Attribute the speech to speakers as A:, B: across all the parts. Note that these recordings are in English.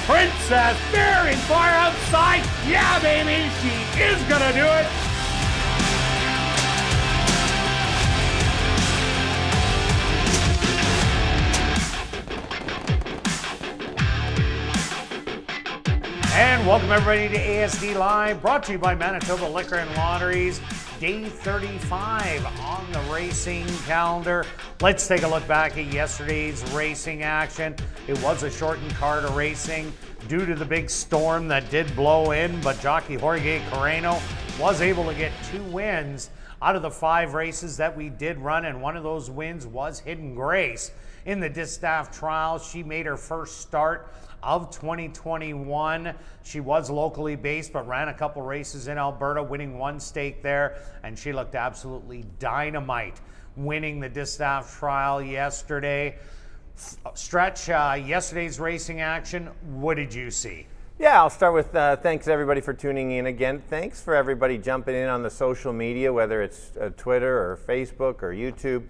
A: Princess very far outside. Yeah, baby, she is gonna do it. And welcome everybody to ASD Live, brought to you by Manitoba Liquor and Lotteries. Day 35 on the racing calendar. Let's take a look back at yesterday's racing action. It was a shortened card of racing due to the big storm that did blow in, but jockey Jorge Carreno was able to get 2 wins out of the 5 races that we did run, and one of those wins was Hidden Grace. In the distaff trial, she made her first start of 2021. She was locally based, but ran a couple races in Alberta, winning 1 stake there, and she looked absolutely dynamite winning the distaff trial yesterday. Stretch, yesterday's racing action, what did you see?
B: Yeah, I'll start with thanks everybody for tuning in again. Thanks for everybody jumping in on the social media, whether it's Twitter or Facebook or YouTube.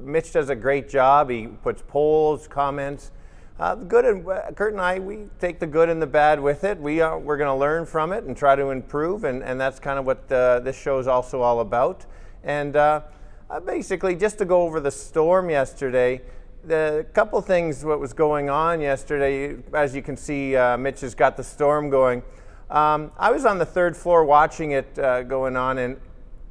B: Mitch does a great job. He puts polls, comments. Good, and Kirt and I, we take the good and the bad with it. We're going to learn from it and try to improve, and that's kind of what this show is also all about. And Basically, just to go over the storm yesterday, the couple things what was going on yesterday, as you can see, Mitch has got the storm going. I was on the third floor watching it going on, and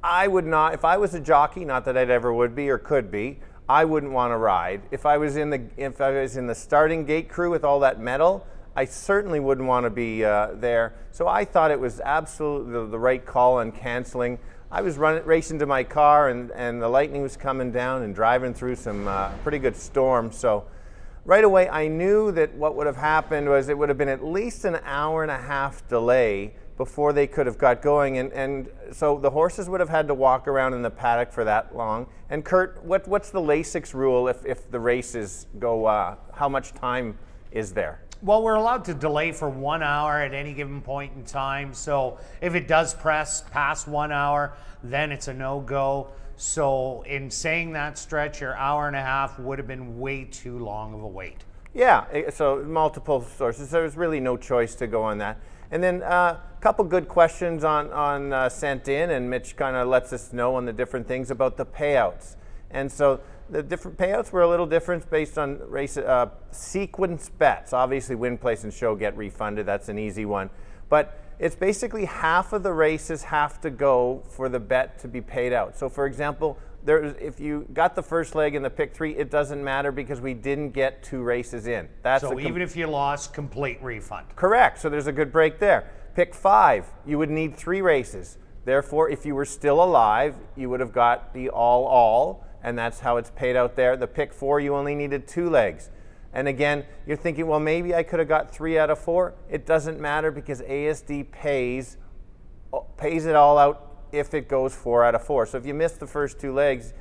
B: I would not, if I was a jockey, not that I'd ever would be or could be, I wouldn't want to ride. If I was in the starting gate crew with all that metal, I certainly wouldn't want to be there. So I thought it was absolutely the right call on canceling. I was racing to my car, and the lightning was coming down and driving through some pretty good storm. So right away, I knew that what would have happened was it would have been at least an hour and a half delay before they could have got going. And so the horses would have had to walk around in the paddock for that long. And Kirt, what's the Lasix rule if the races go, how much time is there?
A: Well, we're allowed to delay for 1 hour at any given point in time. So if it does press past 1 hour, then it's a no-go. So in saying that, Stretch, your hour and a half would have been way too long of a wait.
B: Yeah, so multiple sources. There was really no choice to go on that. And then a couple good questions on sent in, and Mitch kind of lets us know on the different things about the payouts. And so the different payouts were a little different based on race sequence bets. Obviously, win, place, and show get refunded. That's an easy one. But it's basically half of the races have to go for the bet to be paid out. So, for example, if you got the first leg in the pick 3, it doesn't matter because we didn't get 2 races in.
A: So even if you lost, complete refund.
B: Correct. So there's a good break there. Pick 5, you would need 3 races. Therefore, if you were still alive, you would have got the all, and that's how it's paid out there. The pick 4, you only needed 2 legs. And again, you're thinking, well, maybe I could have got 3 out of 4. It doesn't matter because ASD pays it all out if it goes 4 out of 4. So if you miss the first 2 legs,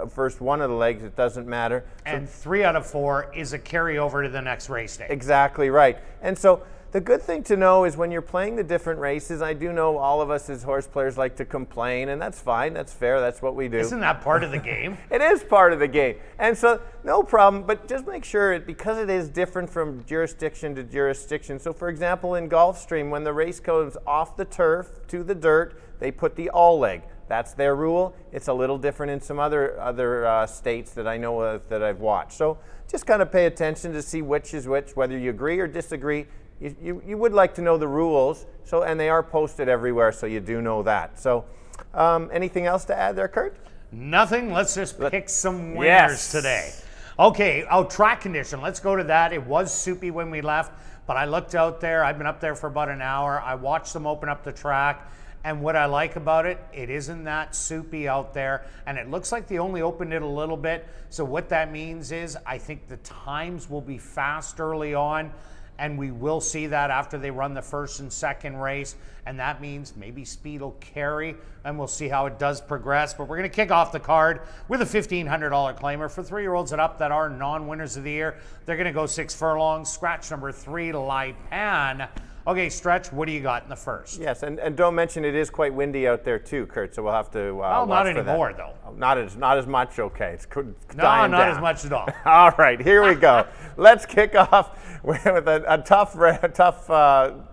B: first one of the legs, it doesn't matter.
A: And 3 out of 4 is a carryover to the next race day.
B: Exactly right. And so the good thing to know is when you're playing the different races, I do know all of us as horse players like to complain, and that's fine, that's fair, that's what we do.
A: Isn't that part of the game?
B: It is part of the game. And so no problem, but just make sure, because it is different from jurisdiction to jurisdiction. So for example, in Gulfstream, when the race goes off the turf to the dirt, they put the all leg. That's their rule. It's a little different in some other states that I know of that I've watched. So just kind of pay attention to see which is which, whether you agree or disagree. You would like to know the rules, and they are posted everywhere, so you do know that. So anything else to add there, Kirt?
A: Nothing. Let's just pick some winners today. Okay, track condition. Let's go to that. It was soupy when we left, but I looked out there. I've been up there for about an hour. I watched them open up the track, and what I like about it, it isn't that soupy out there, and it looks like they only opened it a little bit. So what that means is I think the times will be fast early on, and we will see that after they run the first and second race, and that means maybe speed will carry, and we'll see how it does progress. But we're going to kick off the card with a $1,500 claimer for 3-year-olds and up that are non-winners of the year. They're going to go 6 furlongs. Scratch number 3, Lipan. Okay, Stretch, what do you got in the first?
B: Yes, and don't mention it is quite windy out there too, Kirt, so we'll have to
A: well, not anymore, though.
B: Not as much, okay. It's
A: no,
B: not
A: down. As much at all.
B: All right, here we go. Let's kick off with a tough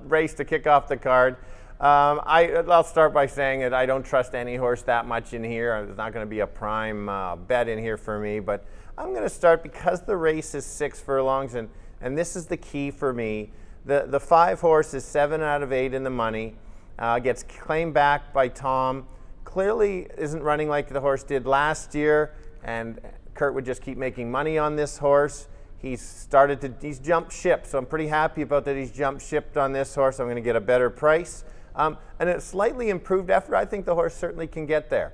B: race to kick off the card. I'll start by saying that I don't trust any horse that much in here. There's not going to be a prime bet in here for me, but I'm going to start because the race is 6 furlongs, and this is the key for me. The 5 horse is 7 out of 8 in the money, gets claimed back by Tom. Clearly isn't running like the horse did last year, and Kirt would just keep making money on this horse. He's jumped ship, so I'm pretty happy about that. He's jumped ship on this horse. I'm going to get a better price. And a slightly improved effort. I think the horse certainly can get there.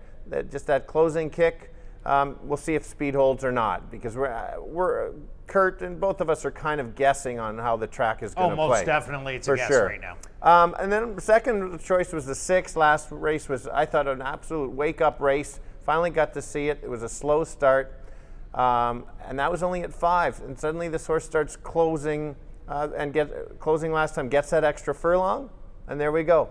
B: Just that closing kick. We'll see if speed holds or not, because we're Kirt and both of us are kind of guessing on how the track is going to play.
A: Oh, most definitely, it's a guess right now.
B: And then the second choice was the 6. Last race was, I thought, an absolute wake-up race. Finally got to see it. It was a slow start, and that was only at 5. And suddenly this horse starts closing, closing last time, gets that extra furlong, and there we go.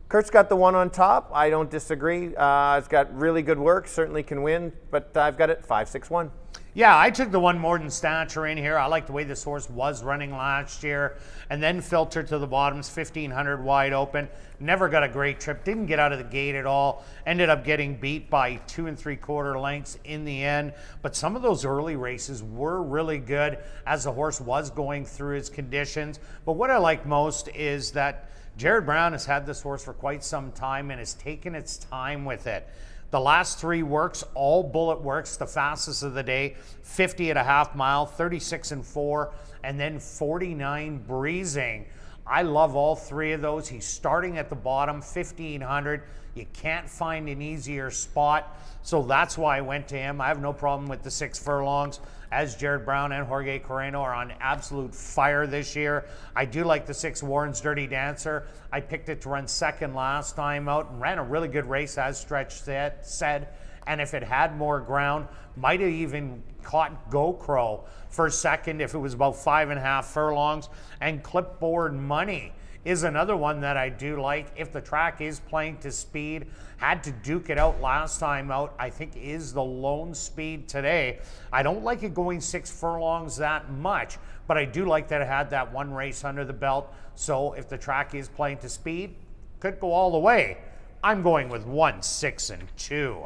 B: Kirt's got the 1 on top. I don't disagree. It's got really good work, certainly can win, but I've got it 5-6-1.
A: Yeah, I took the one more than stature in here. I like the way this horse was running last year, and then filtered to the bottoms, 1500 wide open. Never got a great trip, didn't get out of the gate at all. Ended up getting beat by 2 3/4 lengths in the end. But some of those early races were really good as the horse was going through his conditions. But what I like most is that Jared Brown has had this horse for quite some time and has taken its time with it. The last 3 works, all bullet works, the fastest of the day, 50 at a half mile, 36 and 4, and then 49 breezing. I love all 3 of those. He's starting at the bottom, 1500. You can't find an easier spot, so that's why I went to him. I have no problem with the 6 furlongs, as Jared Brown and Jorge Coreno are on absolute fire this year. I do like the 6 Warren's Dirty Dancer. I picked it to run second last time out and ran a really good race, as Stretch said. And if it had more ground, might have even caught GoCro for second if it was about 5.5 furlongs. And Clipboard Money is another one that I do like. If the track is playing to speed, had to duke it out last time out, I think is the lone speed today. I don't like it going 6 furlongs that much, but I do like that it had that one race under the belt. So if the track is playing to speed, could go all the way. I'm going with 1, 6, and 2.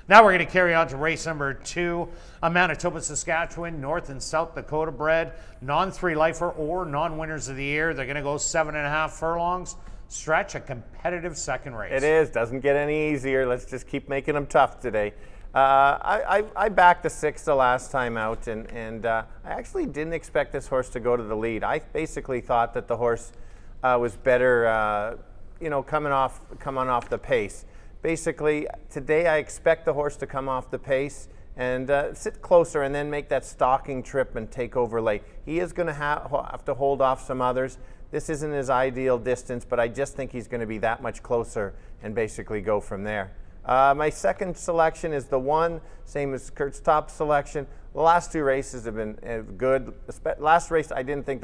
A: Now we're going to carry on to race number 2, a Manitoba, Saskatchewan, North and South Dakota bred, non-3 lifer or non-winners of the year. They're going to go 7.5 furlongs. Stretch, a competitive second race.
B: It is. Doesn't get any easier. Let's just keep making them tough today. I backed the 6 the last time out, and I actually didn't expect this horse to go to the lead. I basically thought that the horse was better, coming off the pace. Basically, today I expect the horse to come off the pace and sit closer and then make that stalking trip and take over late. He is going to have to hold off some others. This isn't his ideal distance, but I just think he's going to be that much closer and basically go from there. My second selection is the 1, same as Kirt's top selection. The last 2 races have been good. Last race, I didn't think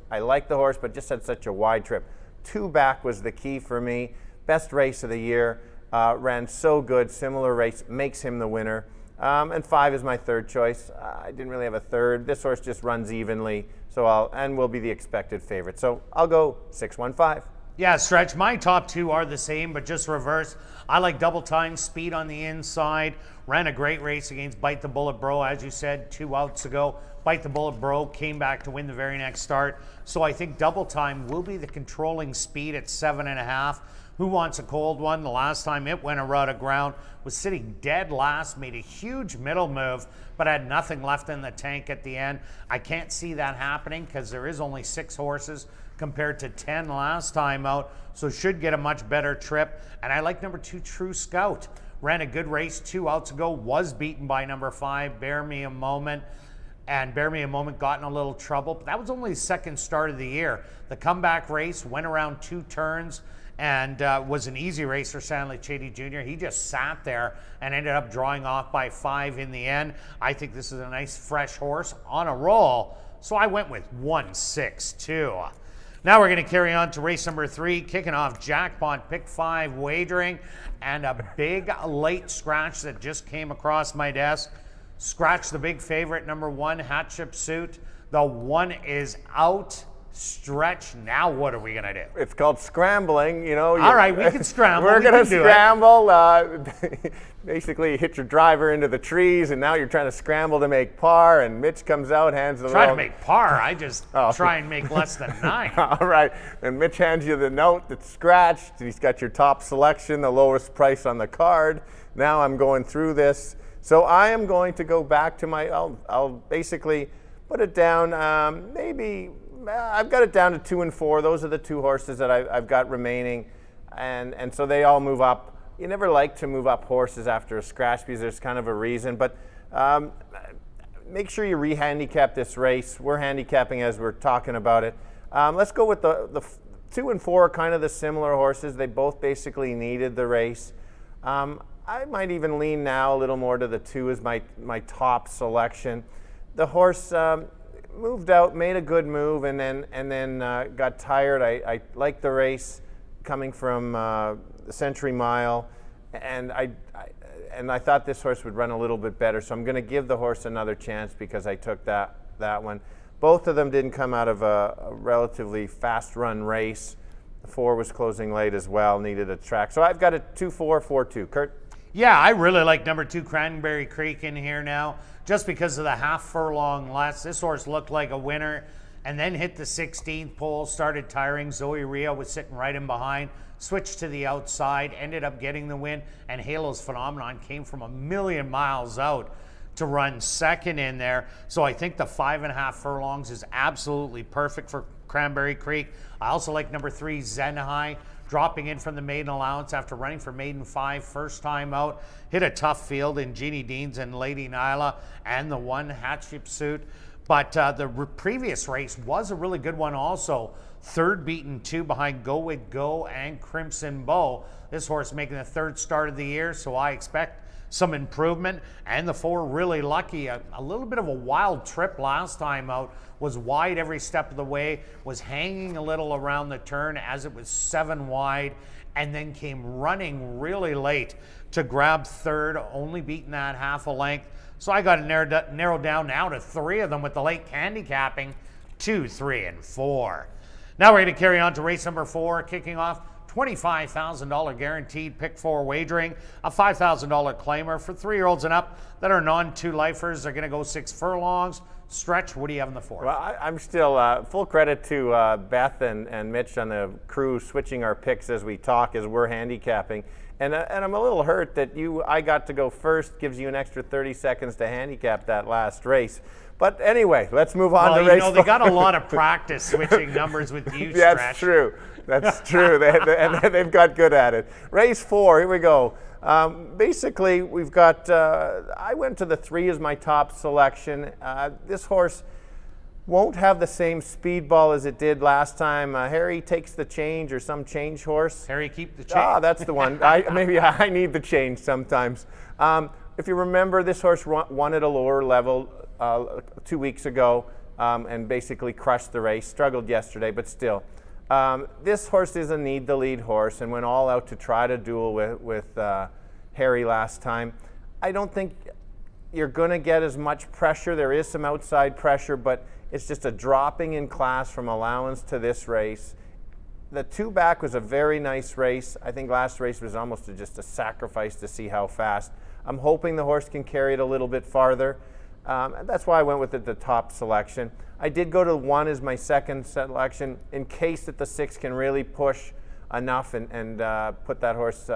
B: I liked the horse, but just had such a wide trip. 2 back was the key for me. Best race of the year. Ran so good, similar race, makes him the winner. And 5 is my third choice. I didn't really have a third. This horse just runs evenly, and will be the expected favorite. So I'll go 6, 1, 5.
A: Yeah, Stretch, my top 2 are the same, but just reverse. I like Double Time, speed on the inside. Ran a great race against Bite the Bullet Bro, as you said, 2 outs ago. Bite the Bullet Bro came back to win the very next start. So I think Double Time will be the controlling speed at 7.5. Who Wants a Cold One? The last time it went a route of ground, was sitting dead last, made a huge middle move, but had nothing left in the tank at the end. I can't see that happening because there is only 6 horses compared to 10 last time out, so should get a much better trip. And I like number 2, True Scout. Ran a good race 2 outs ago, was beaten by number 5, Bear Me a Moment. And Bear Me a Moment got in a little trouble, but that was only his second start of the year. The comeback race went around 2 turns, and was an easy race for Stanley Chady Jr. He just sat there and ended up drawing off by 5 in the end. I think this is a nice fresh horse on a roll, so I went with 1, 6, 2. Now we're going to carry on to race number 3, kicking off Jackpot Pick 5 wagering, and a big late scratch that just came across my desk. Scratch the big favorite, number 1, Hatshepsut. The 1 is out. Stretch. Now what are we going to do?
B: It's called scrambling,
A: All right, we can scramble.
B: We're going to scramble. Basically, hit your driver into the trees, and now you're trying to scramble to make par, and Mitch comes out, hands the
A: Try to make par. I just try and make less than 9.
B: All right, and Mitch hands you the note that's scratched. He's got your top selection, the lowest price on the card. Now I'm going through this. So I am going to go back to I'll basically put it down, I've got it down to 2 and 4. Those are the 2 horses that I've got remaining, and so they all move up. You never like to move up horses after a scratch because there's kind of a reason, but make sure you re-handicap this race. We're handicapping as we're talking about it. Let's go with the 2 and 4 are kind of the similar horses. They both basically needed the race. I might even lean now a little more to the 2 as my top selection. The horse moved out, made a good move, and then got tired. I liked the race coming from the Century Mile, and and I thought this horse would run a little bit better, so I'm going to give the horse another chance because I took that one. Both of them didn't come out of a relatively fast run race. The 4 was closing late as well, needed a track. So I've got a 2-4, 4-2. Kirt?
A: Yeah, I really like number 2 Cranberry Creek in here now, just because of the half furlong less. This horse looked like a winner and then hit the 16th pole, started tiring. Zoe Rio was sitting right in behind, switched to the outside, ended up getting the win, and Halo's Phenomenon came from a million miles out to run second in there. So I think the 5.5 furlongs is absolutely perfect for Cranberry Creek. I also like number 3 Zenhai, dropping in from the maiden allowance after running for maiden 5 first time out. Hit a tough field in Jeannie Deans and Lady Nyla and the 1 Hatshepsut. But the previous race was a really good one also. Third beaten 2 behind Go With Go and Crimson Bow. This horse making the 3rd start of the year, so I expect some improvement. And the 4 Really Lucky, a little bit of a wild trip last time out, was wide every step of the way, was hanging a little around the turn as it was 7 wide, and then came running really late to grab 3rd, only beating that half a length. So I got it narrowed down now to 3 of them with the late handicapping, 2, 3, and 4. Now we're going to carry on to race number 4, kicking off $25,000 guaranteed pick 4 wagering, a $5,000 claimer for 3-year-olds and up that are non-2-lifers. They're going to go 6 furlongs. Stretch, what do you have in the 4th?
B: Well, I'm still full credit to Beth and Mitch on the crew switching our picks as we talk, as we're handicapping. And I'm a little hurt that I got to go first, gives you an extra 30 seconds to handicap that last race. But anyway, let's move on to race 4.
A: They got a lot of practice switching numbers with you, Stretch.
B: That's true. That's true. They've got good at it. Race 4, here we go. Basically, we've got, I went to the 3 as my top selection. This horse won't have the same speed ball as it did last time. Harry Takes the Change, or some change horse.
A: Harry Keep the Change.
B: Ah, that's the one. Maybe I need the change sometimes. If you remember, this horse won at a lower level 2 weeks ago and basically crushed the race. Struggled yesterday, but still. This horse is a need the lead horse and went all out to try to duel with Harry last time. I don't think you're going to get as much pressure. There is some outside pressure, but it's just a dropping in class from allowance to this race. The 2 back was a very nice race. I think last race was almost just a sacrifice to see how fast. I'm hoping the horse can carry it a little bit farther. That's why I went with the top selection. I did go to 1 as my second selection in case that the 6 can really push enough and put that horse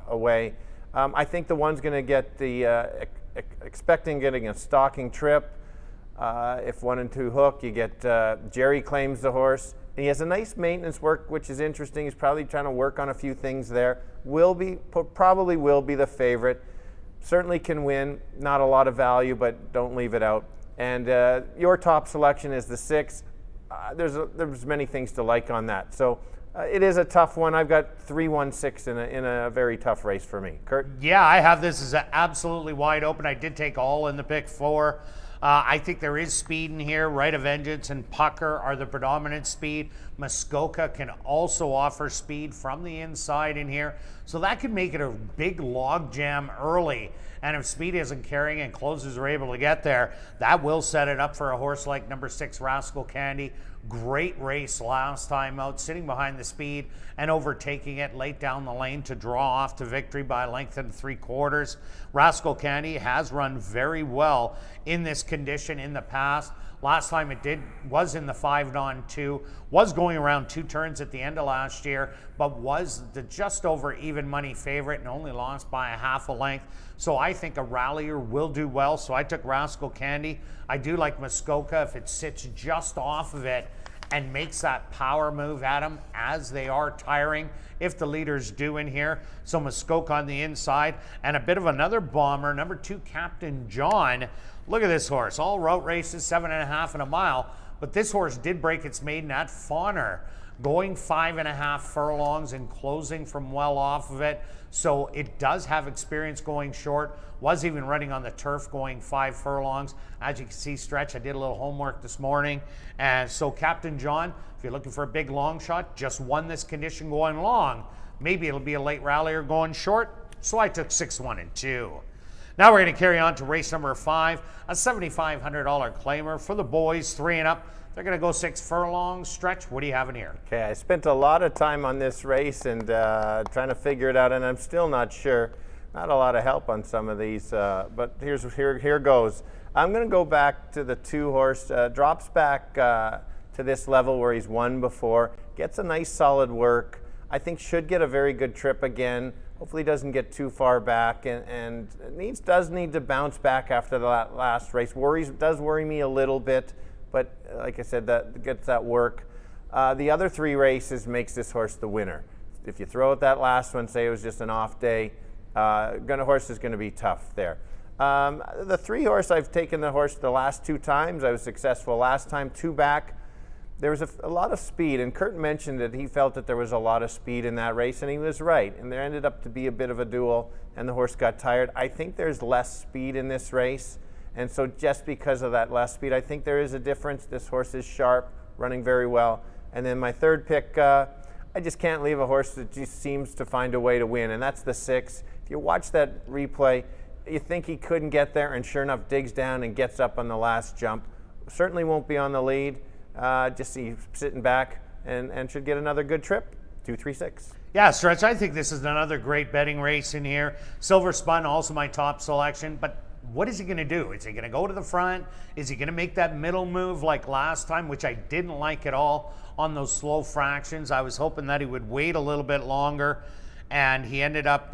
B: away. I think the 1's going to get expecting getting a stalking trip. If 1 and 2 hook, you get Jerry claims the horse. And he has a nice maintenance work, which is interesting. He's probably trying to work on a few things there. Probably will be the favorite. Certainly can win. Not a lot of value, but don't leave it out. And your top selection is the 6. There's many things to like on that. So it is a tough one. I've got 3-1-6 in a very tough race for me. Kirt?
A: Yeah, I have this as absolutely wide open. I did take all in the pick 4. I think there is speed in here. Rite of Vengeance and Pucker are the predominant speed. Muskoka can also offer speed from the inside in here. So that could make it a big log jam early. And if speed isn't carrying and closers are able to get there, that will set it up for a horse like number 6, Rascal Candy. Great race last time out, sitting behind the speed and overtaking it late down the lane to draw off to victory by a length and 3/4. Rascal Candy has run very well in this condition in the past. Last time it was in the 5-2, was going around 2 turns at the end of last year, but was the just over even money favorite and only lost by a half a length. So I think a rallier will do well. So I took Rascal Candy. I do like Muskoka if it sits just off of it and makes that power move at them as they are tiring, if the leaders do in here. So Muskoka on the inside, and a bit of another bomber, number 2, Captain John. Look at this horse, all route races, 7.5 and a mile, but this horse did break its maiden at Fawner, going 5.5 furlongs and closing from well off of it. So it does have experience going short, was even running on the turf going 5 furlongs. As you can see, Stretch, I did a little homework this morning. And so Captain John, if you're looking for a big long shot, just won this condition going long. Maybe it'll be a late rallier going short. so I took 6, 1, and 2. Now we're going to carry on to race number 5, a $7,500 claimer for the boys 3 and up. They're going to go 6 furlongs. Stretch, what do you have in here?
B: Okay, I spent a lot of time on this race and trying to figure it out, and I'm still not sure. Not a lot of help on some of these, but here goes. I'm going to go back to the 2-horse, drops back to this level where he's won before, gets a nice solid work. I think should get a very good trip again. Hopefully doesn't get too far back, and does need to bounce back after the last race. Does worry me a little bit, but like I said, that gets that work. The other 3 races makes this horse the winner. If you throw out that last one, say it was just an off day, horse is going to be tough there. The 3-horse, I've taken the horse the last 2 times. I was successful last time, 2 back. There was a lot of speed, and Kirt mentioned that he felt that there was a lot of speed in that race, and he was right. And there ended up to be a bit of a duel, and the horse got tired. I think there's less speed in this race, and so just because of that less speed, I think there is a difference. This horse is sharp, running very well. And then my 3rd pick, I just can't leave a horse that just seems to find a way to win, and that's the 6. If you watch that replay, you think he couldn't get there, and sure enough, digs down and gets up on the last jump. Certainly won't be on the lead. Just see sitting back and should get another good trip. 2, 3, 6.
A: Yeah, Stretch, I think this is another great betting race in here. Silver Spun, also my top selection, but what is he going to do? Is he going to go to the front? Is he going to make that middle move like last time, which I didn't like at all on those slow fractions? I was hoping that he would wait a little bit longer, and he ended up,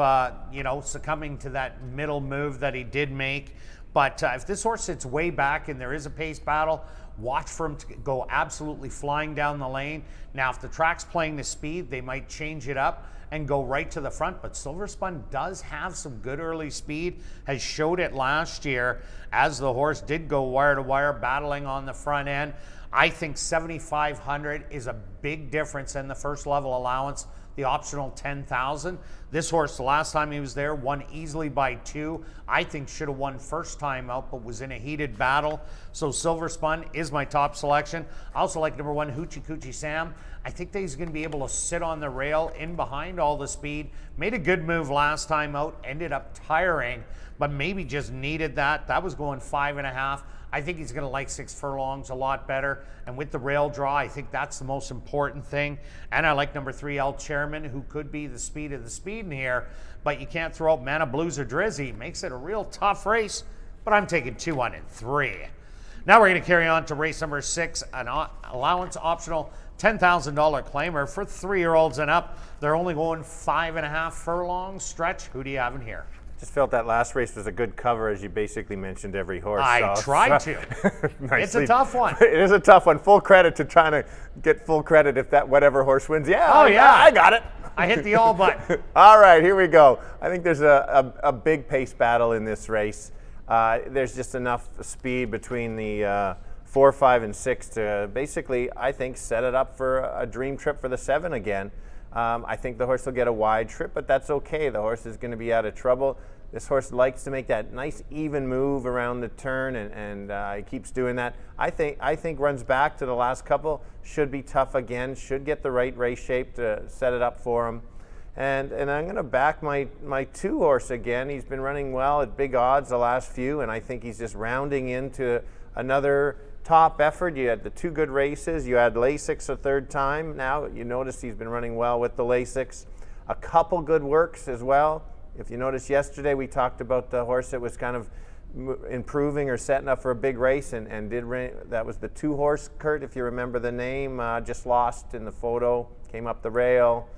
A: succumbing to that middle move that he did make. But if this horse sits way back and there is a pace battle, watch for him to go absolutely flying down the lane. Now, if the track's playing the speed, they might change it up and go right to the front. But Silver Spun does have some good early speed, has showed it last year as the horse did go wire to wire, battling on the front end. I think 7,500 is a big difference in the first level allowance. The optional 10,000. This horse, the last time he was there, won easily by 2. I think should have won first time out, but was in a heated battle. So Silver Spun is my top selection. I also like number 1, Hoochie Coochie Sam. I think that he's going to be able to sit on the rail in behind all the speed. Made a good move last time out, ended up tiring, but maybe just needed that. That was going 5.5. I think he's going to like 6 furlongs a lot better. And with the rail draw, I think that's the most important thing. And I like number 3, El Chairman, who could be the speed of the speed in here. But you can't throw out Mana Blues or Drizzy. Makes it a real tough race. But I'm taking 2, 1, and 3. Now we're going to carry on to race number 6, an allowance optional $10,000 claimer for 3-year-olds and up. They're only going 5.5 furlongs. Stretch, who do you have in here?
B: Just felt that last race was a good cover, as you basically mentioned every horse.
A: I tried to. It's a tough one.
B: It is a tough one. Full credit to trying to get full credit if that whatever horse wins. Yeah, I got it.
A: I hit the all button.
B: All right, here we go. I think there's a big pace battle in this race. There's just enough speed between the 4, 5, and 6 to basically, I think, set it up for a dream trip for the 7 again. I think the horse will get a wide trip, but that's okay. The horse is going to be out of trouble. This horse likes to make that nice even move around the turn, and he keeps doing that. I think runs back to the last couple, should be tough again, should get the right race shape to set it up for him. And I'm going to back my 2-horse again. He's been running well at big odds the last few, and I think he's just rounding into another top effort. You had the 2 good races. You had Lasix a 3rd time. Now you notice he's been running well with the Lasix. A couple good works as well. If you notice yesterday, we talked about the horse that was kind of improving or setting up for a big race, and that was the 2-horse, Kirt, if you remember the name. Just lost in the photo, came up the rail.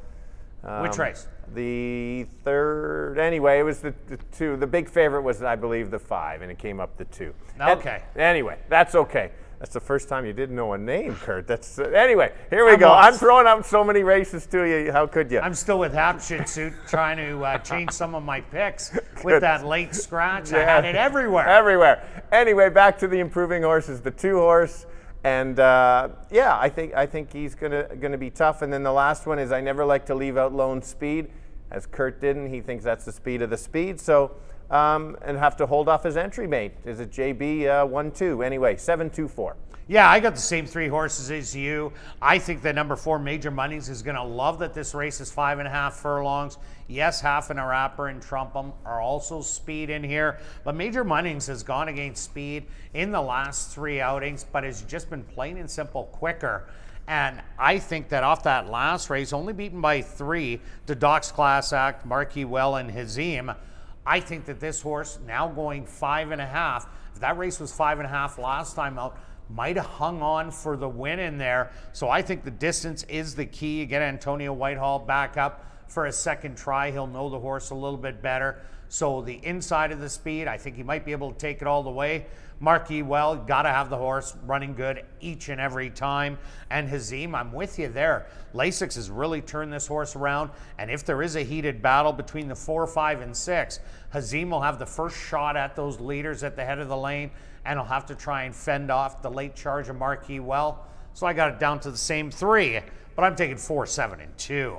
A: Which race?
B: The 3rd. Anyway, it was the 2. The big favorite was, I believe, the 5, and it came up the 2.
A: Okay.
B: Anyway, that's okay. That's the first time you didn't know a name, Kirt. That's anyway. Here we go. I'm throwing out so many races to you. How could you?
A: I'm still with Hapshit trying to change some of my picks with that late scratch. Yeah. I had it everywhere.
B: Everywhere. Anyway, back to the improving horses. The 2-horse. And I think he's gonna be tough. And then the last one is I never like to leave out Lone Speed, as Kirt didn't. He thinks that's the speed of the speed. So and have to hold off his entry mate. Is it JB 1-2? Anyway, 7-2-4.
A: Yeah, I got the same 3 horses as you. I think that number 4, Major Munnings, is going to love that this race is 5.5 furlongs. Yes, Half and a Rapper and Trumpum are also speed in here, but Major Munnings has gone against speed in the last 3 outings, but has just been plain and simple quicker. And I think that off that last race, only beaten by 3 to Doc's Class Act, Marquis Well, and Hazim, I think that this horse now going 5.5, if that race was 5.5 last time out, might have hung on for the win in there. So I think the distance is the key. You get Antonio Whitehall back up for a second try. He'll know the horse a little bit better. So the inside of the speed, I think he might be able to take it all the way. Marquis Well, got to have the horse running good each and every time. And Hazim, I'm with you there. Lasix has really turned this horse around. And if there is a heated battle between the 4, 5, and 6, Hazim will have the first shot at those leaders at the head of the lane, and he'll have to try and fend off the late charge of Marquis Well. So I got it down to the same 3, but I'm taking 4, 7, and 2.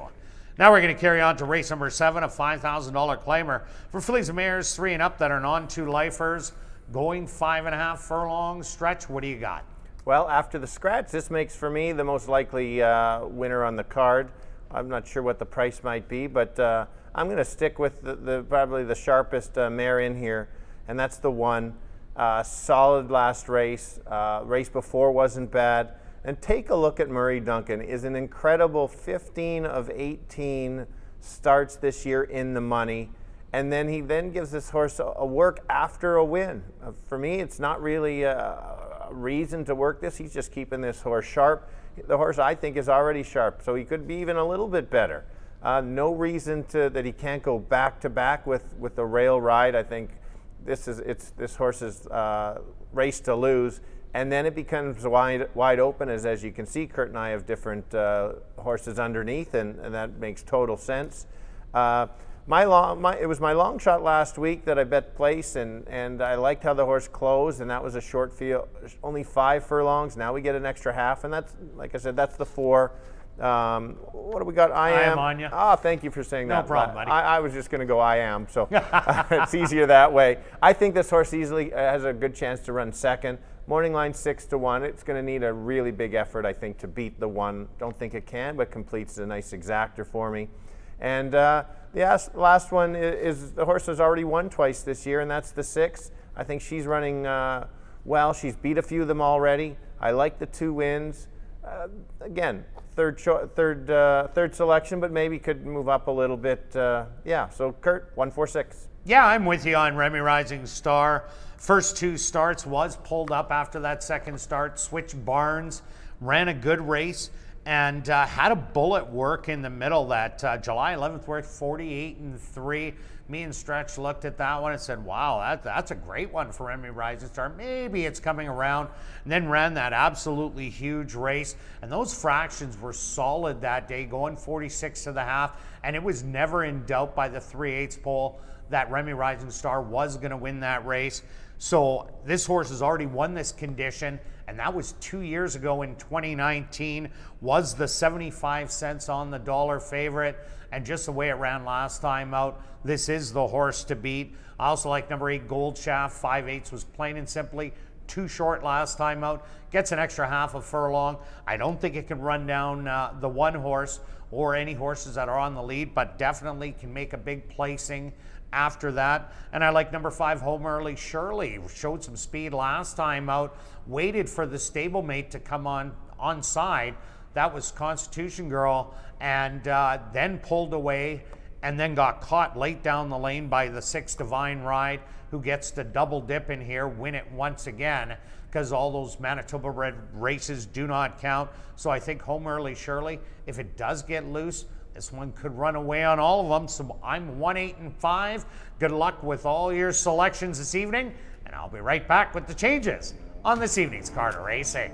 A: Now we're going to carry on to race number 7, a $5,000 claimer for fillies and mares 3 and up that are non-2 lifers, going 5.5 furlong stretch. What do you got?
B: Well, after the scratch, this makes for me the most likely winner on the card. I'm not sure what the price might be, but I'm going to stick with the probably the sharpest mare in here, and that's the 1. Solid last race. Race before wasn't bad. And take a look at Murray Duncan. Is an incredible 15 of 18 starts this year in the money. And then he gives this horse a work after a win. For me, it's not really a reason to work this. He's just keeping this horse sharp. The horse, I think, is already sharp, so he could be even a little bit better. No reason that he can't go back-to-back with the rail ride. I think this horse's race to lose, and then it becomes wide open. As you can see, Kirt and I have different horses underneath, and that makes total sense. It was my long shot last week that I bet place, and I liked how the horse closed, and that was a short field, only 5 furlongs. Now we get an extra half, and that's, like I said, that's the 4. What do we got? I am
A: on you.
B: Oh, thank you for saying that.
A: No problem, buddy.
B: I was just going to go I am, so it's easier that way. I think this horse easily has a good chance to run second. Morning line 6-1. It's going to need a really big effort, I think, to beat the 1. Don't think it can, but completes a nice exactor for me. And the last one is the horse has already won twice this year, and that's the 6. I think she's running well. She's beat a few of them already. I like the 2 wins. Again, third selection, but maybe could move up a little bit. So Kirt, 1-4-6.
A: Yeah, I'm with you on Remy Rising Star. First 2 starts was pulled up after that second start. Switched barns, ran a good race, and had a bullet work in the middle. That July 11th worked 48-3. Me and Stretch looked at that one and said, wow, that's a great one for Remy Rising Star. Maybe it's coming around. And then ran that absolutely huge race. And those fractions were solid that day, going 46 to the half. And it was never in doubt by the 3/8 pole that Remy Rising Star was going to win that race. So this horse has already won this condition, and that was 2 years ago in 2019, was the 75 cents on the dollar favorite. And just the way it ran last time out, this is the horse to beat. I also like number 8, Gold Shaft. 5/8 was plain and simply too short last time out. Gets an extra half a furlong. I don't think it can run down the 1 horse or any horses that are on the lead, but definitely can make a big placing after that. And I like number 5, Home Early Shirley. Showed some speed last time out. Waited for the stablemate to come on side. That was Constitution Girl, and then pulled away, and then got caught late down the lane by the 6 Divine Ride, who gets to double dip in here, win it once again, because all those Manitoba bred races do not count. So I think Home Early Shirley, if it does get loose, this one could run away on all of them. So I'm 1-8-5. Good luck with all your selections this evening, and I'll be right back with the changes on this evening's Card of Racing.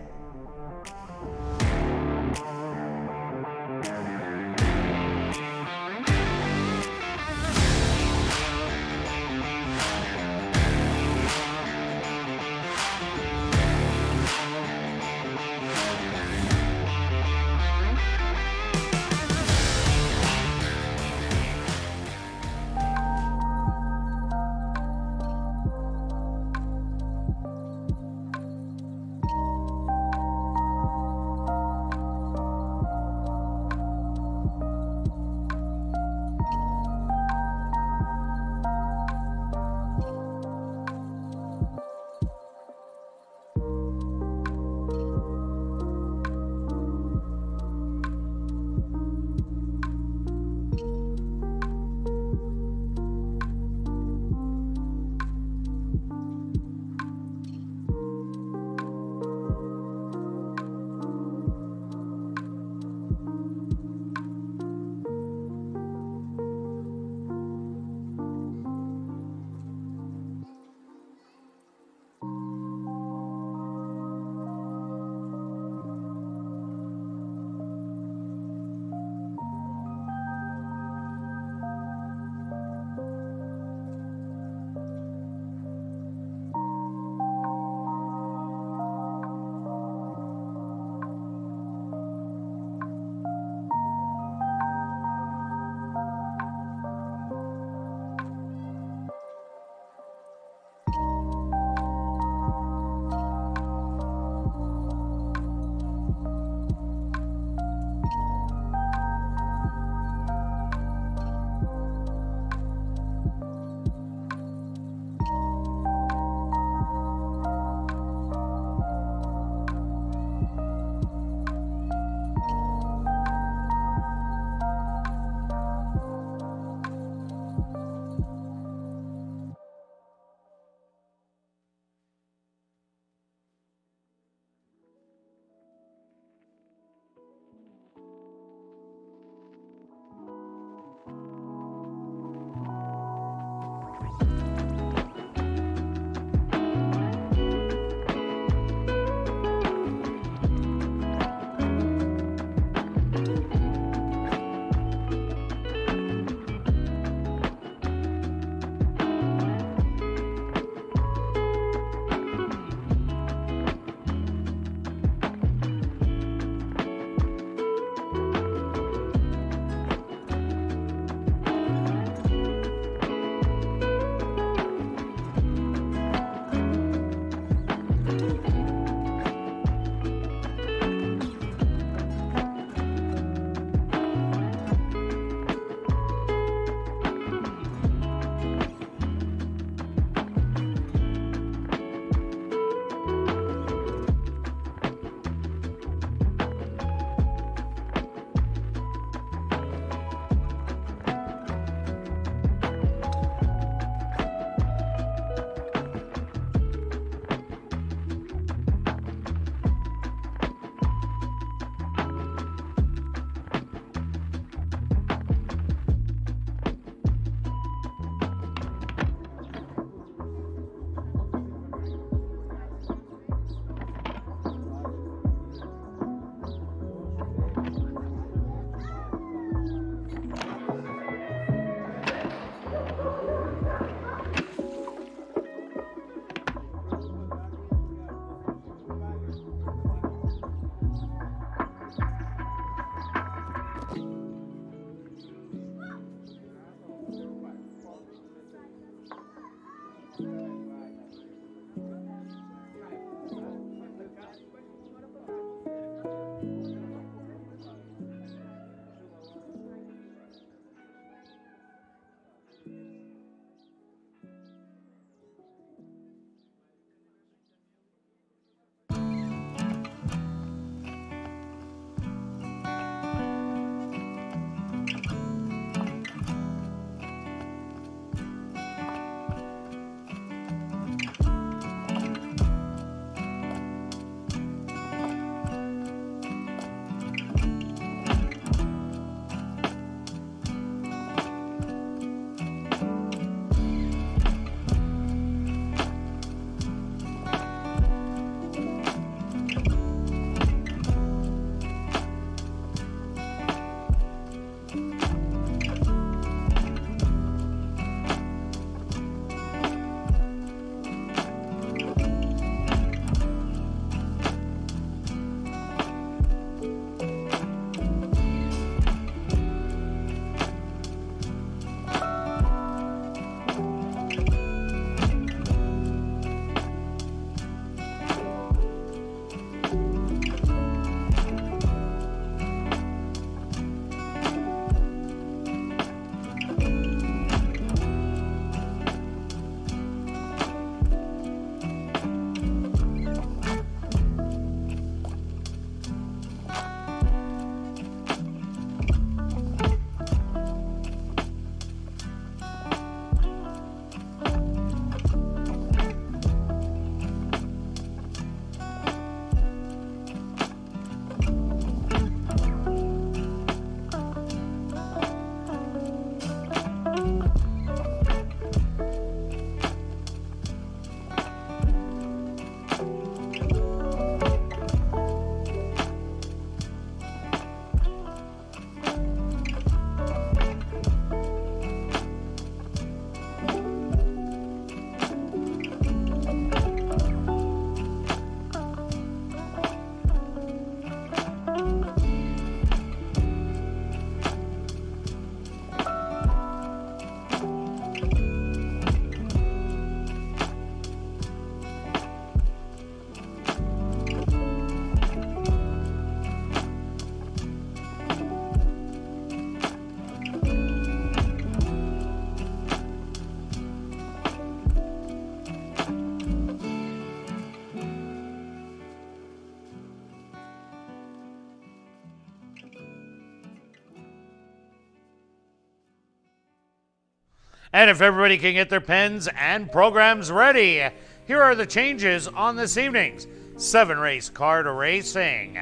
A: And if everybody can get their pens and programs ready, here are the changes on this evening's 7-race car to racing.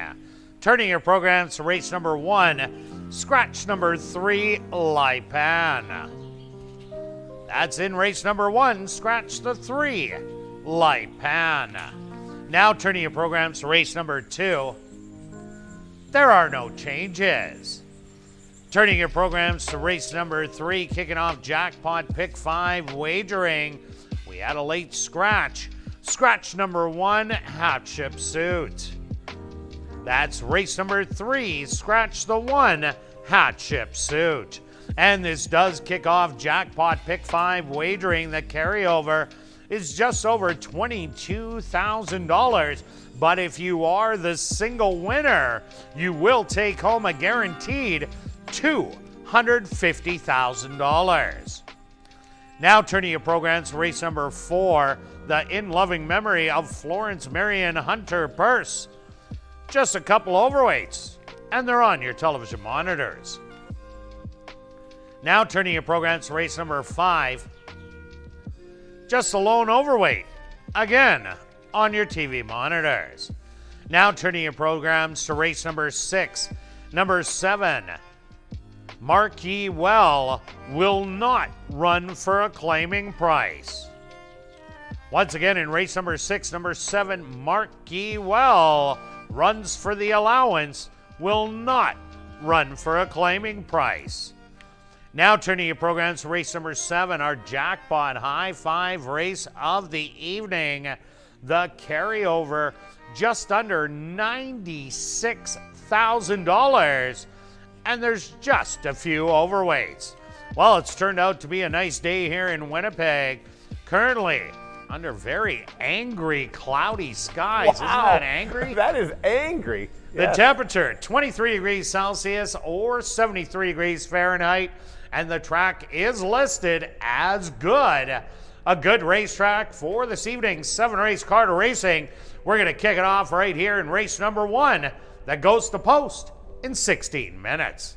A: Turning your programs to race number 1, scratch number 3, Lipan. That's in race number 1, scratch the 3, Lipan. Now turning your programs to race number 2, there are no changes. Turning your programs to race number 3, kicking off Jackpot Pick 5 wagering. We had a late scratch. Scratch number 1, Hatship Suit. That's race number 3, scratch the 1, Hatship Suit. And this does kick off Jackpot Pick 5 wagering. The carryover is just over $22,000. But if you are the single winner, you will take home a guaranteed $250,000. Now turning your programs to race number 4, the in loving memory of Florence Marion Hunter purse. Just a couple overweights, and they're on your television monitors. Now turning your programs to race number 5, just a lone overweight, again on your TV monitors. Now turning your programs to race number 6, number 7, Marquee Well will not run for a claiming price. Once again in race number 6, number 7, Marquee Well runs for the allowance, will not run for a claiming price. Now turning your programs to race number 7, our jackpot high 5 race of the evening. The carryover just under $96,000. And there's just a few overweights. Well, it's turned out to be a nice day here in Winnipeg. Currently under very angry, cloudy skies. Wow. Isn't that angry?
B: That is angry.
A: The temperature, 23 degrees Celsius or 73 degrees Fahrenheit. And the track is listed as good. A good racetrack for this evening's 7-race car to racing. We're going to kick it off right here in race number 1 that goes to post in 16 minutes.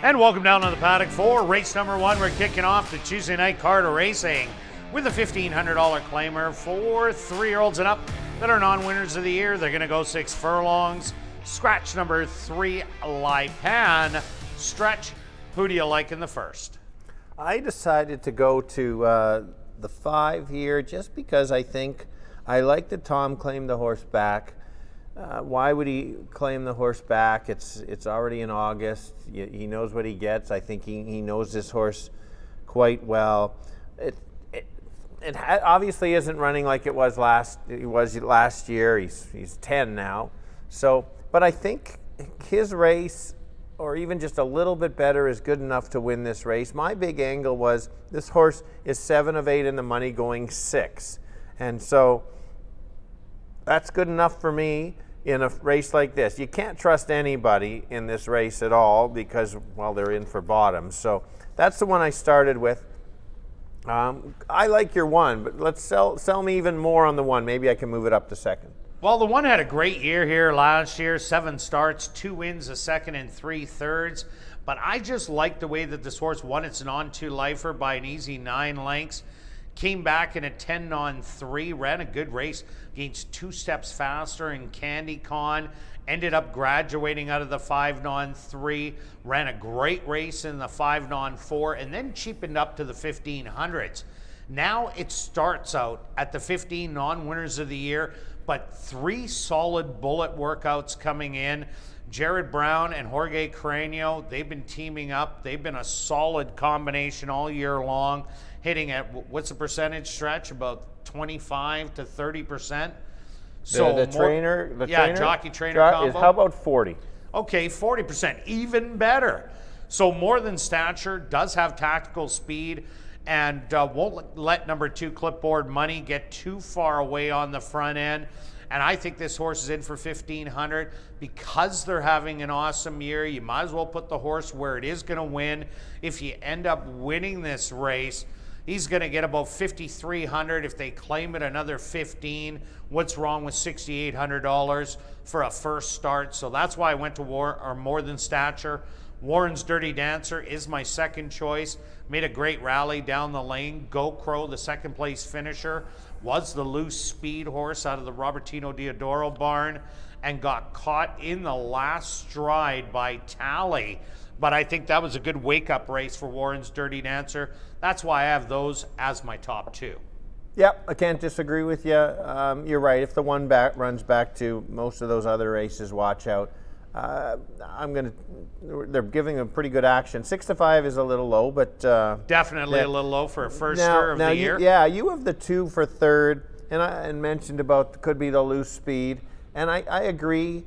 A: And welcome down to the paddock for race number 1. We're kicking off the Tuesday night card of racing with a $1,500 claimer for 3-year-olds and up that are non-winners of the year. They're going to go 6 furlongs. Scratch number 3, Lipan. Stretch, who do you like in the first?
B: I decided to go to the 5 here just because I think I like that Tom claimed the horse back. Why would he claim the horse back? It's already in August. He knows what he gets. I think he knows this horse quite well. It obviously isn't running like it was last year. He's 10 now. So, but I think his race, or even just a little bit better, is good enough to win this race. My big angle was this horse is 7 of 8 in the money, going 6, and so that's good enough for me in a race like this. You can't trust anybody in this race at all because, well, they're in for bottom. So that's the one I started with. I like your 1, but let's sell me even more on the 1. Maybe I can move it up to 2nd.
A: Well, the 1 had a great year here last year. 7 starts, 2 wins, a 2nd and 3 thirds. But I just like the way that this horse won its non-2 lifer by an easy 9 lengths. Came back in a 10-on-3, ran a good race against 2 Steps Faster and Candy Con. Ended up graduating out of the 5-on-3, ran a great race in the 5-on-4, and then cheapened up to the 1500s. Now it starts out at the 15 non-winners of the year, but 3 solid bullet workouts coming in. Jared Brown and Jorge Cranio, they've been teaming up. They've been a solid combination all year long, hitting at, what's the percentage Stretch? About 25 to 30%. So
B: the trainer,
A: jockey trainer combo.
B: How about 40?
A: Okay, 40%, even better. So More Than Stature does have tactical speed and won't let number 2 Clipboard Money get too far away on the front end. And I think this horse is in for 1,500 because they're having an awesome year. You might as well put the horse where it is going to win. If you end up winning this race, he's going to get about 5,300. If they claim it, another 15. What's wrong with $6,800 for a first start? So that's why I went to More Than Stature. Warren's Dirty Dancer is my second choice. Made a great rally down the lane. Go Crow, the second place finisher, was the loose speed horse out of the Robertino Diodoro barn and got caught in the last stride by Tally. But I think that was a good wake-up race for Warren's Dirty Dancer. That's why I have those as my top 2.
B: Yep, I can't disagree with you. You're right. If the 1 runs back to most of those other races, watch out. They're giving a pretty good action. 6 to 5 is a little low, but
A: definitely a little low for a firster of the year.
B: You have the 2 for 3rd, and mentioned about could be the loose speed, and I agree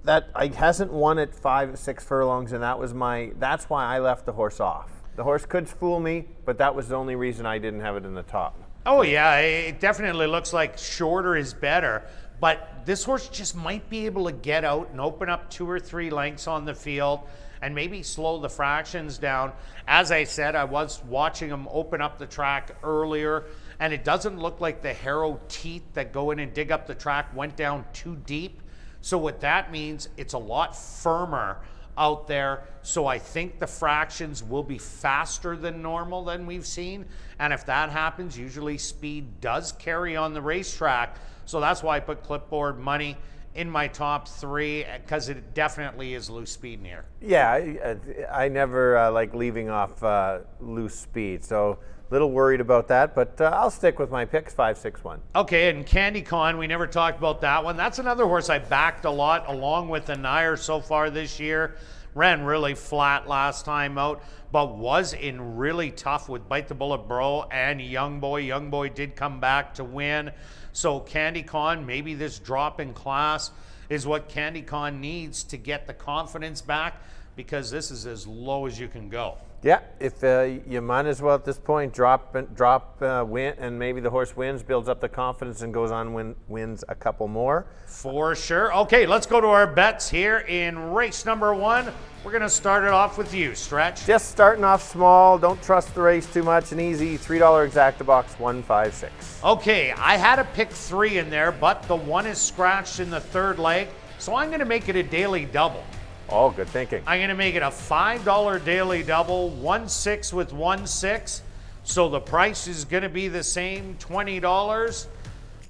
B: that I hasn't won at 5 or 6 furlongs, and that's why I left the horse off. The horse could fool me, but that was the only reason I didn't have it in the top.
A: Oh yeah, it definitely looks like shorter is better. But this horse just might be able to get out and open up 2 or 3 lengths on the field and maybe slow the fractions down. As I said, I was watching him open up the track earlier, and it doesn't look like the harrow teeth that go in and dig up the track went down too deep. So what that means, it's a lot firmer out there. So I think the fractions will be faster than normal than we've seen. And if that happens, usually speed does carry on the racetrack. So that's why I put Clipboard Money in my top 3, because it definitely is loose speed in here.
B: Yeah, I never like leaving off loose speed. So a little worried about that, but I'll stick with my picks, 5, 6, 1.
A: Okay, and Candy Con, we never talked about that one. That's another horse I backed a lot along with the Nair so far this year. Ran really flat last time out, but was in really tough with Bite the Bullet Bro and Young Boy. Young Boy did come back to win. So Candy Con, maybe this drop in class is what Candy Con needs to get the confidence back, because this is as low as you can go.
B: Yeah, if you might as well at this point drop, win, and maybe the horse wins, builds up the confidence, and goes on wins a couple more.
A: For sure. Okay, let's go to our bets here in race number 1. We're going to start it off with you, Stretch.
B: Just starting off small. Don't trust the race too much. An easy $3 exacta box, 156.
A: Okay, I had to pick 3 in there, but the 1 is scratched in the 3rd leg, so I'm going to make it a daily double.
B: Oh, good thinking.
A: I'm going to make it a $5 daily double, 1/6 with 1/6. So the price is going to be the same, $20.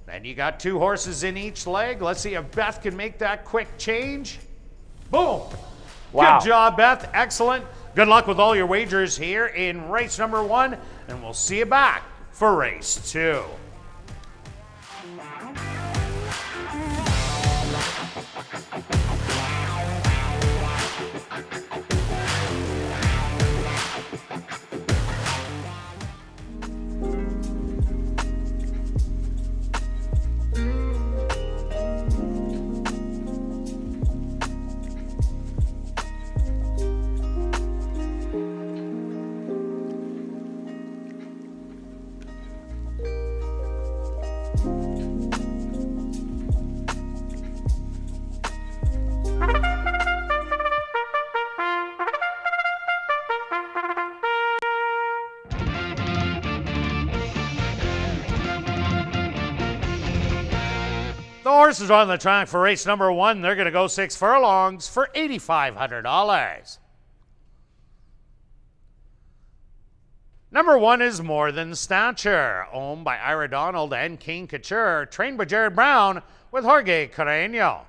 A: Then you got 2 horses in each leg. Let's see if Beth can make that quick change. Boom.
B: Wow.
A: Good job, Beth. Excellent. Good luck with all your wagers here in race number 1, and we'll see you back for race 2. The horses are on the track for race number 1. They're going to go 6 furlongs for $8,500. Number 1 is More Than Stature, owned by Ira Donald and King Couture, trained by Jared Brown with Jorge Carreño.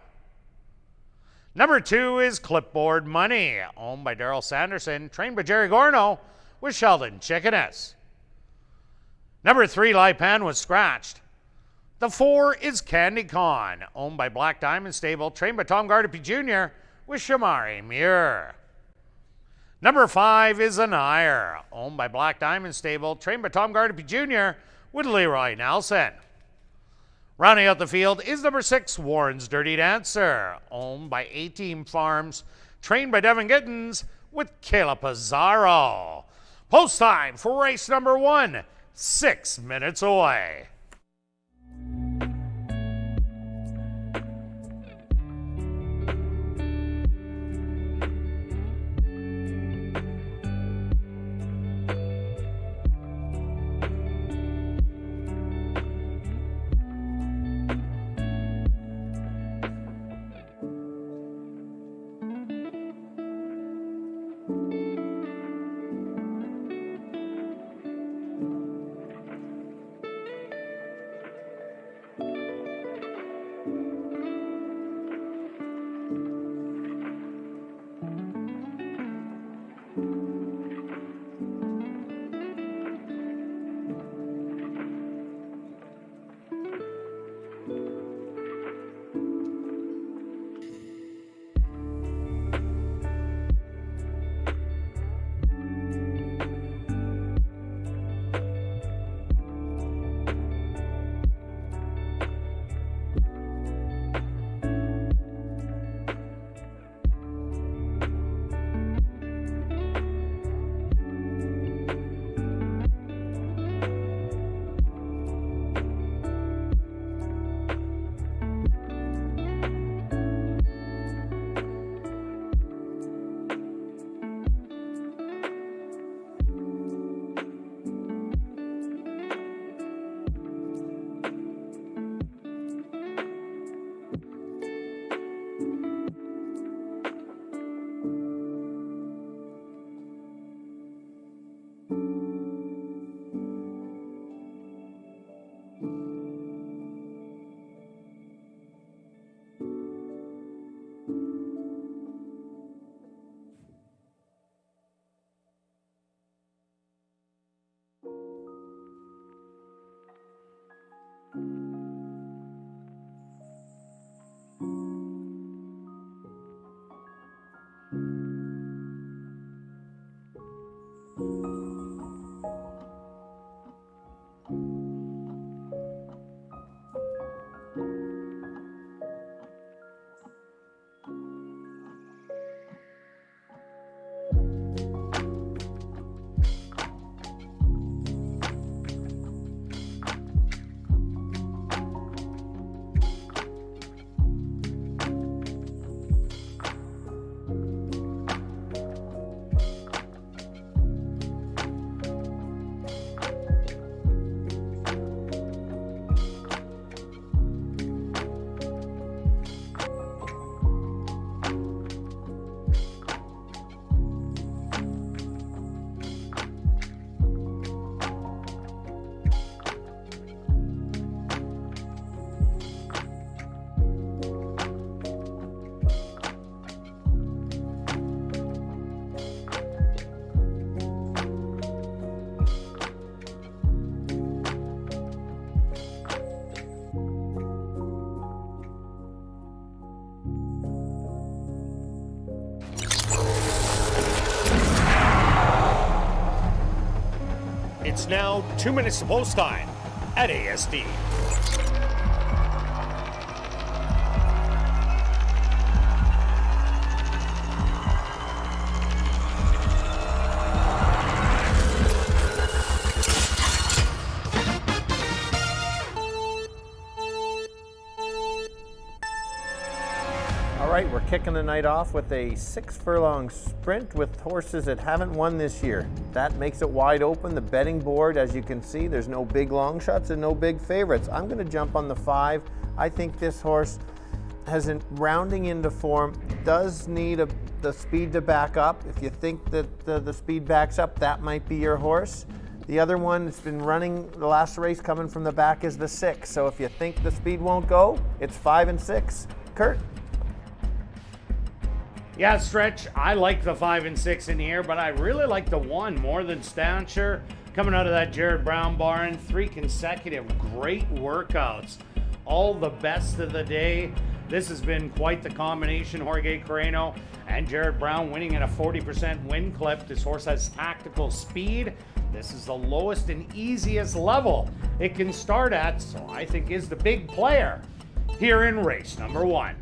A: Number 2 is Clipboard Money, owned by Daryl Sanderson, trained by Jerry Gorno with Sheldon Chickeness. Number 3, Lipan was scratched. The 4 is Candy Con, owned by Black Diamond Stable, trained by Tom Gardapi Jr. with Shamari Muir. Number 5 is Anire, owned by Black Diamond Stable, trained by Tom Gardapi Jr. with Leroy Nelson. Rounding out the field is number 6, Warren's Dirty Dancer, owned by A-Team Farms, trained by Devin Gittins with Kayla Pizarro. Post time for race number 1, 6 minutes away.
C: It's now 2 minutes to post time at ASD.
B: All right, we're kicking the night off with a 6 furlong sprint with horses that haven't won this year. That makes it wide open. The betting board, as you can see, there's no big long shots and no big favorites. I'm going to jump on the 5. I think this horse has a rounding into form, does need the speed to back up. If you think that the speed backs up, that might be your horse. The other one that's been running the last race coming from the back is the 6. So if you think the speed won't go, it's 5 and 6. Kirt?
A: Yeah, Stretch, I like the 5 and 6 in here, but I really like the 1 more than Stansher. Coming out of that Jared Brown barn, 3 consecutive great workouts. All the best of the day. This has been quite the combination. Jorge Carreno and Jared Brown winning at a 40% win clip. This horse has tactical speed. This is the lowest and easiest level it can start at, so I think is the big player here in race number 1.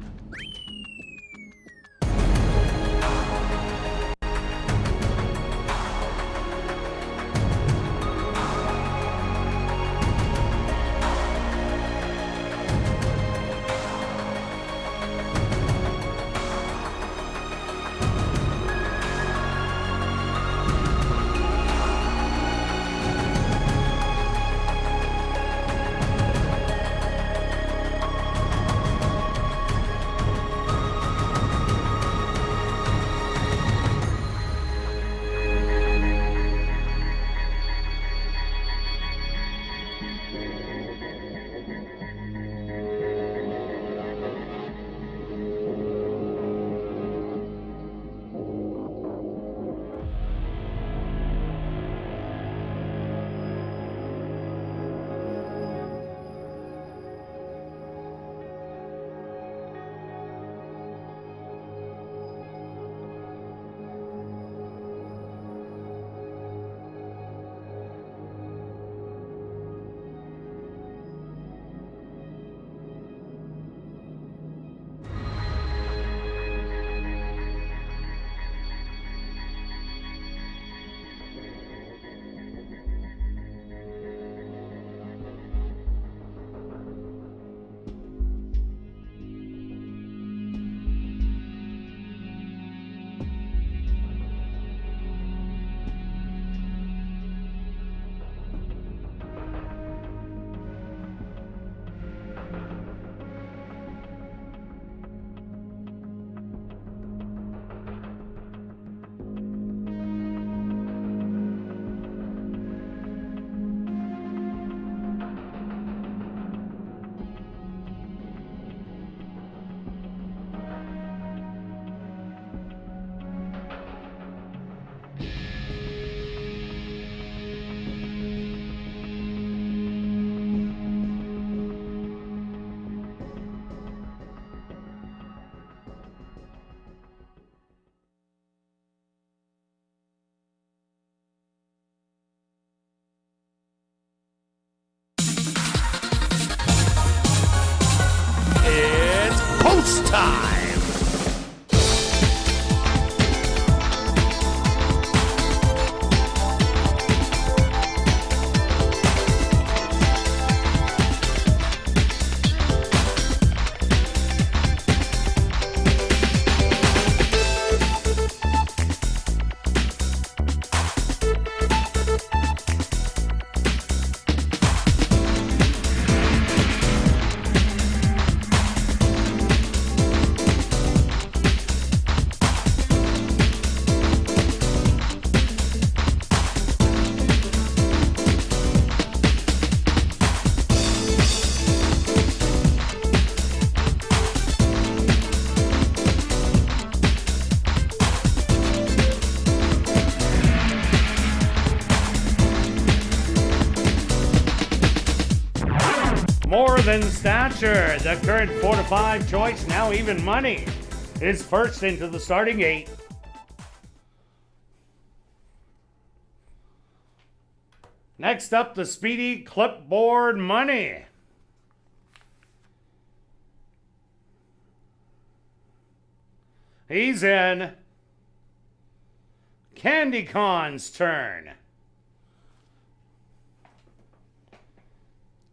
C: Post time!
A: More than stature, the current 4 to 5 choice, now even money, is first into the starting gate. Next up, the speedy Clipboard Money. He's in. Candy Con's turn.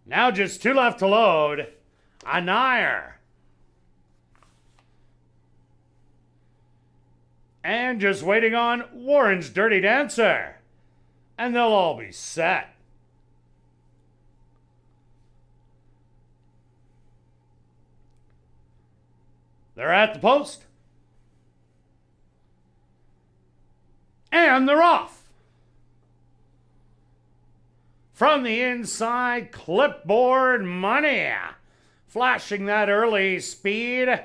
A: Now just 2 left to load. Anire. And just waiting on Warren's Dirty Dancer. And they'll all be set. They're at the post. And they're off. From the inside, Clipboard Money. Flashing that early speed,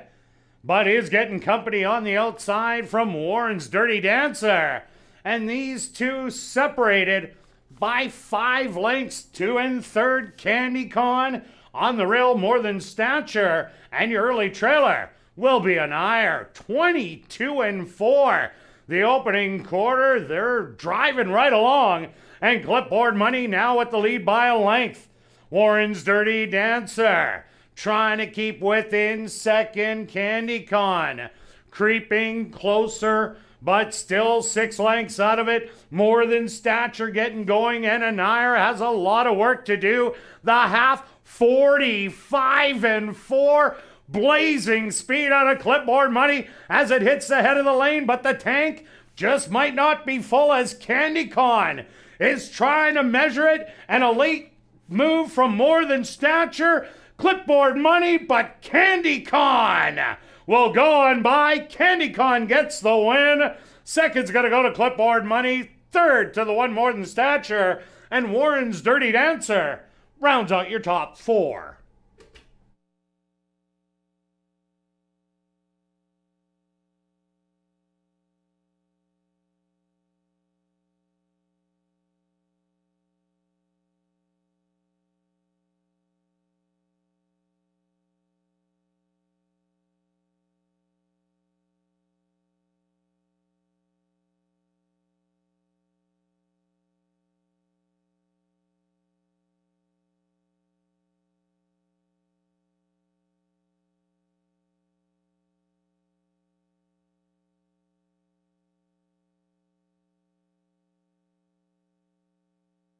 A: but is getting company on the outside from Warren's Dirty Dancer. And these two separated by 5 lengths. 2 and 3rd, Candy Con. On the rail, More Than Stature. And your early trailer will be Anire. 22 and 4. The opening quarter, they're driving right along. And Clipboard Money now at the lead by a length. Warren's Dirty Dancer trying to keep within second. Candy Con creeping closer, but still 6 lengths out of it. More Than Stature getting going, and Anire has a lot of work to do. The half, 45 and 4. Blazing speed out of Clipboard Money as it hits the head of the lane, but the tank just might not be full as Candy Con is trying to measure it, and a late move from More Than Stature. Clipboard Money, but Candy Con will go on by. Candy Con gets the win. Second's going to go to Clipboard Money. Third to the one More Than Stature. And Warren's Dirty Dancer rounds out your top 4.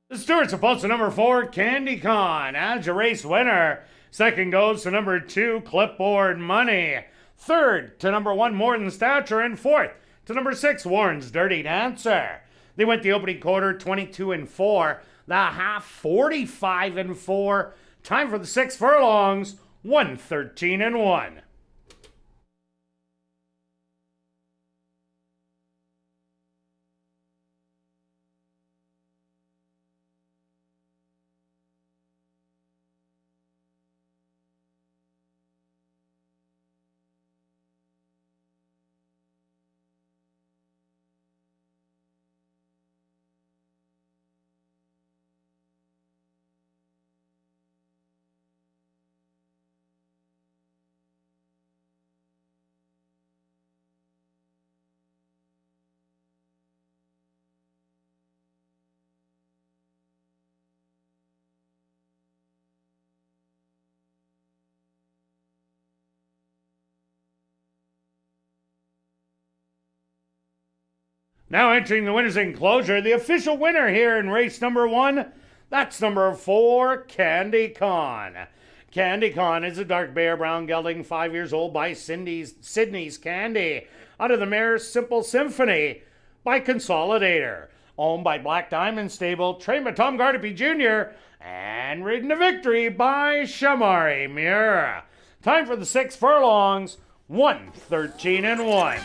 A: The Stewart's opposed to number 4, Candy Con, as your race winner. Second goes to number 2, Clipboard Money. Third to number 1, More Than Stature. And fourth to number 6, Warren's Dirty Dancer. They went the opening quarter 22 and 4. The half 45 and 4. Time for the 6 furlongs, 113 and 1. Now entering the winner's enclosure, the official winner here in race number 1, that's number 4, Candy Con. Candy Con is a dark bear brown gelding, 5 years old, by Sydney's Candy, out of the mare Simple Symphony by Consolidator, owned by Black Diamond Stable, trained by Tom Gardapi Jr., and ridden to victory by Shamari Muir. Time for the 6 furlongs, 113 and 1.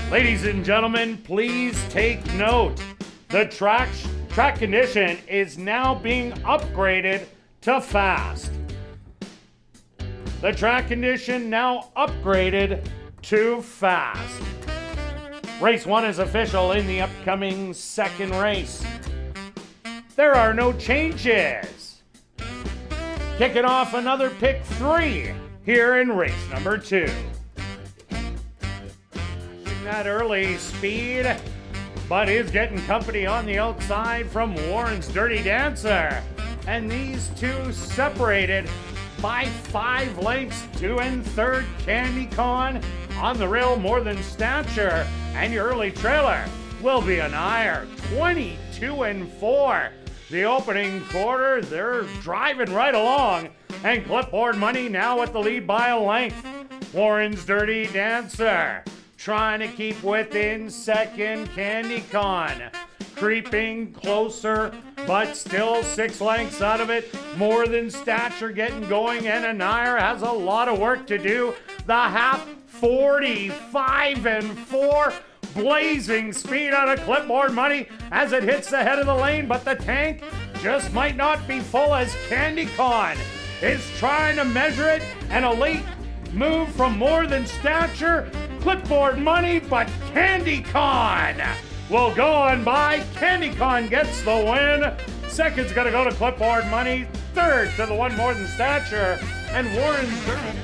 A: Ladies and gentlemen, please take note. The track condition is now being upgraded to fast. The track condition now upgraded to fast. Race 1 is official in the upcoming second race. There are no changes. Kicking off another pick 3 here in race number 2. That early speed, but is getting company on the outside from Warren's Dirty Dancer. And these two separated by 5 lengths. 2 and 3rd, Candy Con on the rail, More Than Stature. And your early trailer will be an ire, 22 and 4. The opening quarter, they're driving right along. And Clipboard Money now at the lead by a length. Warren's Dirty Dancer trying to keep within second, Candy Con creeping closer, but still 6 lengths out of it. More Than Stature getting going, and Anire has a lot of work to do. The half, 45 and 4. Blazing speed out of Clipboard Money as it hits the head of the lane, but the tank just might not be full as Candy Con is trying to measure it, and a late move from More Than Stature. Clipboard Money, but Candy Con will go on by. Candy Con gets the win. Second's gonna go to Clipboard Money. Third to the one More Than Stature, and Warren's Dirty.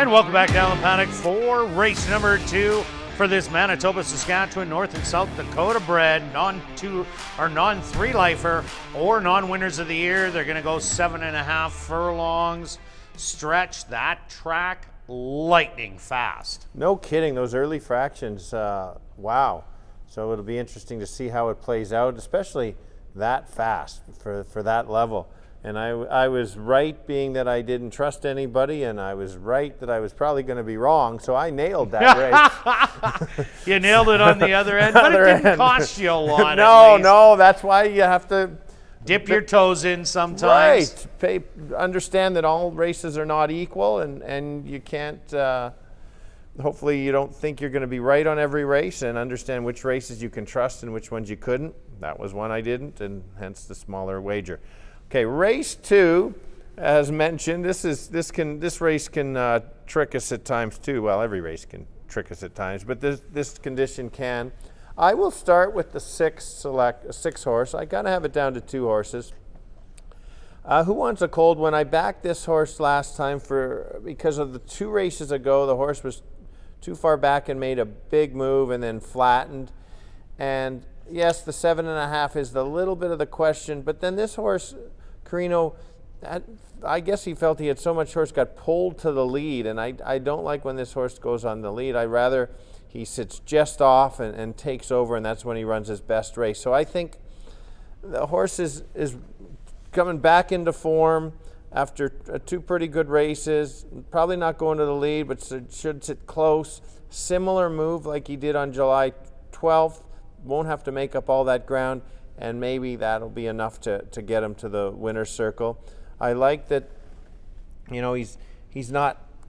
A: And welcome back down the paddock for race number 2 for this Manitoba, Saskatchewan, North and South Dakota bred non-3 lifer or non-winners of the year. They're going to go 7.5 furlongs. Stretch that track lightning fast.
B: No kidding, those early fractions, wow. So it'll be interesting to see how it plays out, especially that fast for that level. And I was right, being that I didn't trust anybody, and I was right that I was probably going to be wrong, so I nailed that race.
A: You nailed it on the other end, but it didn't cost you a lot.
B: No, that's why you have to
A: dip your toes in sometimes.
B: Right. Understand that all races are not equal, and you can't, hopefully you don't think you're going to be right on every race, and understand which races you can trust and which ones you couldn't. That was one I didn't, and hence the smaller wager. Okay, race 2, as mentioned, this race can trick us at times too. Well, every race can trick us at times, but this condition can. I will start with the 6 horse. I gotta have it down to 2 horses. Who wants a cold one? I backed this horse last time because of the 2 races ago. The horse was too far back and made a big move and then flattened. And yes, the 7.5 is the little bit of the question, but then this horse, Carino, I guess he felt he had so much horse, got pulled to the lead, and I don't like when this horse goes on the lead. I'd rather he sits just off and takes over, and that's when he runs his best race. So I think the horse is coming back into form after 2 pretty good races, probably not going to the lead, but should sit close. Similar move like he did on July 12th. Won't have to make up all that ground, and maybe that'll be enough to get him to the winner's circle. I like that,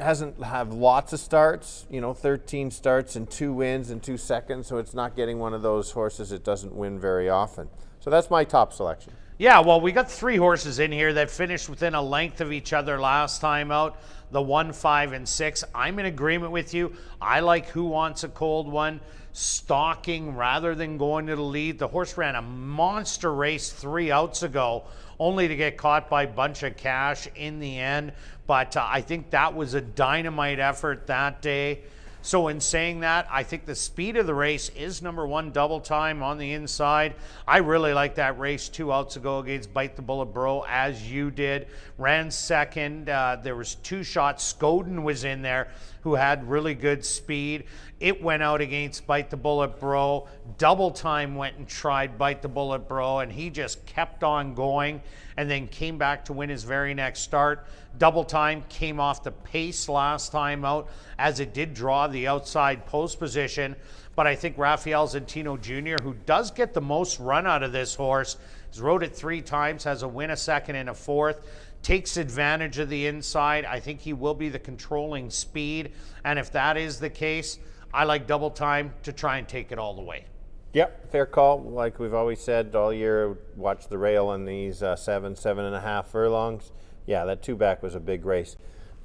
B: hasn't have lots of starts, 13 starts and 2 wins and 2 seconds, so it's not getting one of those horses that doesn't win very often. So that's my top selection.
A: Yeah, well, we got 3 horses in here that finished within a length of each other last time out, the 1, 5, and 6. I'm in agreement with you. I like Who Wants a Cold One, stalking rather than going to the lead. The horse ran a monster race 3 outs ago, only to get caught by Bunch of Cash in the end. But I think that was a dynamite effort that day. So in saying that, I think the speed of the race is number 1, Double Time on the inside. I really like that race 2 outs ago against Bite the Bullet Bro, as you did. Ran second. There was 2 shots. Skoden was in there, who had really good speed. It went out against Bite the Bullet Bro. Double Time went and tried Bite the Bullet Bro, and he just kept on going and then came back to win his very next start. Double Time came off the pace last time out, as it did draw the outside post position. But I think Rafael Zentino Jr., who does get the most run out of this horse, has rode it 3 times, has a win, a second, and a fourth, takes advantage of the inside. I think he will be the controlling speed. And if that is the case, I like Double Time to try and take it all the way.
B: Yep, fair call. Like we've always said all year, watch the rail on these 7.5 furlongs. Yeah, that 2-back was a big race.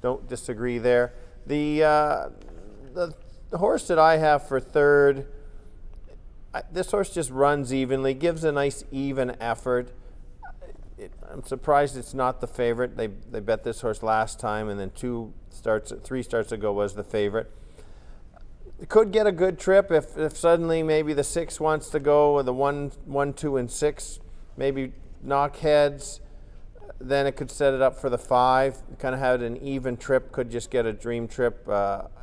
B: Don't disagree there. The horse that I have for third, this horse just runs evenly, gives a nice even effort. I'm surprised it's not the favorite. They bet this horse last time, and then 3 starts ago was the favorite. It could get a good trip if suddenly maybe the 6 wants to go, or the 1, 2, and 6 maybe knock heads. Then it could set it up for the 5. Kind of had an even trip, could just get a dream trip.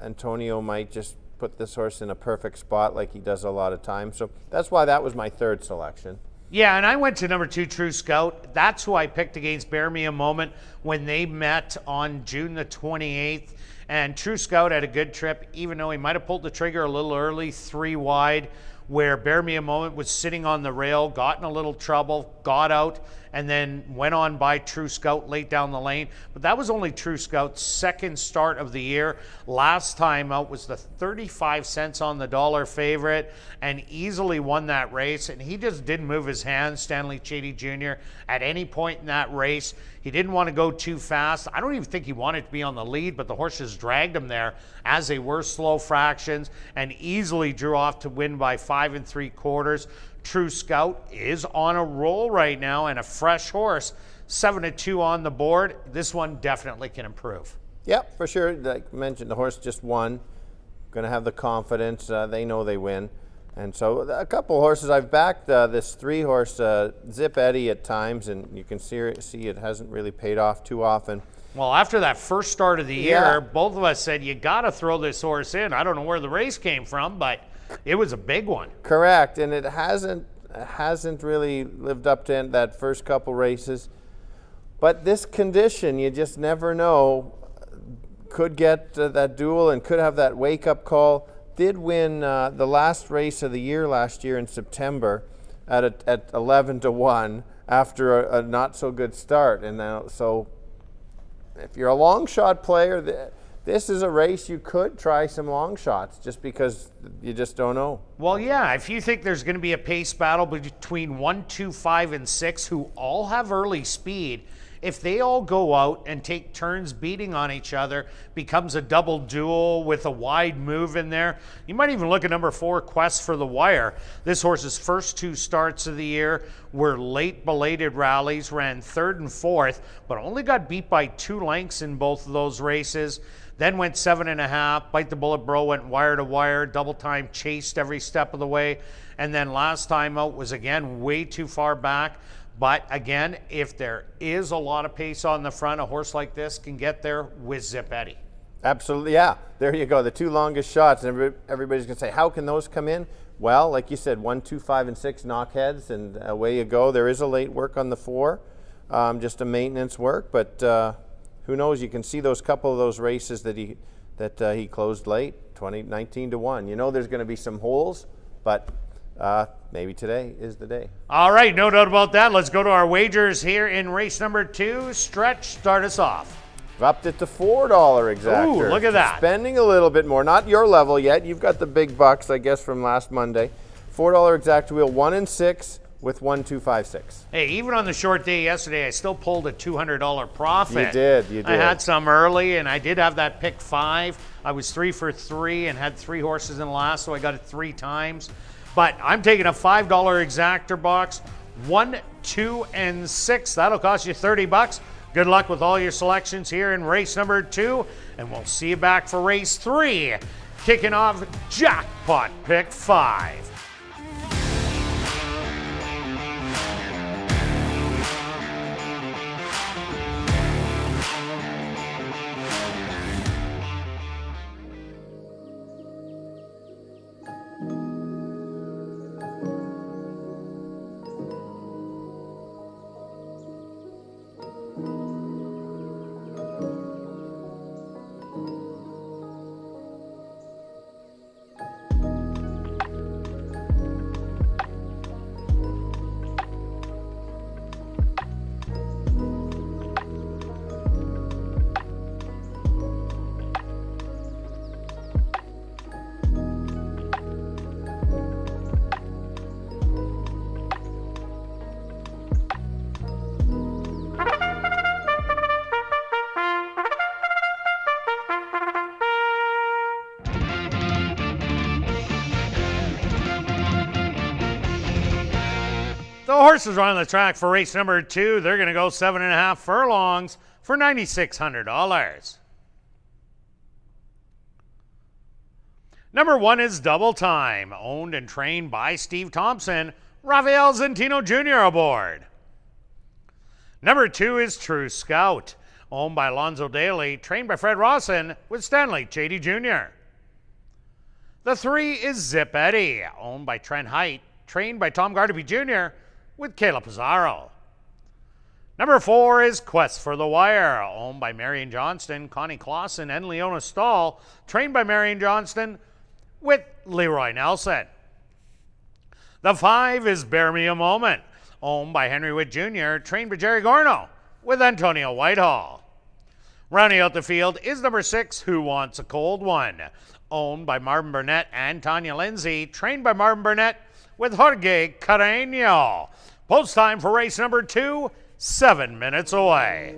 B: Antonio might just put this horse in a perfect spot like he does a lot of times. So that's why that was my third selection.
A: Yeah, and I went to number 2, True Scout. That's who I picked against Bear Me a Moment when they met on June the 28th. And True Scout had a good trip, even though he might have pulled the trigger a little early, 3 wide, where Bear Me a Moment was sitting on the rail, got in a little trouble, got out, and then went on by True Scout late down the lane. But that was only True Scout's second start of the year. Last time out was the 35 cents on the dollar favorite and easily won that race. And he just didn't move his hands, Stanley Chady Jr., at any point in that race. He didn't want to go too fast. I don't even think he wanted to be on the lead, but the horses dragged him there as they were slow fractions and easily drew off to win by 5 3/4. True Scout is on a roll right now and a fresh horse. 7-2 on the board. This one definitely can improve.
B: Yep, for sure. Like I mentioned, the horse just won. Going to have the confidence. They know they win. And so a couple horses I've backed, this 3-horse Zip Eddie at times, and you can see it hasn't really paid off too often.
A: Well, after that first start of the year, both of us said, you got to throw this horse in. I don't know where the race came from, but it was a big one.
B: Correct, and it hasn't really lived up to that first couple races. But this condition, you just never know, could get that duel and could have that wake-up call. Did win the last race of the year last year in September at 11-1 after a not so good start, and now so if you're a long shot player, this is a race you could try some long shots just because you just don't know.
A: Well, yeah, if you think there's going to be a pace battle between 1, 2, 5, and 6, who all have early speed, if they all go out and take turns beating on each other, becomes a double duel with a wide move in there. You might even look at number 4, Quest for the Wire. This horse's first 2 starts of the year were late belated rallies, ran 3rd and 4th, but only got beat by 2 lengths in both of those races. Then went 7.5, Bite the Bullet Bro went wire to wire, double time, chased every step of the way. And then last time out was again way too far back. But again, if there is a lot of pace on the front, a horse like this can get there with Zip Eddie.
B: Absolutely, yeah. There you go, the 2 longest shots. And everybody's going to say, how can those come in? Well, like you said, 1, 2, 5, and 6 knockheads, and away you go. There is a late work on the 4, just a maintenance work. But who knows? You can see those couple of those races that he closed late, 19-1. You know there's going to be some holes, but maybe today is the day.
A: All right, no doubt about that. Let's go to our wagers here in race number 2. Stretch, start us off.
B: I've upped it to $4 exactor.
A: Ooh, look at that.
B: Spending a little bit more. Not your level yet. You've got the big bucks, I guess, from last Monday. $4 exactor wheel, 1 and 6 with 1, 2, 5, 6.
A: Hey, even on the short day yesterday, I still pulled a $200 profit.
B: You did.
A: I had some early, and I did have that pick 5. I was 3 for 3 and had 3 horses in the last, so I got it 3 times. But I'm taking a $5 exactor box, 1, 2, and 6. That'll cost you $30. Good luck with all your selections here in race number 2, and we'll see you back for race 3, kicking off Jackpot Pick 5. The horses are on the track for race number 2. They're going to go 7.5 furlongs for $9,600. Number 1 is Double Time, owned and trained by Steve Thompson. Rafael Zentino Jr. aboard. Number 2 is True Scout, owned by Alonzo Daly, trained by Fred Rawson with Stanley Chady Jr. The 3 is Zip Eddie, owned by Trent Height, trained by Tom Gardaby Jr. with Caleb Pizarro. Number 4 is Quest for the Wire, owned by Marion Johnston, Connie Clausen, and Leona Stahl, trained by Marion Johnston with Leroy Nelson. The 5 is Bear Me a Moment, owned by Henry Witt Jr., trained by Jerry Gorno with Antonio Whitehall. Rounding out the field is number 6, Who Wants a Cold One, owned by Marvin Burnett and Tanya Lindsay, trained by Marvin Burnett with Jorge Carreño. Post time for race number 2, 7 minutes away.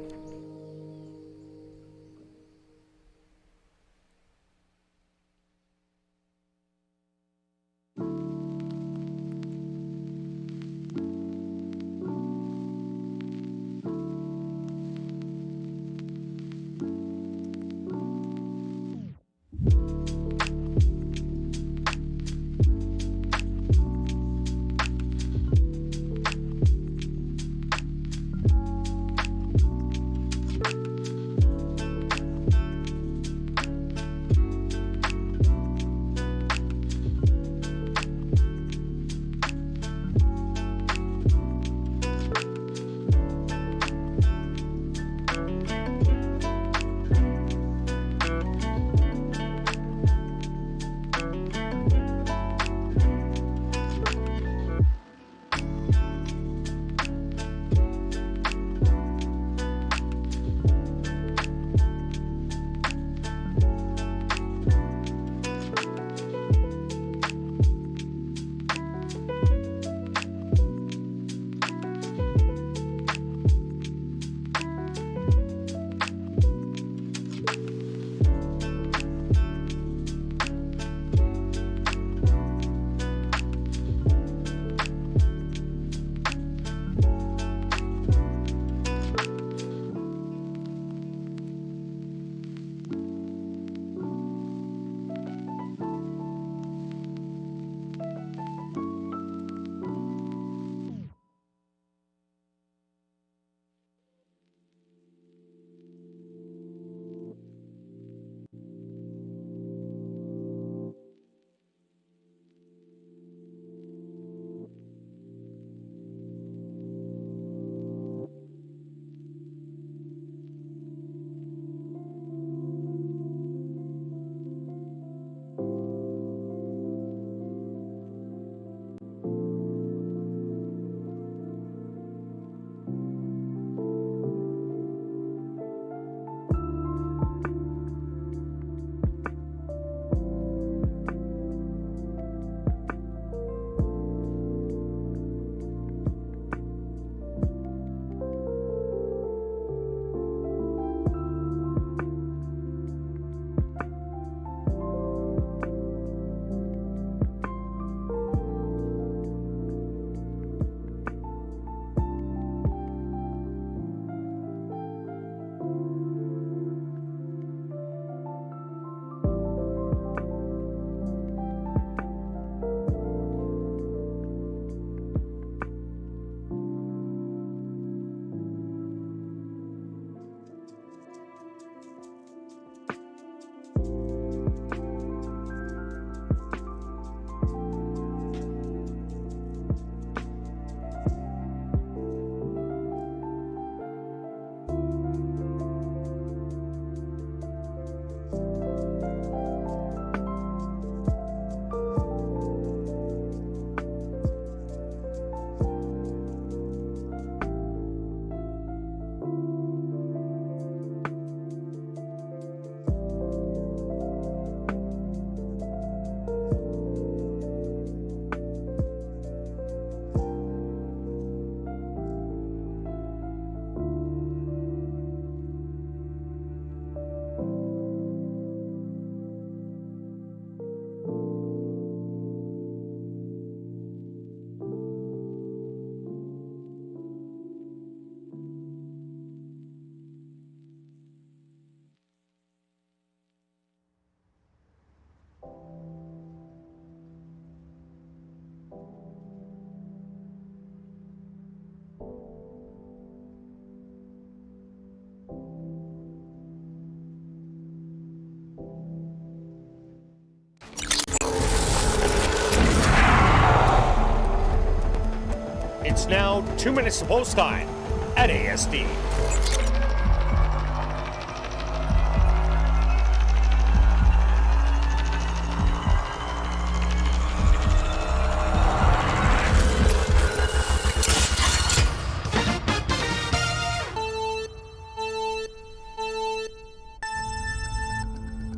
C: now 2 minutes to post time at ASD.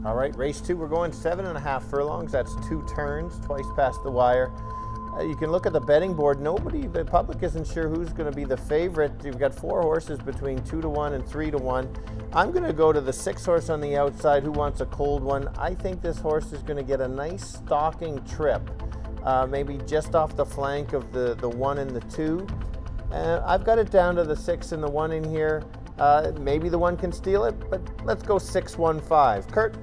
B: All right, race 2, we're going 7.5 furlongs. That's 2 turns, twice past the wire. You can look at the betting board. The public isn't sure who's going to be the favorite. You've got 4 horses between 2-1 and 3-1. I'm going to go to the 6 horse on the outside, Who Wants a Cold One. I think this horse is going to get a nice stalking trip, maybe just off the flank of the 1 and the 2. I've got it down to the 6 and the 1 in here. Maybe the 1 can steal it, but let's go 6-1-5. Kirt?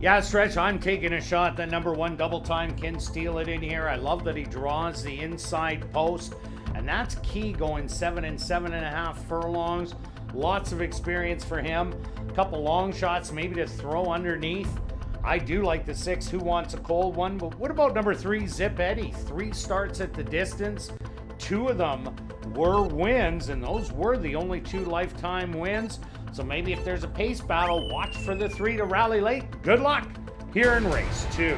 A: Yeah, Stretch, I'm taking a shot that number 1 Double Time can steal it in here. I love that he draws the inside post, and that's key going 7 and 7.5 furlongs. Lots of experience for him. A couple long shots maybe to throw underneath. I do like the 6 Who Wants a Cold One, but what about number 3 Zip Eddie? 3 starts at the distance. 2 of them were wins, and those were the only 2 lifetime wins. So maybe if there's a pace battle, watch for the 3 to rally late. Good luck here in race 2.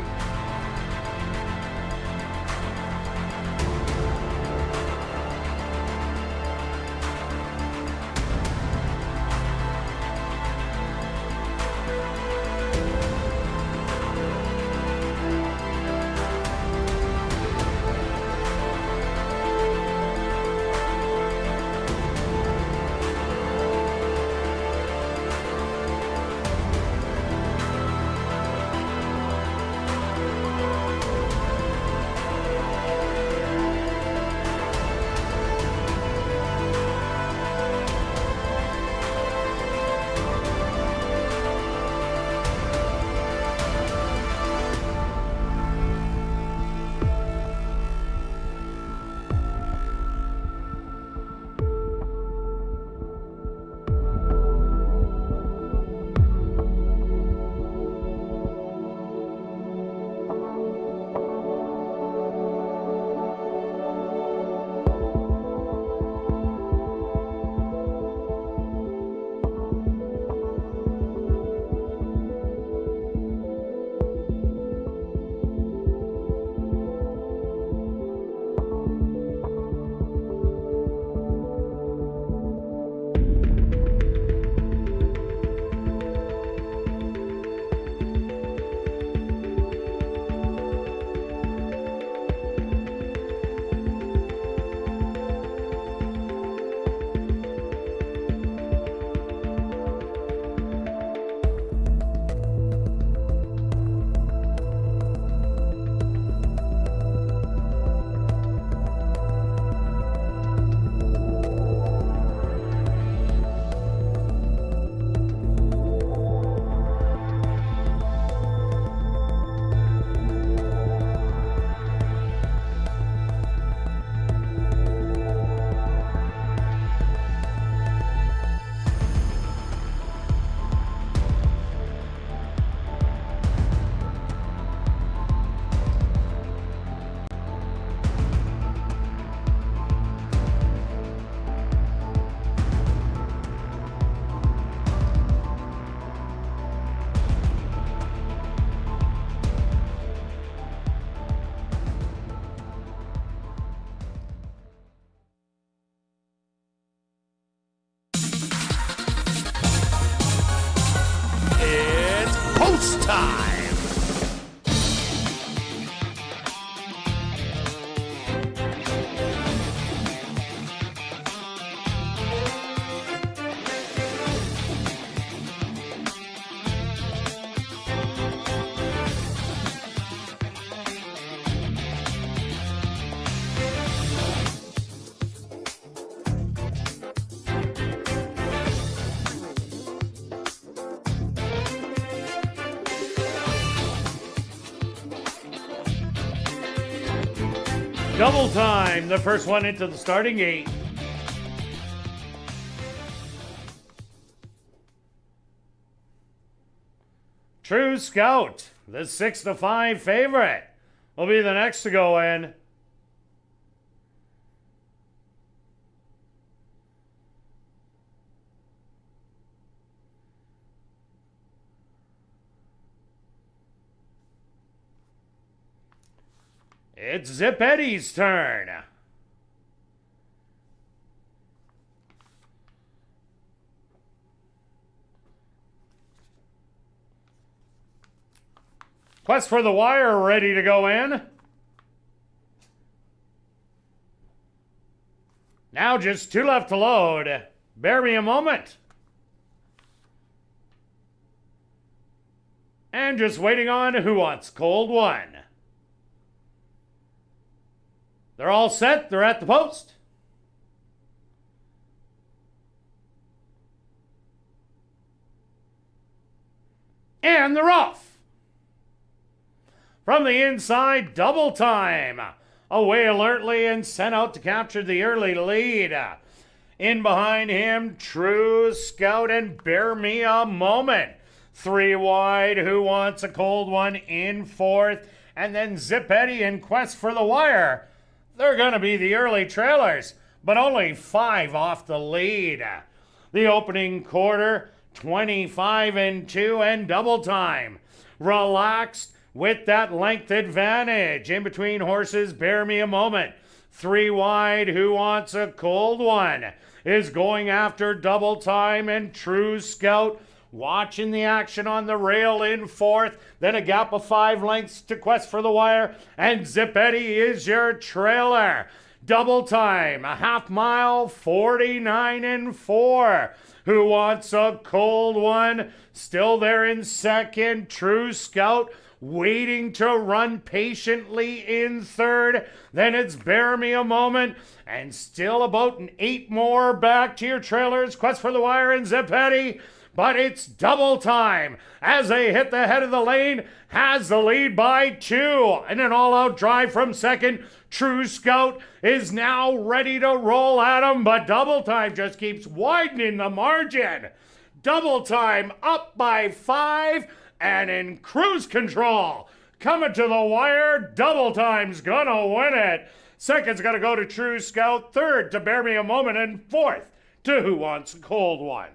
C: Post time!
A: Double Time, the first one into the starting gate. True Scout, the 6-5 favorite, will be the next to go in. It's Zip Eddie's turn. Quest for the Wire ready to go in. Now just 2 left to load. Bear me a moment. And just waiting on Who Wants Cold One. They're all set. They're at the post. And they're off. From the inside, Double Time. Away alertly and sent out to capture the early lead. In behind him, True Scout and Bear Me a Moment. 3 wide, Who Wants a Cold One in 4th. And then Zip Eddie and Quest for the Wire. They're going to be the early trailers, but only 5 off the lead. The opening quarter, 25-2 and Double Time. Relaxed with that length advantage. In between horses, Bear Me a Moment. 3 wide, Who Wants a Cold One is going after Double Time, and True Scout watching the action on the rail in 4th. Then a gap of 5 lengths to Quest for the Wire, and Zip Eddie is your trailer. Double Time, a half mile, 49-4. Who Wants a Cold One still there in 2nd. True Scout waiting to run patiently in 3rd. Then it's Bear Me a Moment, and still about an 8 more back to your trailers, Quest for the Wire and Zip Eddie. But it's Double Time as they hit the head of the lane, has the lead by 2. And an all-out drive from 2nd. True Scout is now ready to roll at him, but Double Time just keeps widening the margin. Double Time up by 5 and in cruise control. Coming to the wire, Double Time's gonna win it. 2nd's gonna go to True Scout, 3rd to Bear Me a Moment, and 4th to Who Wants a Cold One.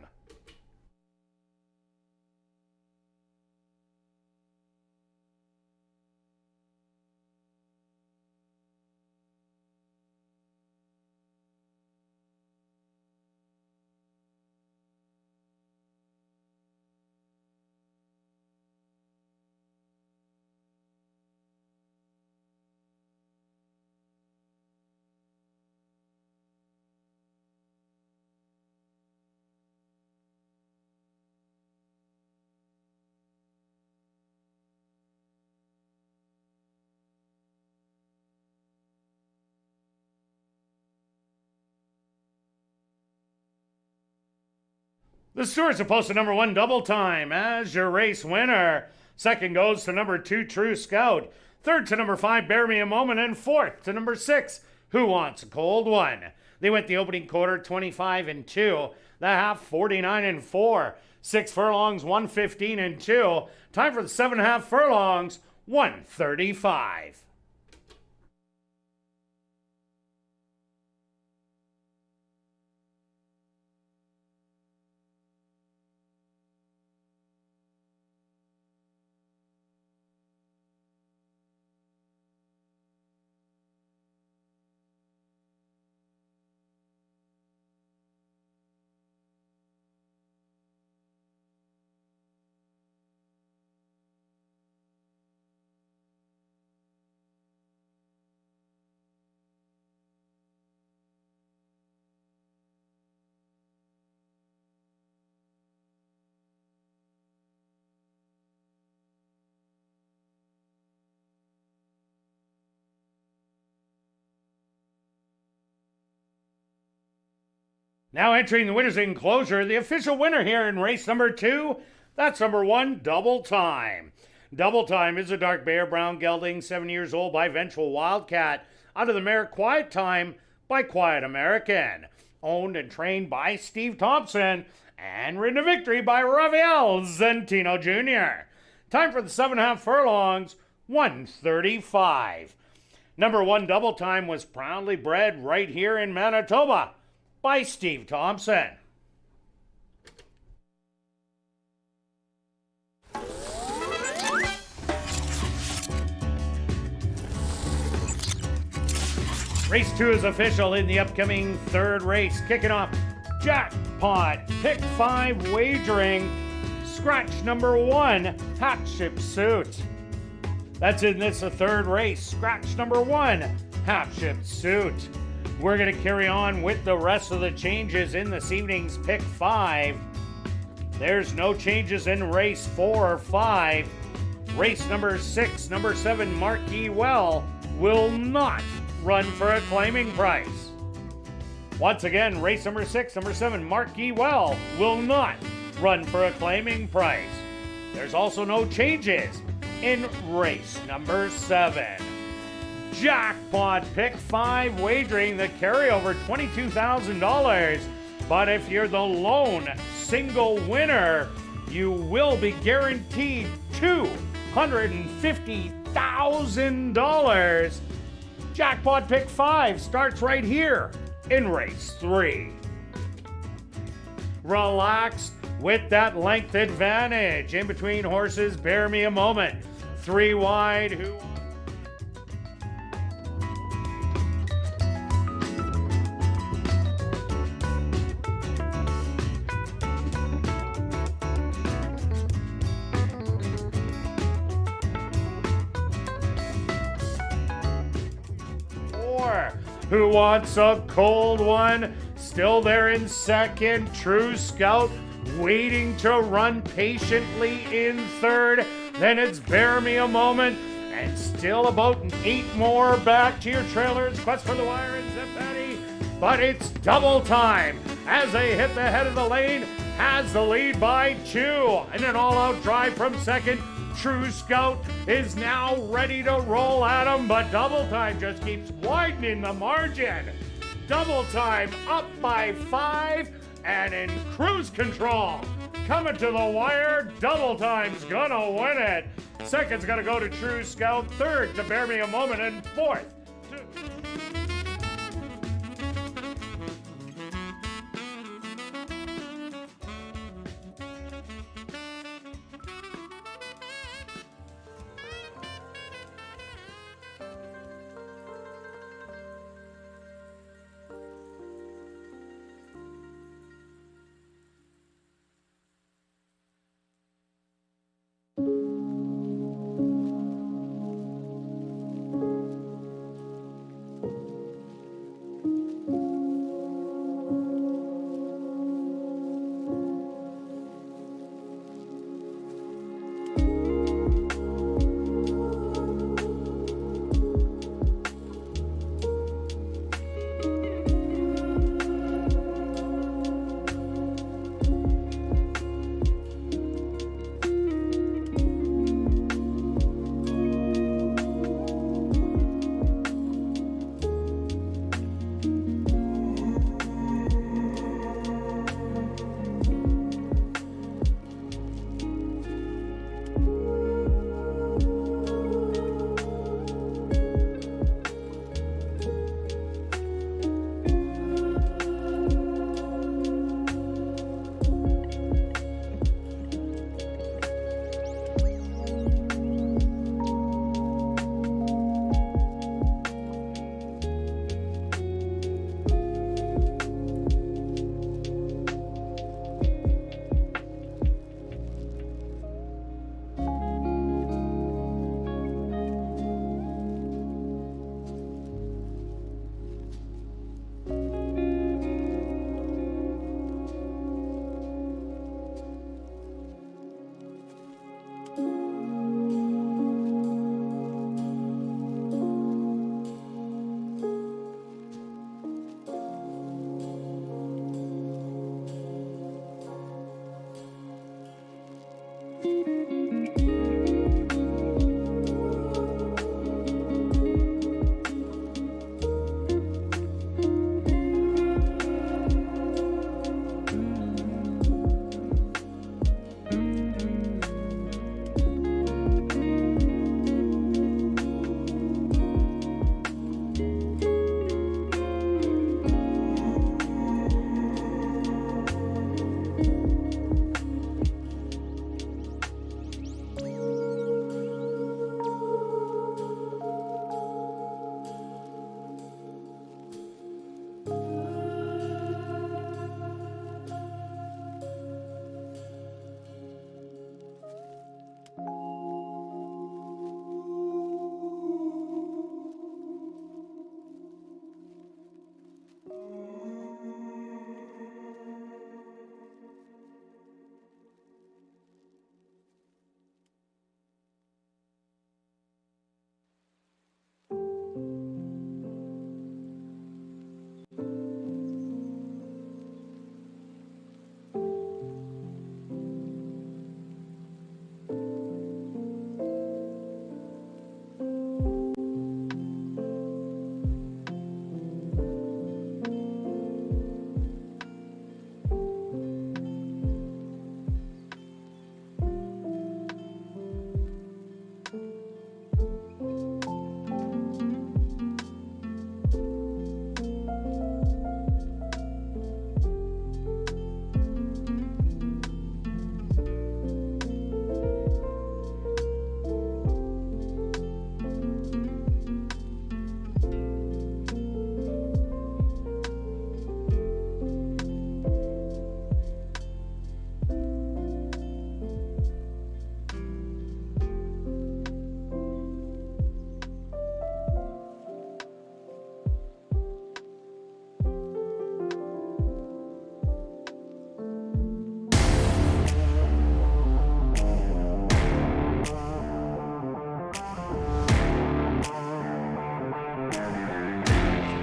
A: The stewards have posted number 1, Double Time, as your race winner. 2nd goes to number 2, True Scout. 3rd to number 5, Bear Me a Moment. And 4th to number 6, Who Wants a Cold One. They went the opening quarter 25-2. The half 49-4. 6 furlongs, 115-2. Time for the 7.5 furlongs, 135. Now entering the winner's enclosure, the official winner here in race number 2, that's number 1, Double Time. Double Time is a dark bear brown gelding, 7 years old by Vengeful Wildcat, out of the mare Quiet Time by Quiet American. Owned and trained by Steve Thompson, and ridden to victory by Rafael Zentino Jr. Time for the 7.5 furlongs, 135. Number 1, Double Time, was proudly bred right here in Manitoba by Steve Thompson. Race 2 is official in the upcoming third race. Kicking off, jackpot, pick 5 wagering, scratch number 1, half-ship suit. That's in this third race, scratch number 1, half-ship suit. We're going to carry on with the rest of the changes in this evening's pick 5. There's no changes in race 4 or 5. Race number 6, number 7, Marquee Well, will not run for a claiming price. Once again, race number 6, number 7, Marquee Well, will not run for a claiming price. There's also no changes in race number 7. Jackpot pick 5 wagering, the carryover $22,000. But if you're the lone single winner, you will be guaranteed $250,000. Jackpot pick 5 starts right here in race 3. Relaxed with that length advantage. In between horses, bear me a moment. 3 wide, who... Who wants a cold one? Still there in second. True Scout waiting to run patiently in third. Then it's Bear Me a Moment. And still about 8 more back to your trailers. Quest for the Wire and Zipetti. But it's double time as they hit the head of the lane. Has the lead by 2. And an all-out drive from second. True Scout is now ready to roll at him, but Double Time just keeps widening the margin. Double Time up by 5 and in cruise control. Coming to the wire, Double Time's gonna win it. Second's gonna go to True Scout, third to Bear Me a Moment, and fourth to...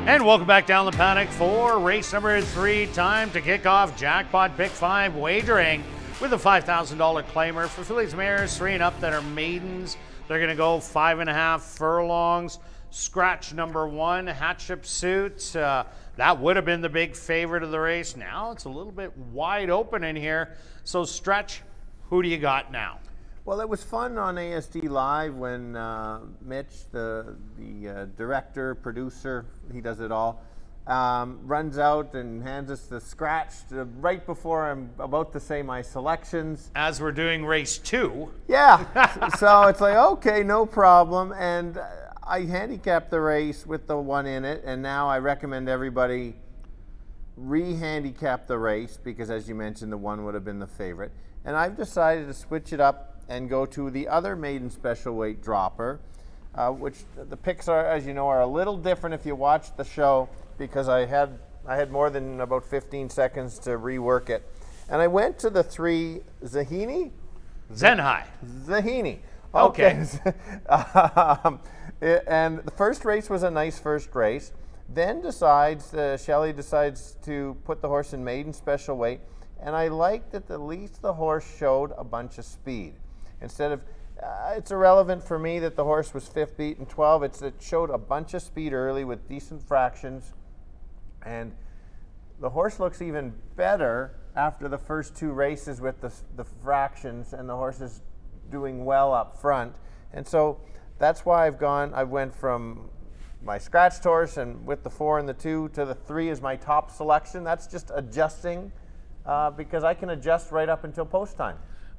A: And welcome back down the paddock for race number 3. Time to kick off Jackpot Pick 5 wagering with a $5,000 claimer for fillies, mares 3 and up that are maidens. They're going to go 5.5 furlongs. Scratch number 1, Hatship Suit. That would have been the big favorite of the race. Now it's a little bit wide open in here. So Stretch, who do you got now?
B: Well, it was fun on ASD Live when Mitch, the director, producer, he does it all, runs out and hands us the scratch right before I'm about to say my selections.
A: As we're doing race 2.
B: Yeah, so it's like, okay, no problem. And I handicapped the race with the one in it, and now I recommend everybody re-handicap the race because, as you mentioned, the one would have been the favorite. And I've decided to switch it up and go to the other maiden special weight dropper, which the picks are, as you know, are a little different if you watch the show because I had more than about 15 seconds to rework it. And I went to the 3 Zahini?
A: Zenhai.
B: Zahini.
A: Okay.
B: And the first race was a nice first race. Then Shelley decides to put the horse in maiden special weight. And I liked that at least the horse showed a bunch of speed. Instead of, it's irrelevant for me that the horse was 5th beat and 12. It showed a bunch of speed early with decent fractions. And the horse looks even better after the first 2 races with the fractions, and the horse is doing well up front. And so that's why I went from my scratched horse and with the 4 and the 2 to the 3 is my top selection. That's just adjusting because I can adjust right up until post time.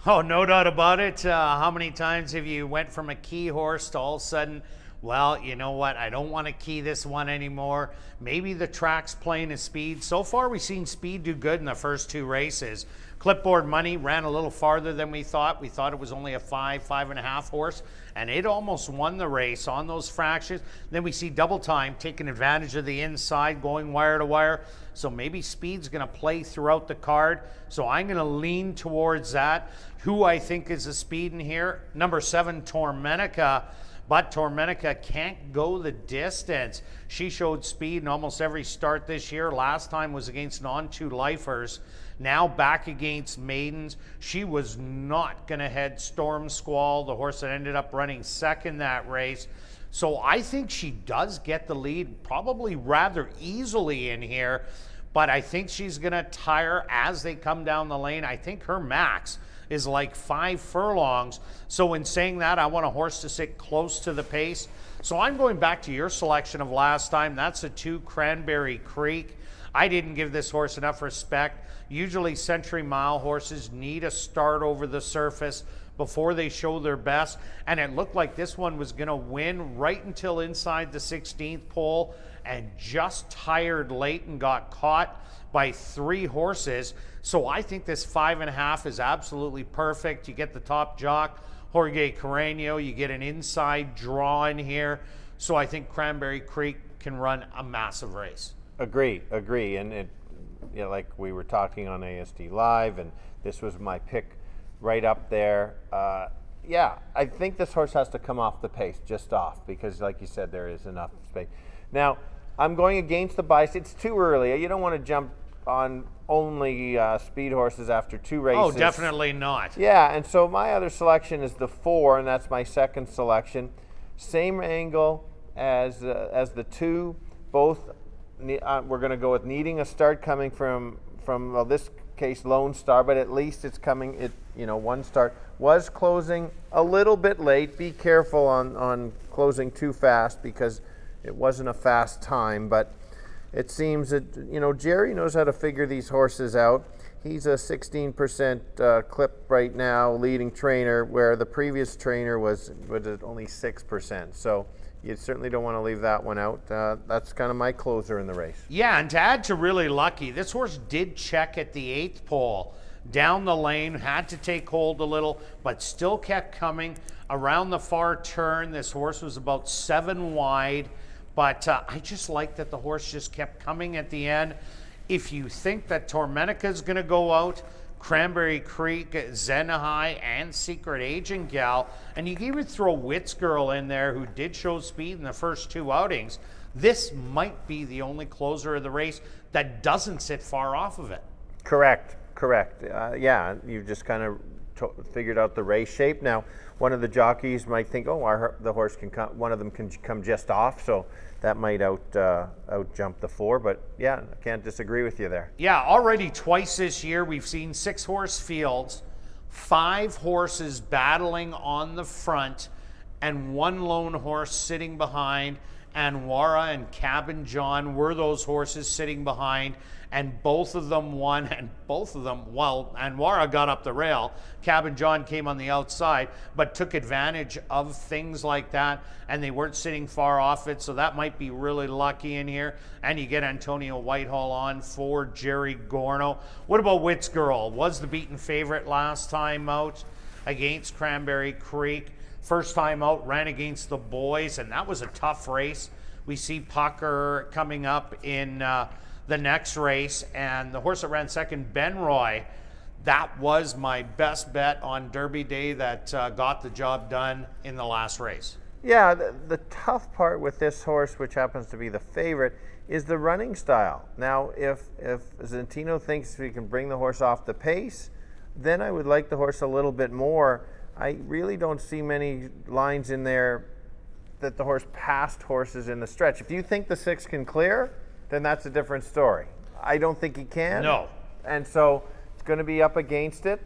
A: Oh, no doubt about it. How many times have you went from a key horse to all of a sudden, well, you know what, I don't want to key this one anymore. Maybe the track's playing a speed. So far, we've seen speed do good in the first 2 races. Clipboard Money ran a little farther than we thought. We thought it was only a 5.5 horse, and it almost won the race on those fractions. Then we see Double Time taking advantage of the inside, going wire to wire. So maybe speed's going to play throughout the card. So I'm going to lean towards that. Who I think is the speed in here? Number 7, Tormenica. But Tormenica can't go the distance. She showed speed in almost every start this year. Last time was against non-2 lifers. Now back against maidens. She was not going to head Storm Squall, the horse that ended up running second that race. So I think she does get the lead probably rather easily in here. But I think she's going to tire as they come down the lane. I think her max is like 5 furlongs. So in saying that, I want a horse to sit close to the pace. So I'm going back to your selection of last time. That's a 2 Cranberry Creek. I didn't give this horse enough respect. Usually Century Mile horses need a start over the surface before they show their best. And it looked like this one was going to win right until inside the 16th pole and just tired late and got caught by 3 horses. So I think this 5.5 is absolutely perfect. You get the top jock, Jorge Carreño. You get an inside draw in here. So I think Cranberry Creek can run a massive race. Agree.
B: And it, like we were talking on ASD Live, and this was my pick right up there. I think this horse has to come off the pace, just off, because like you said, there is enough space. Now, I'm going against the bias. It's too early. You don't want to jump on only speed horses after 2 races.
A: Oh, definitely not.
B: Yeah, and so my other selection is the 4, and that's my second selection. Same angle as the 2. Both we're going to go with needing a start coming from well, this case Lone Star, but at least it's coming. One start was closing a little bit late. Be careful on closing too fast because it wasn't a fast time, but it seems that Jerry knows how to figure these horses out. He's a 16% clip right now, leading trainer, where the previous trainer was at only 6%. So you certainly don't want to leave that one out. That's kind of my closer in the race.
A: Yeah, and to add to really lucky, this horse did check at the 8th pole. Down the lane, had to take hold a little, but still kept coming. Around the far turn, this horse was about 7 wide. But I just like that the horse just kept coming at the end. If you think that Tormenica is going to go out, Cranberry Creek, Zen High, and Secret Agent Gal. And you can even throw Wits Girl in there, who did show speed in the first 2 outings. This might be the only closer of the race that doesn't sit far off of it.
B: Correct. Yeah, you just kind of figured out the race shape. Now, one of the jockeys might think, oh, the horse can come, one of them can come just off, so that might out jump the 4. But yeah, I can't disagree with you there.
A: Yeah, already twice this year we've seen 6-horse fields, 5 horses battling on the front, and 1 lone horse sitting behind. Anwara and Cabin John were those horses sitting behind, and both of them won, and both of them, well, Anwara got up the rail, Cabin John came on the outside, but took advantage of things like that, and they weren't sitting far off it, so that might be really lucky in here. And you get Antonio Whitehall on for Jerry Gorno. What about Wits Girl? Was the beaten favorite last time out against Cranberry Creek. First time out, ran against the boys, and that was a tough race. We see Pucker coming up in the next race, and the horse that ran second, Benroy, that was my best bet on Derby Day that got the job done in the last race.
B: Yeah, the tough part with this horse, which happens to be the favorite, is the running style. Now, if Zentino thinks he can bring the horse off the pace, then I would like the horse a little bit more. I really don't see many lines in there that the horse passed horses in the stretch. If you think the 6 can clear, then that's a different story. I don't think he can.
A: No.
B: And so it's going to be up against it.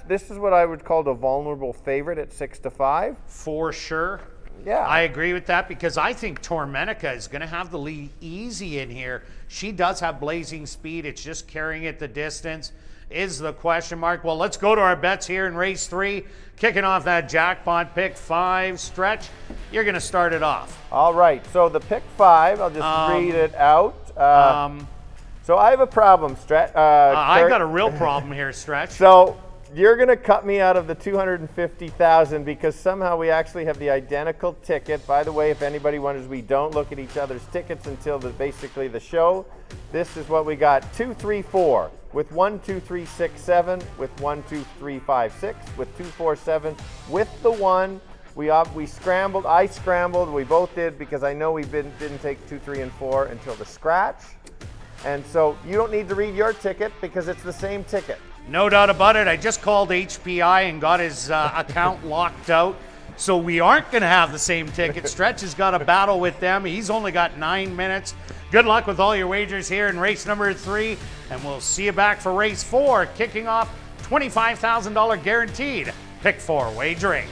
B: This is what I would call the vulnerable favorite at 6-5.
A: For sure.
B: Yeah.
A: I agree with that, because I think Tormenica is going to have the lead easy in here. She does have blazing speed. It's just carrying it the distance is the question mark. Well, let's go to our bets here in race 3. Kicking off that jackpot pick 5 stretch. You're going to start it off.
B: All right. So the pick 5, I'll just read it out. So I have a problem, Stretch.
A: I've got a real problem here, Stretch.
B: So you're going to cut me out of the $250,000 because somehow we actually have the identical ticket. By the way, if anybody wonders, we don't look at each other's tickets until basically the show. This is what we got: 2, 3, 4 with 1, 2, 3, 6, 7 with 1, 2, 3, 5, 6 with 2, 4, 7 with the 1. We scrambled. I scrambled. We both did, because I know we didn't take 2, 3, and 4 until the scratch. And so you don't need to read your ticket because it's the same ticket.
A: No doubt about it. I just called HPI and got his account locked out. So we aren't going to have the same ticket. Stretch has got a battle with them. He's only got 9 minutes. Good luck with all your wagers here in race number 3. And we'll see you back for race 4, kicking off $25,000 guaranteed pick 4 wagering.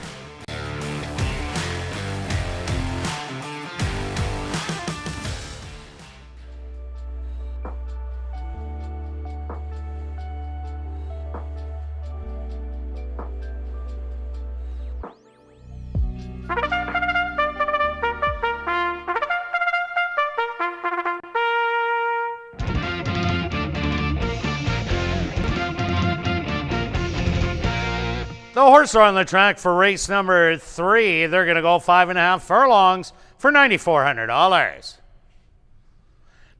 A: The horses are on the track for race number 3. They're going to go 5.5 furlongs for $9,400.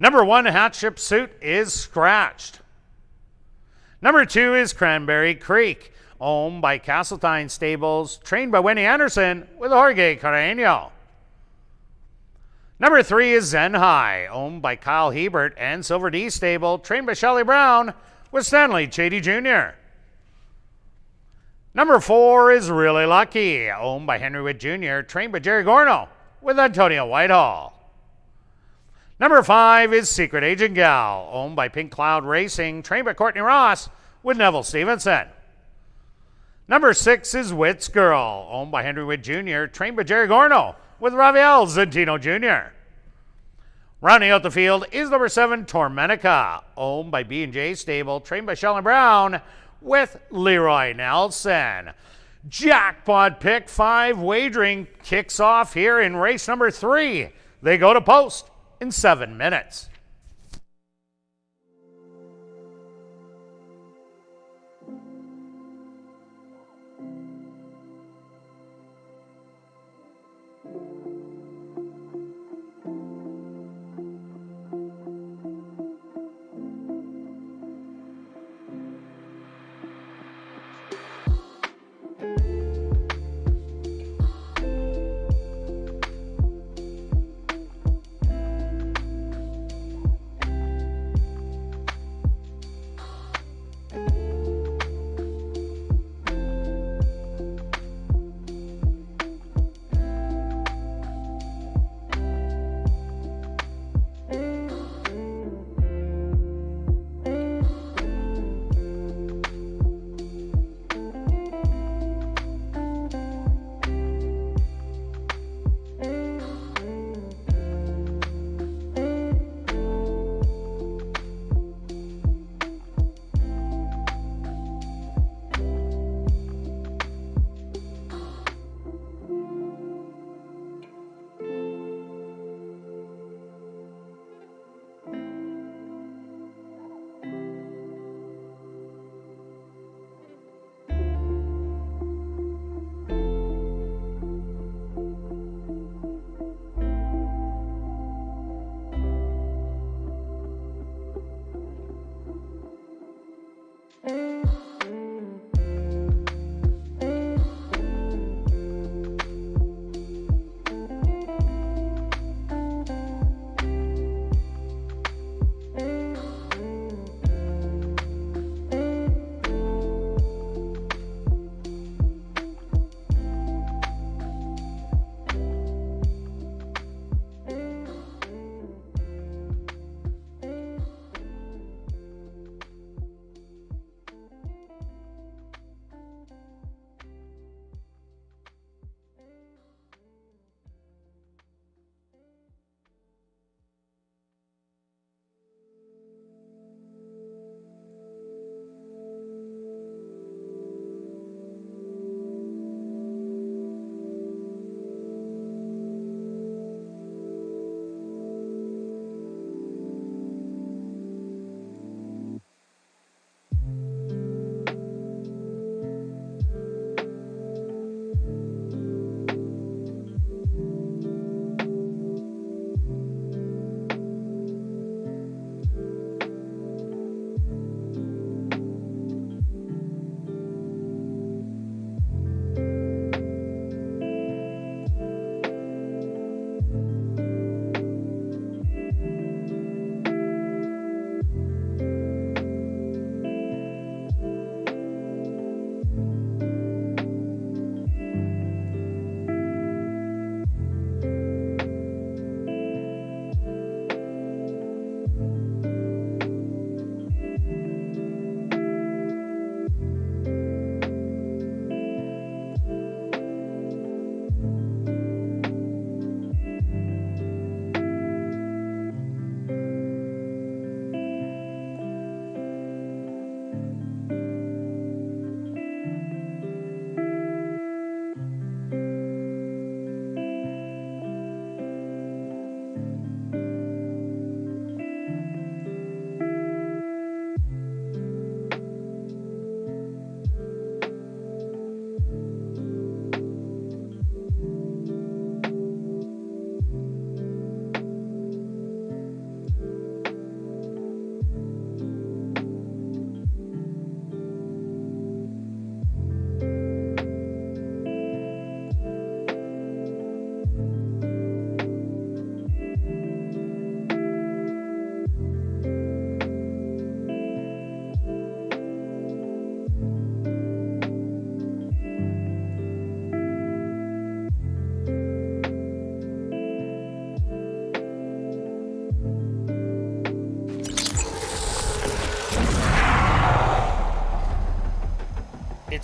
A: Number 1, Hatship Suit, is scratched. Number 2 is Cranberry Creek, owned by Castletine Stables, trained by Winnie Anderson with Jorge Carreño. Number 3 is Zen High, owned by Kyle Hebert and Silver D Stable, trained by Shelley Brown with Stanley Chady Jr. Number 4 is Really Lucky, owned by Henry Witt Jr., trained by Jerry Gorno with Antonio Whitehall. Number 5 is Secret Agent Gal, owned by Pink Cloud Racing, trained by Courtney Ross with Neville Stevenson. Number 6 is Wits Girl, owned by Henry Witt Jr., trained by Jerry Gorno with Rafael Zentino Jr. Rounding out the field is number 7, Tormenica, owned by B&J Stable, trained by Shelley Brown with Leroy Nelson. Jackpot pick 5 wagering kicks off here in race number 3. They go to post in 7 minutes.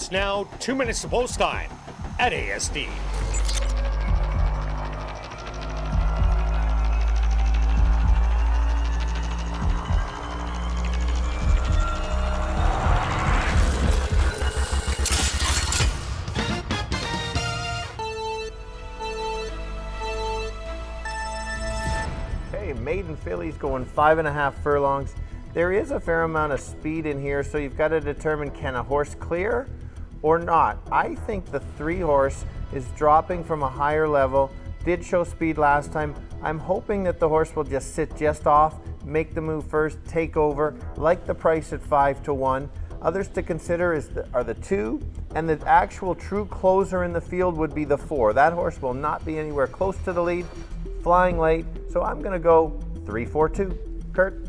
C: It's now 2 minutes to post time at ASD.
B: Okay, maiden fillies going 5.5 furlongs. There is a fair amount of speed in here, so you've got to determine, can a horse clear or not? I think the 3 horse is dropping from a higher level, did show speed last time. I'm hoping that the horse will just sit just off, make the move first, take over, like the price at 5 to 1. Others to consider are the 2, and the actual true closer in the field would be the 4. That horse will not be anywhere close to the lead, flying late, so I'm going to go 3-4-2. Kirt?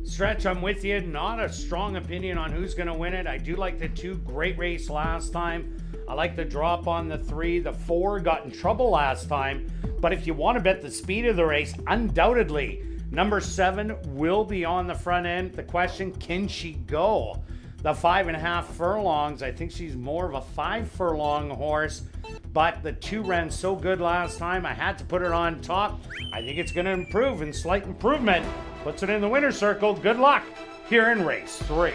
A: Stretch, I'm with you. Not a strong opinion on who's going to win it. I do like the 2, great race last time. I like the drop on the 3. The 4 got in trouble last time. But if you want to bet the speed of the race, undoubtedly, number 7 will be on the front end. The question, can she go? The 5.5 furlongs, I think she's more of a 5 furlong horse. But the 2 ran so good last time, I had to put it on top. I think it's going to improve, and slight improvement puts it in the winner's circle. Good luck here in race 3.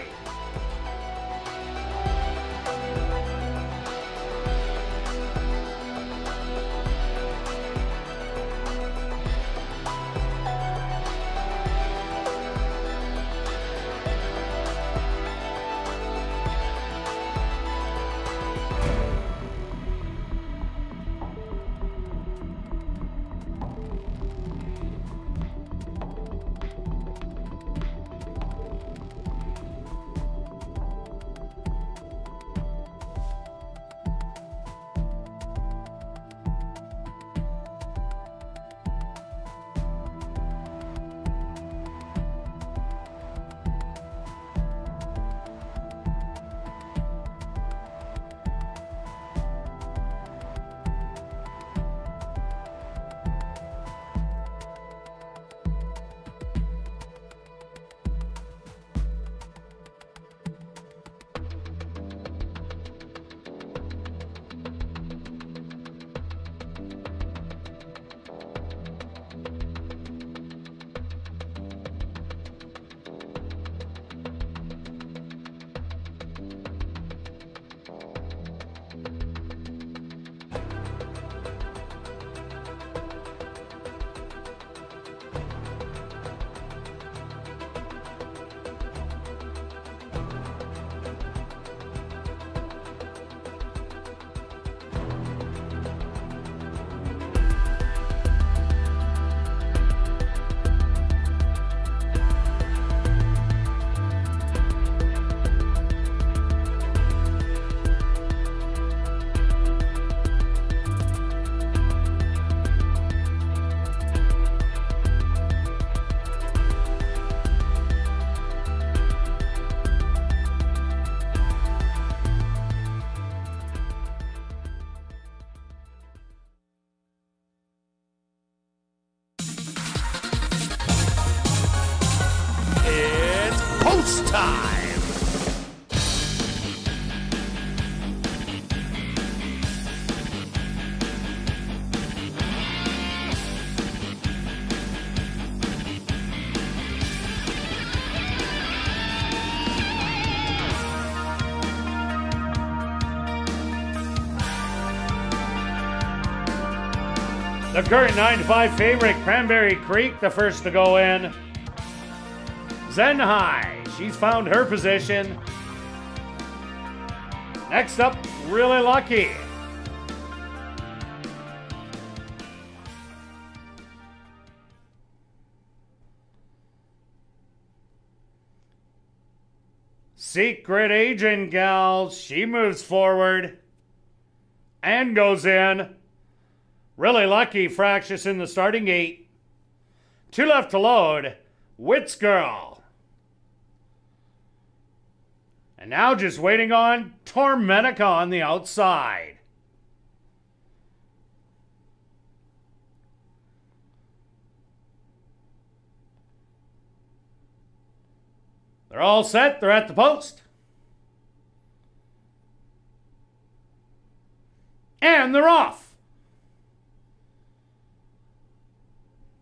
C: Post time!
A: The current 9-5 favorite, Cranberry Creek, the first to go in. Zenhai, she's found her position. Next up, Really Lucky. Secret Agent Gal, she moves forward and goes in. Really Lucky, fractious in the starting gate. 2 left to load. Wits Girl. And now just waiting on Tormentica on the outside. They're all set. They're at the post. And they're off.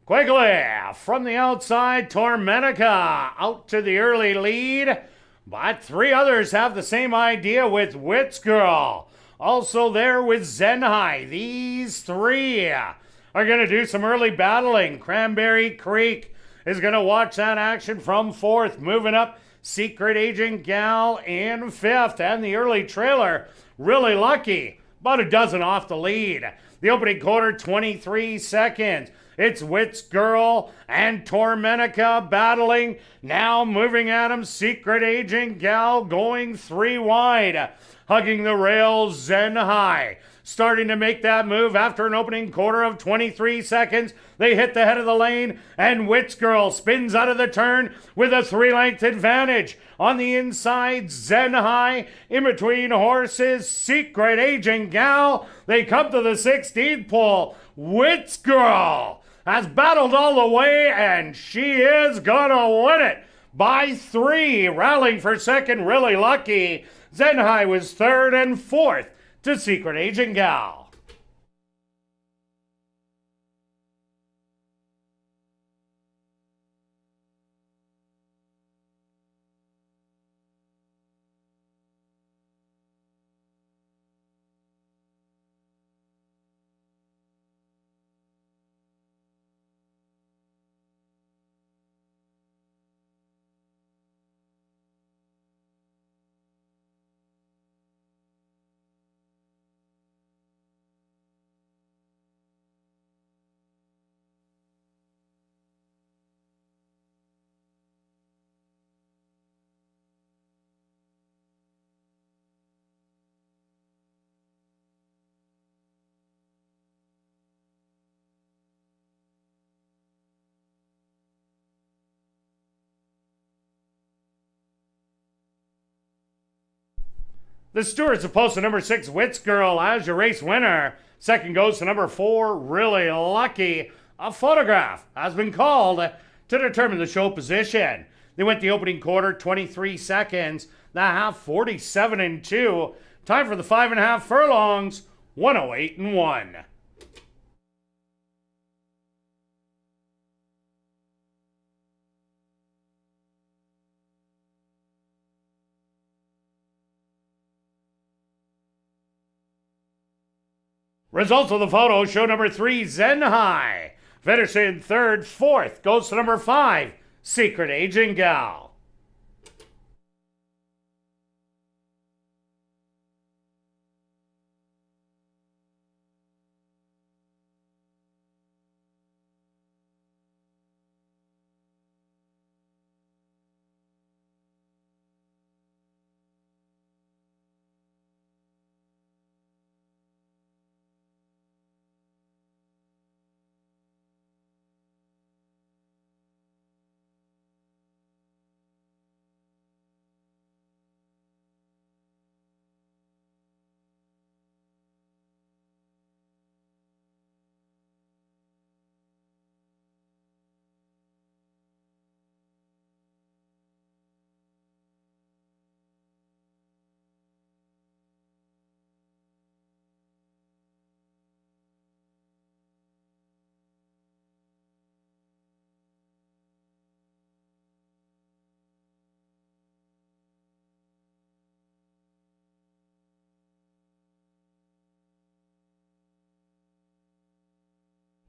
A: Quickly, from the outside, Tormenica out to the early lead. But three others have the same idea with Wits Girl. Also there with Zenhai. These three are going to do some early battling. Cranberry Creek is going to watch that action from fourth. Moving up, Secret Agent Gal in fifth. And the early trailer, Really Lucky, about a dozen off the lead. The opening quarter, 23 seconds. It's Wits Girl and Tormenica battling. Now moving at him, Secret Agent Gal going three wide. Hugging the rails, Zenhai. Starting to make that move after an opening quarter of 23 seconds. They hit the head of the lane, and Wits Girl spins out of the turn with a 3-length advantage. On the inside, Zenhai. In between horses, Secret Agent Gal. They come to the 16th pole. Wits Girl has battled all the way, and she is gonna win it by 3. Rallying for second, Really Lucky. Zenhai was third, and fourth to Secret Agent Gal. The stewards have posted number 6, Wits Girl, as your race winner. Second goes to number 4, Really Lucky. A photograph has been called to determine the show position. They went the opening quarter, 23 seconds. The half, 47 and 2. Time for the 5.5 furlongs, 108 and 1. Results of the photo show number 3, Zenhai. Finishing third. Fourth goes to number 5, Secret Agent Gal.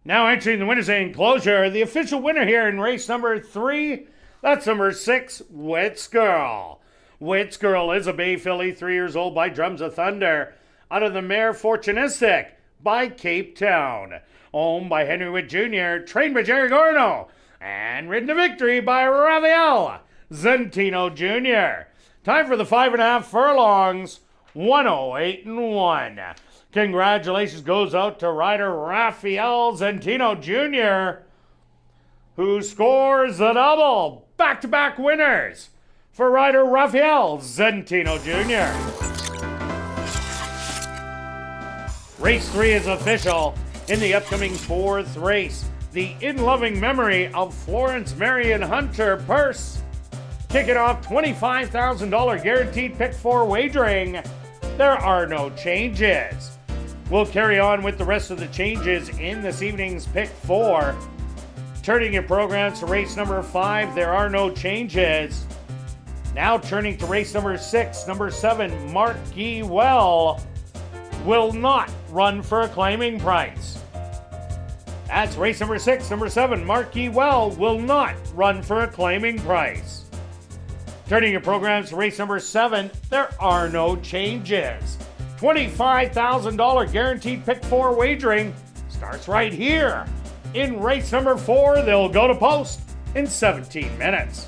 A: Now entering the winner's enclosure, the official winner here in race number 3, that's number 6, Wits Girl. Wits Girl is a bay filly, 3 years old, by Drums of Thunder, out of the mare Fortunistic by Cape Town. Owned by Henry Witt Jr., trained by Jerry Gorno, and ridden to victory by Rafael Zentino Jr. Time for the 5.5 furlongs, 108 and 1. Congratulations goes out to rider Rafael Zentino Jr., who scores a double. Back-to-back winners for rider Rafael Zentino Jr. Race 3 is official in the upcoming 4th race. The in loving memory of Florence Marion Hunter purse. Kicking off $25,000 guaranteed pick 4 wagering. There are no changes. We'll carry on with the rest of the changes in this evening's Pick 4. Turning your programs to race number 5, there are no changes. Now turning to race number 6, number 7, Marquis Well, will not run for a claiming price. That's race number 6, number 7, Marquis Well, will not run for a claiming price. Turning your programs to race number 7, there are no changes. $25,000 guaranteed Pick 4 wagering starts right here. In race number 4, they'll go to post in 17 minutes.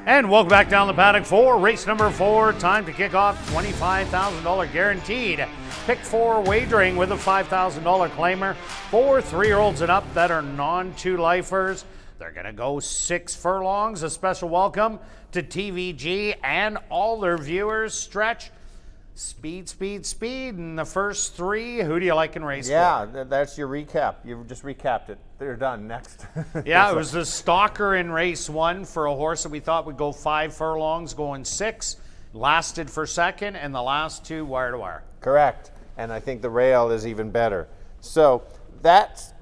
A: And welcome back down the paddock for race number 4. Time to kick off $25,000 guaranteed. Pick 4 wagering with a $5,000 claimer for 3-year-olds and up that are non-2-lifers. They're going to go 6 furlongs. A special welcome to TVG and all their viewers. Stretch, speed, speed, speed. And the first 3, who do you like in race 4?
B: Yeah, that's your recap. You've just recapped it. They're done. Next.
A: Yeah, it was the stalker in race 1 for a horse that we thought would go 5 furlongs, going 6. Lasted for second, and the last 2 wire to wire.
B: Correct. And I think the rail is even better. So that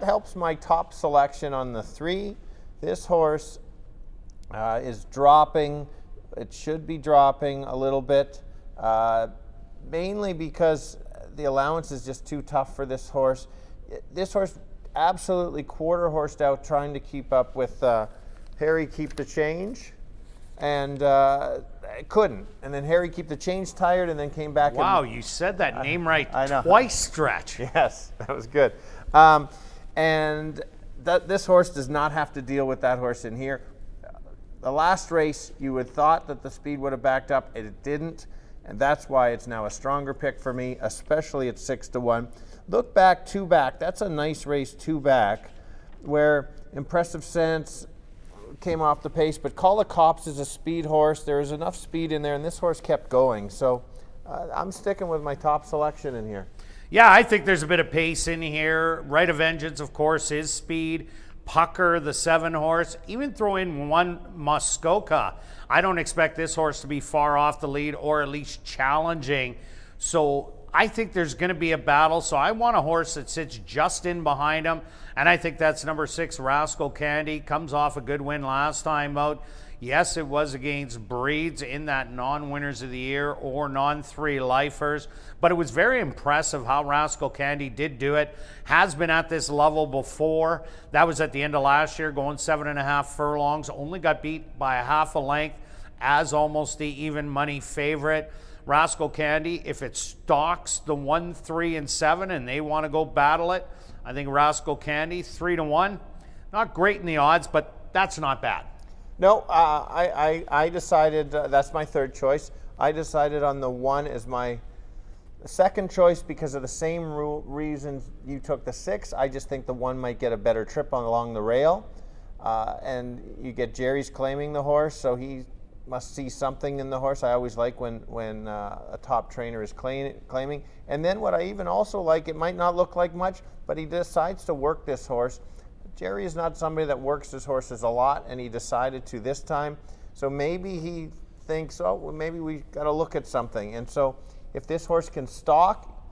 B: helps my top selection on the 3. This horse is dropping. It should be dropping a little bit, mainly because the allowance is just too tough for this horse. This horse absolutely quarter-horsed out trying to keep up with Harry Keep the Change, and couldn't. And then Harry Keep the Change tired and then came back.
A: Wow, you said that name right
B: I know.
A: Twice, Stretch.
B: Yes, that was good. And this horse does not have to deal with that horse in here. The last race, you would thought that the speed would have backed up. It didn't, and that's why it's now a stronger pick for me, especially at 6-1. Look back, 2 back. That's a nice race, 2 back, where Impressive Sense came off the pace, but Call the Cops is a speed horse. There is enough speed in there, and this horse kept going. So I'm sticking with my top selection in here.
A: Yeah, I think there's a bit of pace in here. Right of Vengeance, of course, is speed. Pucker, the 7 horse, even throw in 1 Muskoka. I don't expect this horse to be far off the lead or at least challenging. So I think there's going to be a battle. So I want a horse that sits just in behind him. And I think that's number 6, Rascal Candy. Comes off a good win last time out. Yes, it was against breeds in that non-winners of the year or non-3-lifers, but it was very impressive how Rascal Candy did do it. Has been at this level before. That was at the end of last year, going 7.5 furlongs. Only got beat by a half a length as almost the even money favorite. Rascal Candy, if it stalks the 1, 3, and 7 and they want to go battle it, I think Rascal Candy, 3-1. Not great in the odds, but that's not bad.
B: No, I decided, that's my 3rd choice. I decided on the 1 as my 2nd choice because of the same reasons you took the 6. I just think the 1 might get a better trip along the rail. And you get Jerry's claiming the horse, so he must see something in the horse. I always like when a top trainer is claiming. And then what I even also like, it might not look like much, but he decides to work this horse. Jerry is not somebody that works his horses a lot, and he decided to this time. So maybe he thinks, oh, well, maybe we got to look at something. And so if this horse can stalk,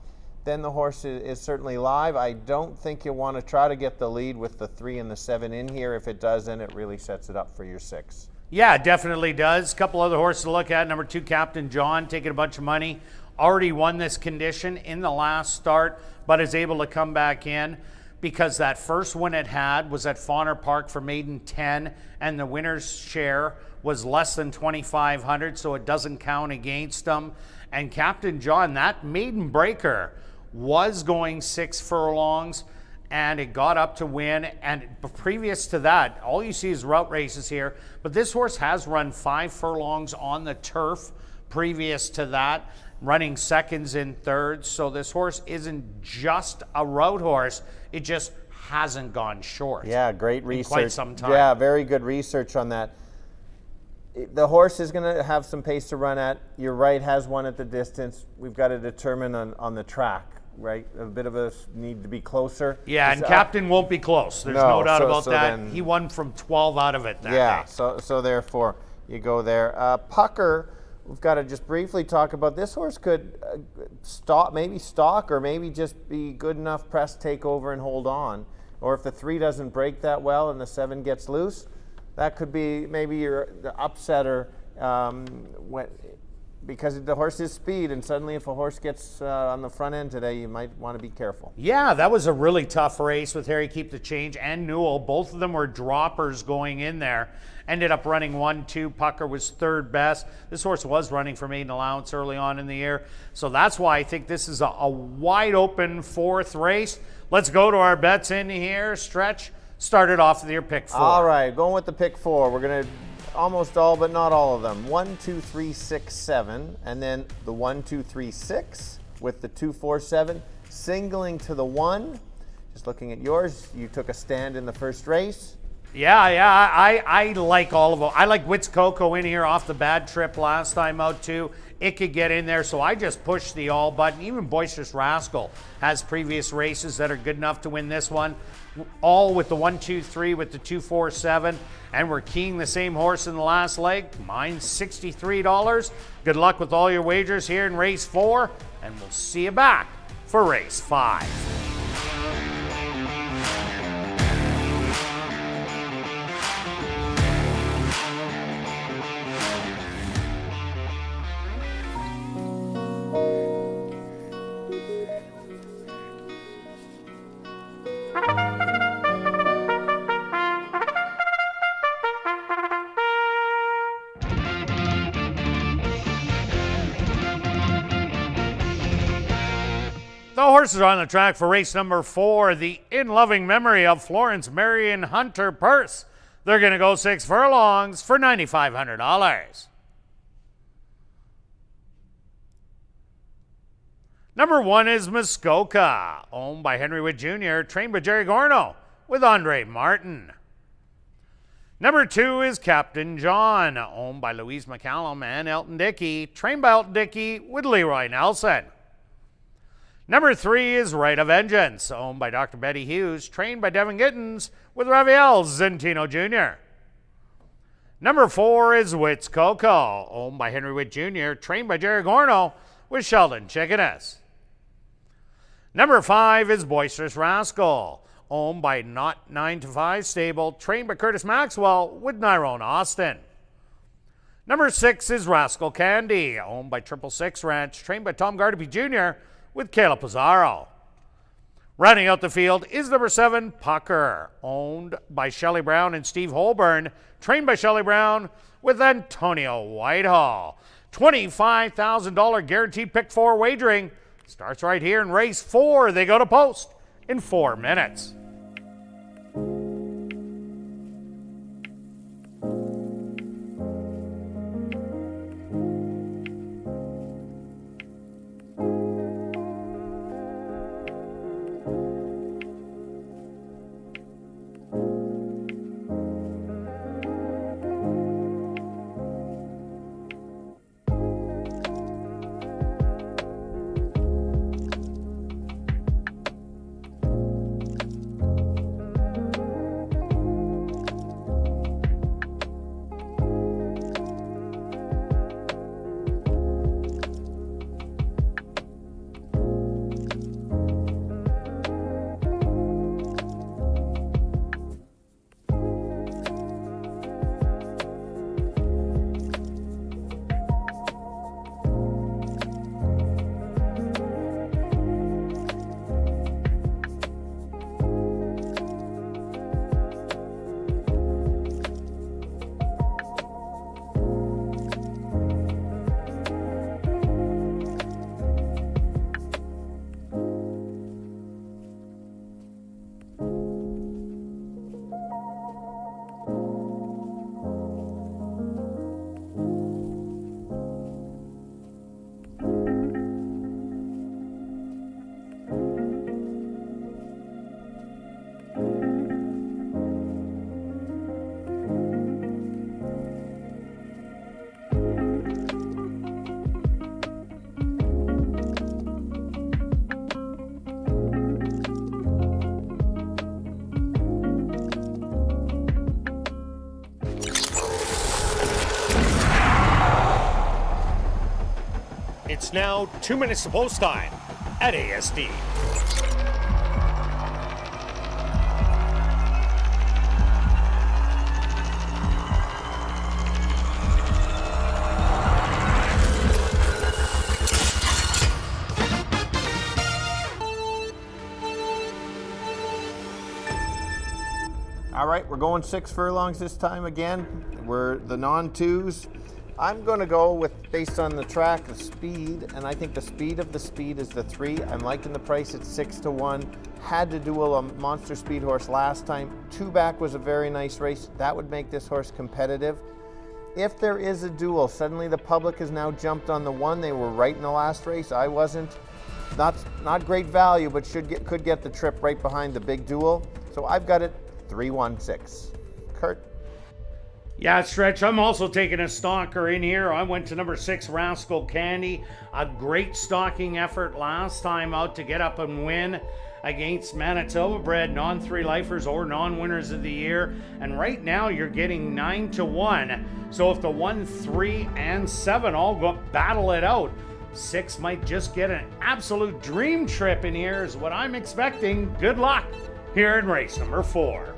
B: then the horse is certainly live. I don't think you want to try to get the lead with the 3 and the 7 in here. If it does, then it really sets it up for your 6.
A: Yeah, it definitely does. A couple other horses to look at. Number 2, Captain John, taking a bunch of money. Already won this condition in the last start, but is able to come back in, because that first win it had was at Fauner Park for maiden 10, and the winner's share was less than 2,500, so it doesn't count against them. And Captain John, that maiden breaker, was going 6 furlongs, and it got up to win. And previous to that, all you see is route races here, but this horse has run 5 furlongs on the turf previous to that, running 2nds and 3rds. So this horse isn't just a route horse. It just hasn't gone short.
B: Yeah, great research.
A: In quite some time.
B: Yeah, very good research on that. The horse is going to have some pace to run at. You're right, has won at the distance. We've got to determine on the track, right? A bit of a need to be closer.
A: Yeah, and Captain won't be close. There's no doubt about that. He won from 12 out of it that day.
B: So therefore, you go there. Pucker, we've got to just briefly talk about. This horse could stalk, or maybe just be good enough press, take over, and hold on. Or if the 3 doesn't break that well and the 7 gets loose, that could be maybe the upsetter, because the horse is speed, and suddenly if a horse gets on the front end today, you might want to be careful.
A: Yeah, that was a really tough race with Harry Keep the Change and Newell. Both of them were droppers going in there. Ended up running 1-2. Pucker was 3rd best. This horse was running for maiden allowance early on in the year. So that's why I think this is a wide open 4th race. Let's go to our bets in here. Stretch started off with your pick 4.
B: All right, going with the pick 4. We're going to almost all, but not all of them. 1, 2, 3, 6, 7, and then the 1, 2, 3, 6 with the 2, 4, 7, singling to the 1. Just looking at yours, you took a stand in the first race.
A: Yeah, I like all of them. I like Wits Coco in here off the bad trip last time out too. It could get in there, so I just pushed the all button. Even Boisterous Rascal has previous races that are good enough to win this one. All with the 1, 2, 3 with the 2, 4, 7, and we're keying the same horse in the last leg. Mine's $63. Good luck with all your wagers here in race 4, and we'll see you back for race 5. The horses are on the track for race number 4, the in loving memory of Florence Marion Hunter Purse. They're going to go 6 furlongs for $9,500. Number 1 is Muskoka, owned by Henry Witt Jr., trained by Jerry Gorno with Andre Martin. Number 2 is Captain John, owned by Louise McCallum and Elton Dickey, trained by Elton Dickey with Leroy Nelson. Number 3 is Right of Vengeance, owned by Dr. Betty Hughes, trained by Devin Gittins with Rafael Zentino Jr. Number 4 is Wits Coco, owned by Henry Witt Jr., trained by Jerry Gorno with Sheldon Chickeness. Number 5 is Boisterous Rascal, owned by Not 9 to 5 Stable, trained by Curtis Maxwell with Nyrone Austin. Number 6 is Rascal Candy, owned by 666 Ranch, trained by Tom Gardapi Jr. with Caleb Pizarro. Rounding out the field is number 7, Pucker, owned by Shelley Brown and Steve Holborn, trained by Shelley Brown with Antonio Whitehall. $25,000 guaranteed pick 4 wagering starts right here in race 4. They go to post in 4 minutes.
C: It's now 2 minutes to post time at ASD.
B: All right, we're going 6 furlongs this time again. We're the non-twos. I'm going to go with, based on the track, the speed, and I think the speed of the speed is the 3. I'm liking the price at 6 to 1. Had to duel a monster speed horse last time. 2 back was a very nice race. That would make this horse competitive. if there is a duel, suddenly the public has now jumped on the one. They were right in the last race. I wasn't. Not great value, but could get the trip right behind the big duel. So I've got it 3-1-6. Kirt.
A: Yeah, Stretch, I'm also taking a stalker in here. I went to number 6, Rascal Candy. A great stalking effort last time out to get up and win against Manitoba bred non-3 lifers or non-winners of the year. And right now you're getting 9-1. So if the 1, 3, and 7 all go battle it out, 6 might just get an absolute dream trip in here is what I'm expecting. Good luck here in race number 4.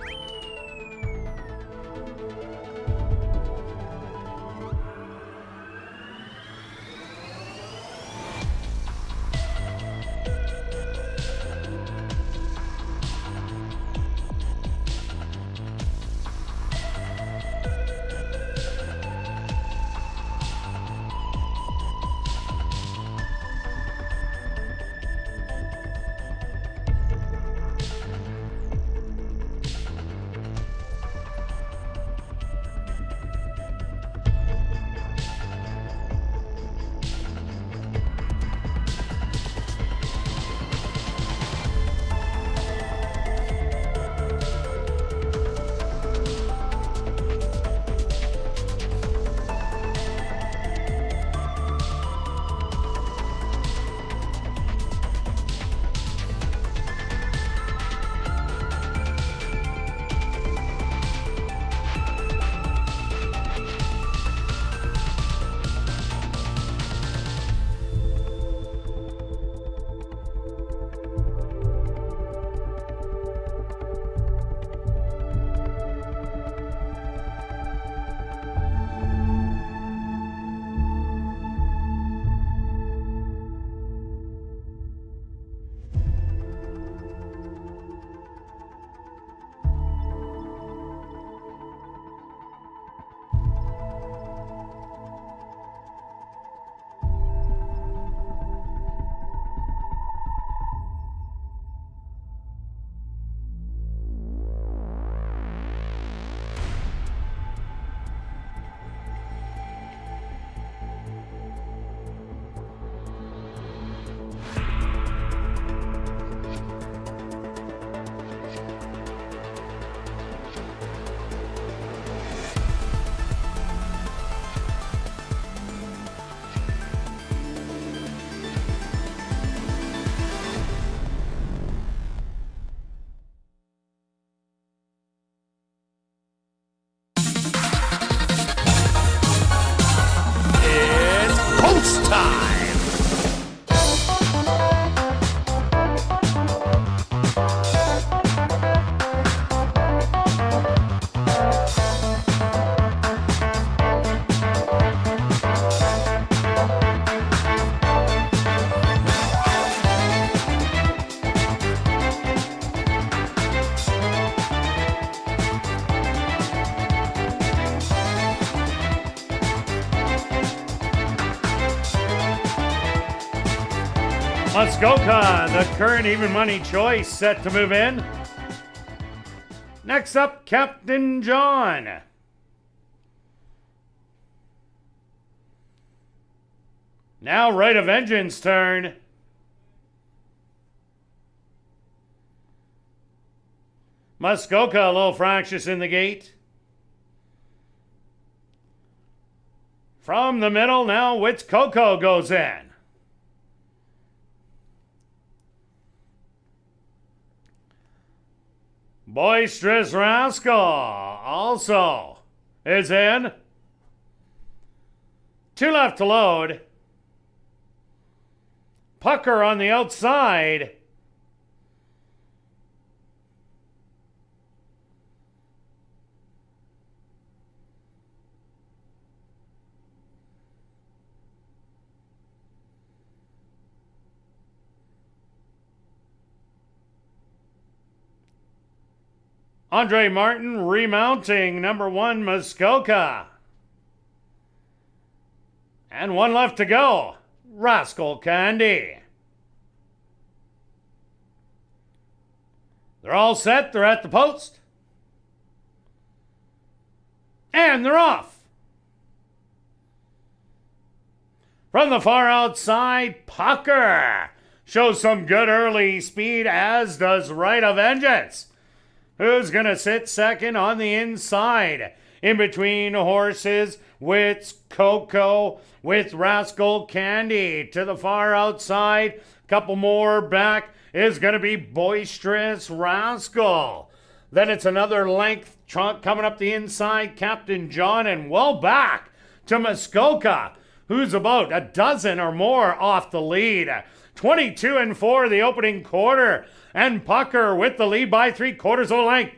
A: Muskoka, the current even money choice, set to move in. Next up, Captain John. Now Right of Vengeance turn. Muskoka a little fractious in the gate. From the middle, now Wits Coco goes in. Boisterous Rascal also is in. 2 left to load. Pucker on the outside. Andre Martin remounting number 1 Muskoka. And 1 left to go. Rascal Candy. They're all set. They're at the post. And they're off. From the far outside, Pucker shows some good early speed, as does Right of Vengeance, who's going to sit second on the inside. In between horses, Wits Coco with Rascal Candy. To the far outside, couple more back is going to be Boisterous Rascal. Then it's another length trunk coming up the inside, Captain John, and well back to Muskoka, who's about a dozen or more off the lead. 22-4 the opening quarter, and Pucker with the lead by 3/4 of a length.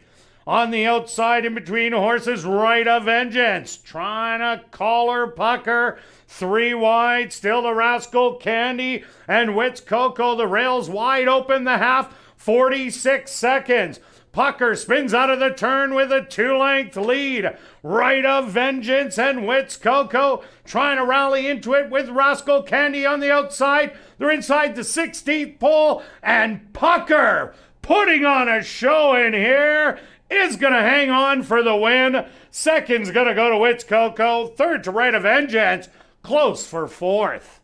A: On the outside, in between horses, Right of Vengeance, trying to collar Pucker. 3 wide, still the Rascal Candy, and Wits Coco, the rails wide open, the half, 46 seconds. Pucker spins out of the turn with a 2-length lead. Right of Vengeance and Wits Coco trying to rally into it with Rascal Candy on the outside. They're inside the 16th pole, and Pucker, putting on a show in here, is going to hang on for the win. Second's going to go to Wits Coco. Third to Right of Vengeance. Close for fourth.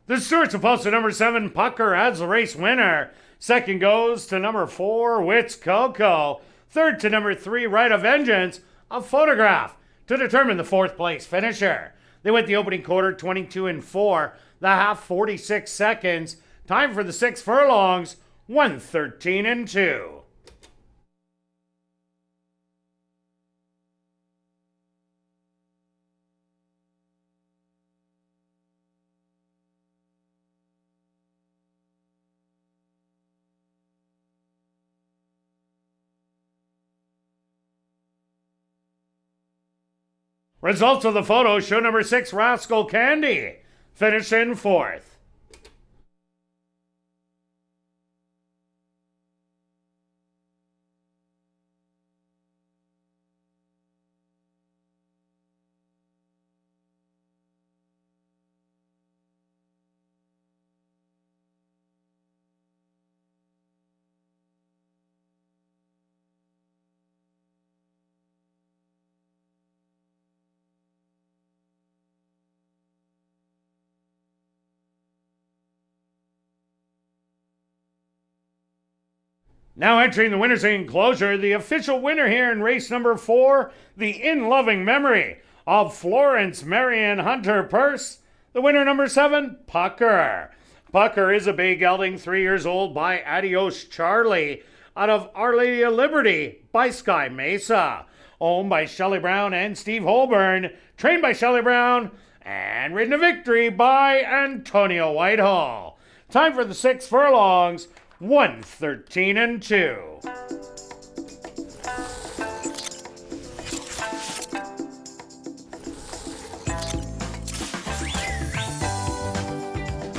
A: The Stewart's opposed to number 7, Pucker, as the race winner. Second goes to number 4, Wits Coco. Third to number 3, Right of Vengeance, a photograph to determine the 4th place finisher. They went the opening quarter 22-4, the half 46 seconds. Time for the 6 furlongs, 1:13-2. Results of the photo show number 6, Rascal Candy, finish in 4th. Now entering the winner's enclosure, the official winner here in race number 4, the in loving memory of Florence Marion Hunter Purse. The winner number 7, Pucker. Pucker is a bay gelding, 3 years old, by Adios Charlie, out of Our Lady of Liberty by Sky Mesa. Owned by Shelley Brown and Steve Holborn, trained by Shelley Brown, and ridden to victory by Antonio Whitehall. Time for the 6 furlongs, 1:13-2.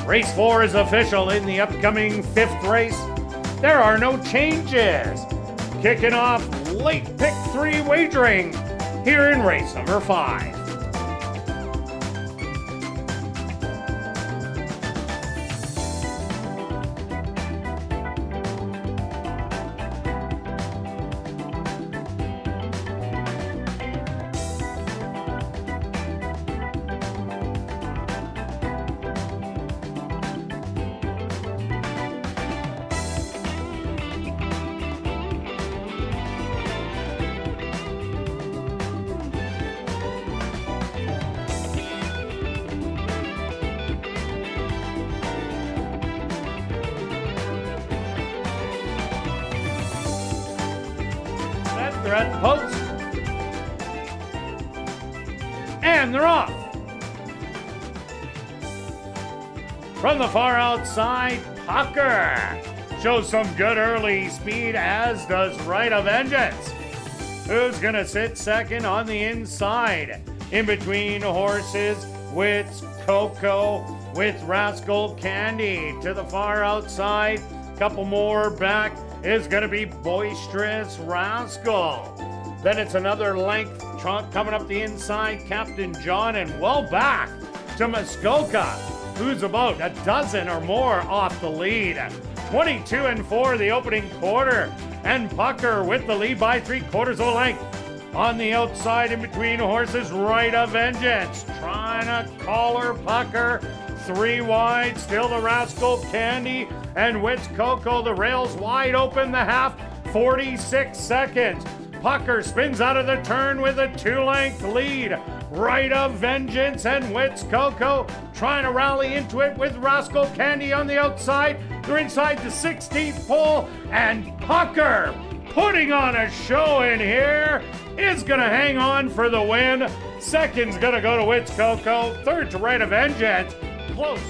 A: Race 4 is official in the upcoming 5th race. There are no changes. Kicking off late pick 3 wagering here in race number 5. they're at the post. And they're off. From the far outside, Pucker shows some good early speed, as does Right of Vengeance, who's going to sit second on the inside. In between horses, Wits Coco with Rascal Candy. To the far outside, couple more back is going to be Boisterous Rascal. Then it's another length coming up the inside, Captain John, and well back to Muskoka, who's about a dozen or more off the lead. 22-4 the opening quarter, and Pucker with the lead by 3/4 of a length. On the outside, in between horses, Right of Vengeance, trying to collar Pucker. 3 wide, still the Rascal Candy, and Wits Coco, the rails wide open, the half, 46 seconds. Pucker spins out of the turn with a 2-length lead. Right of Vengeance and Wits Coco trying to rally into it with Rascal Candy on the outside. They're inside the 16th pole, and Pucker, putting on a show in here, is going to hang on for the win. Second's going to go to Wits Coco. Third to Right of Vengeance. Close.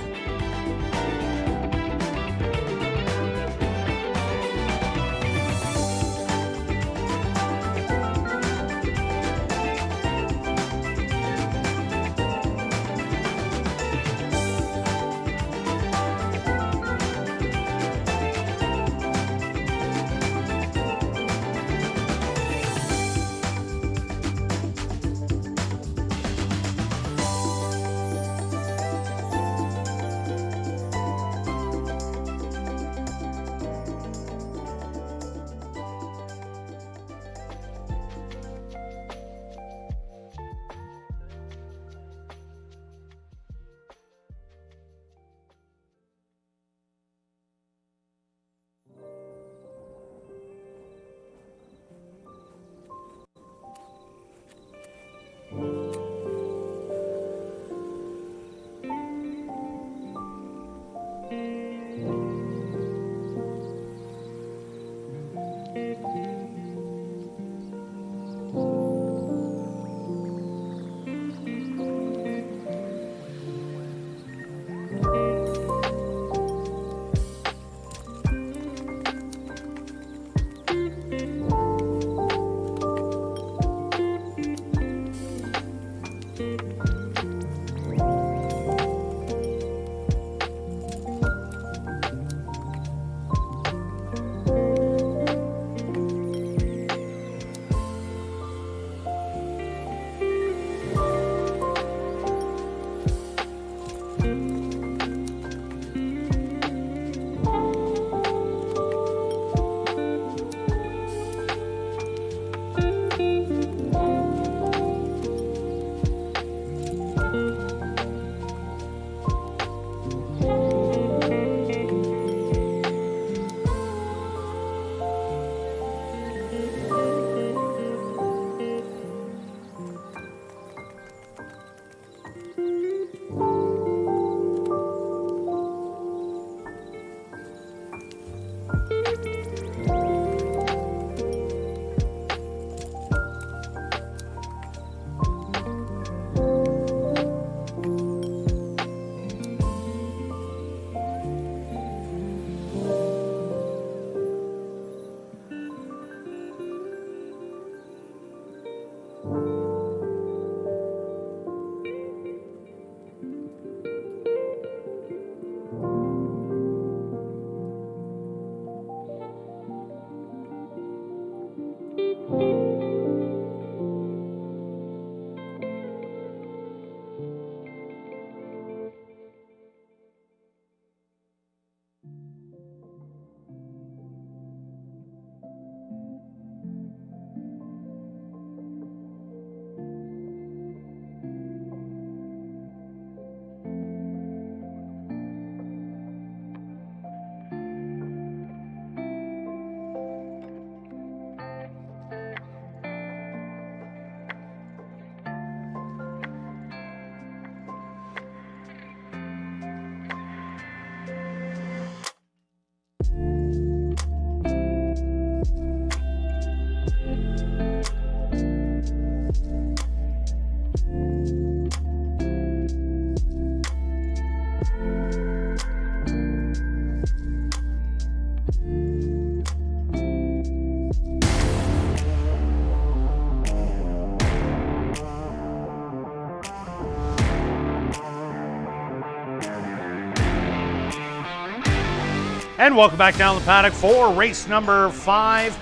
A: And welcome back down the paddock for race number 5.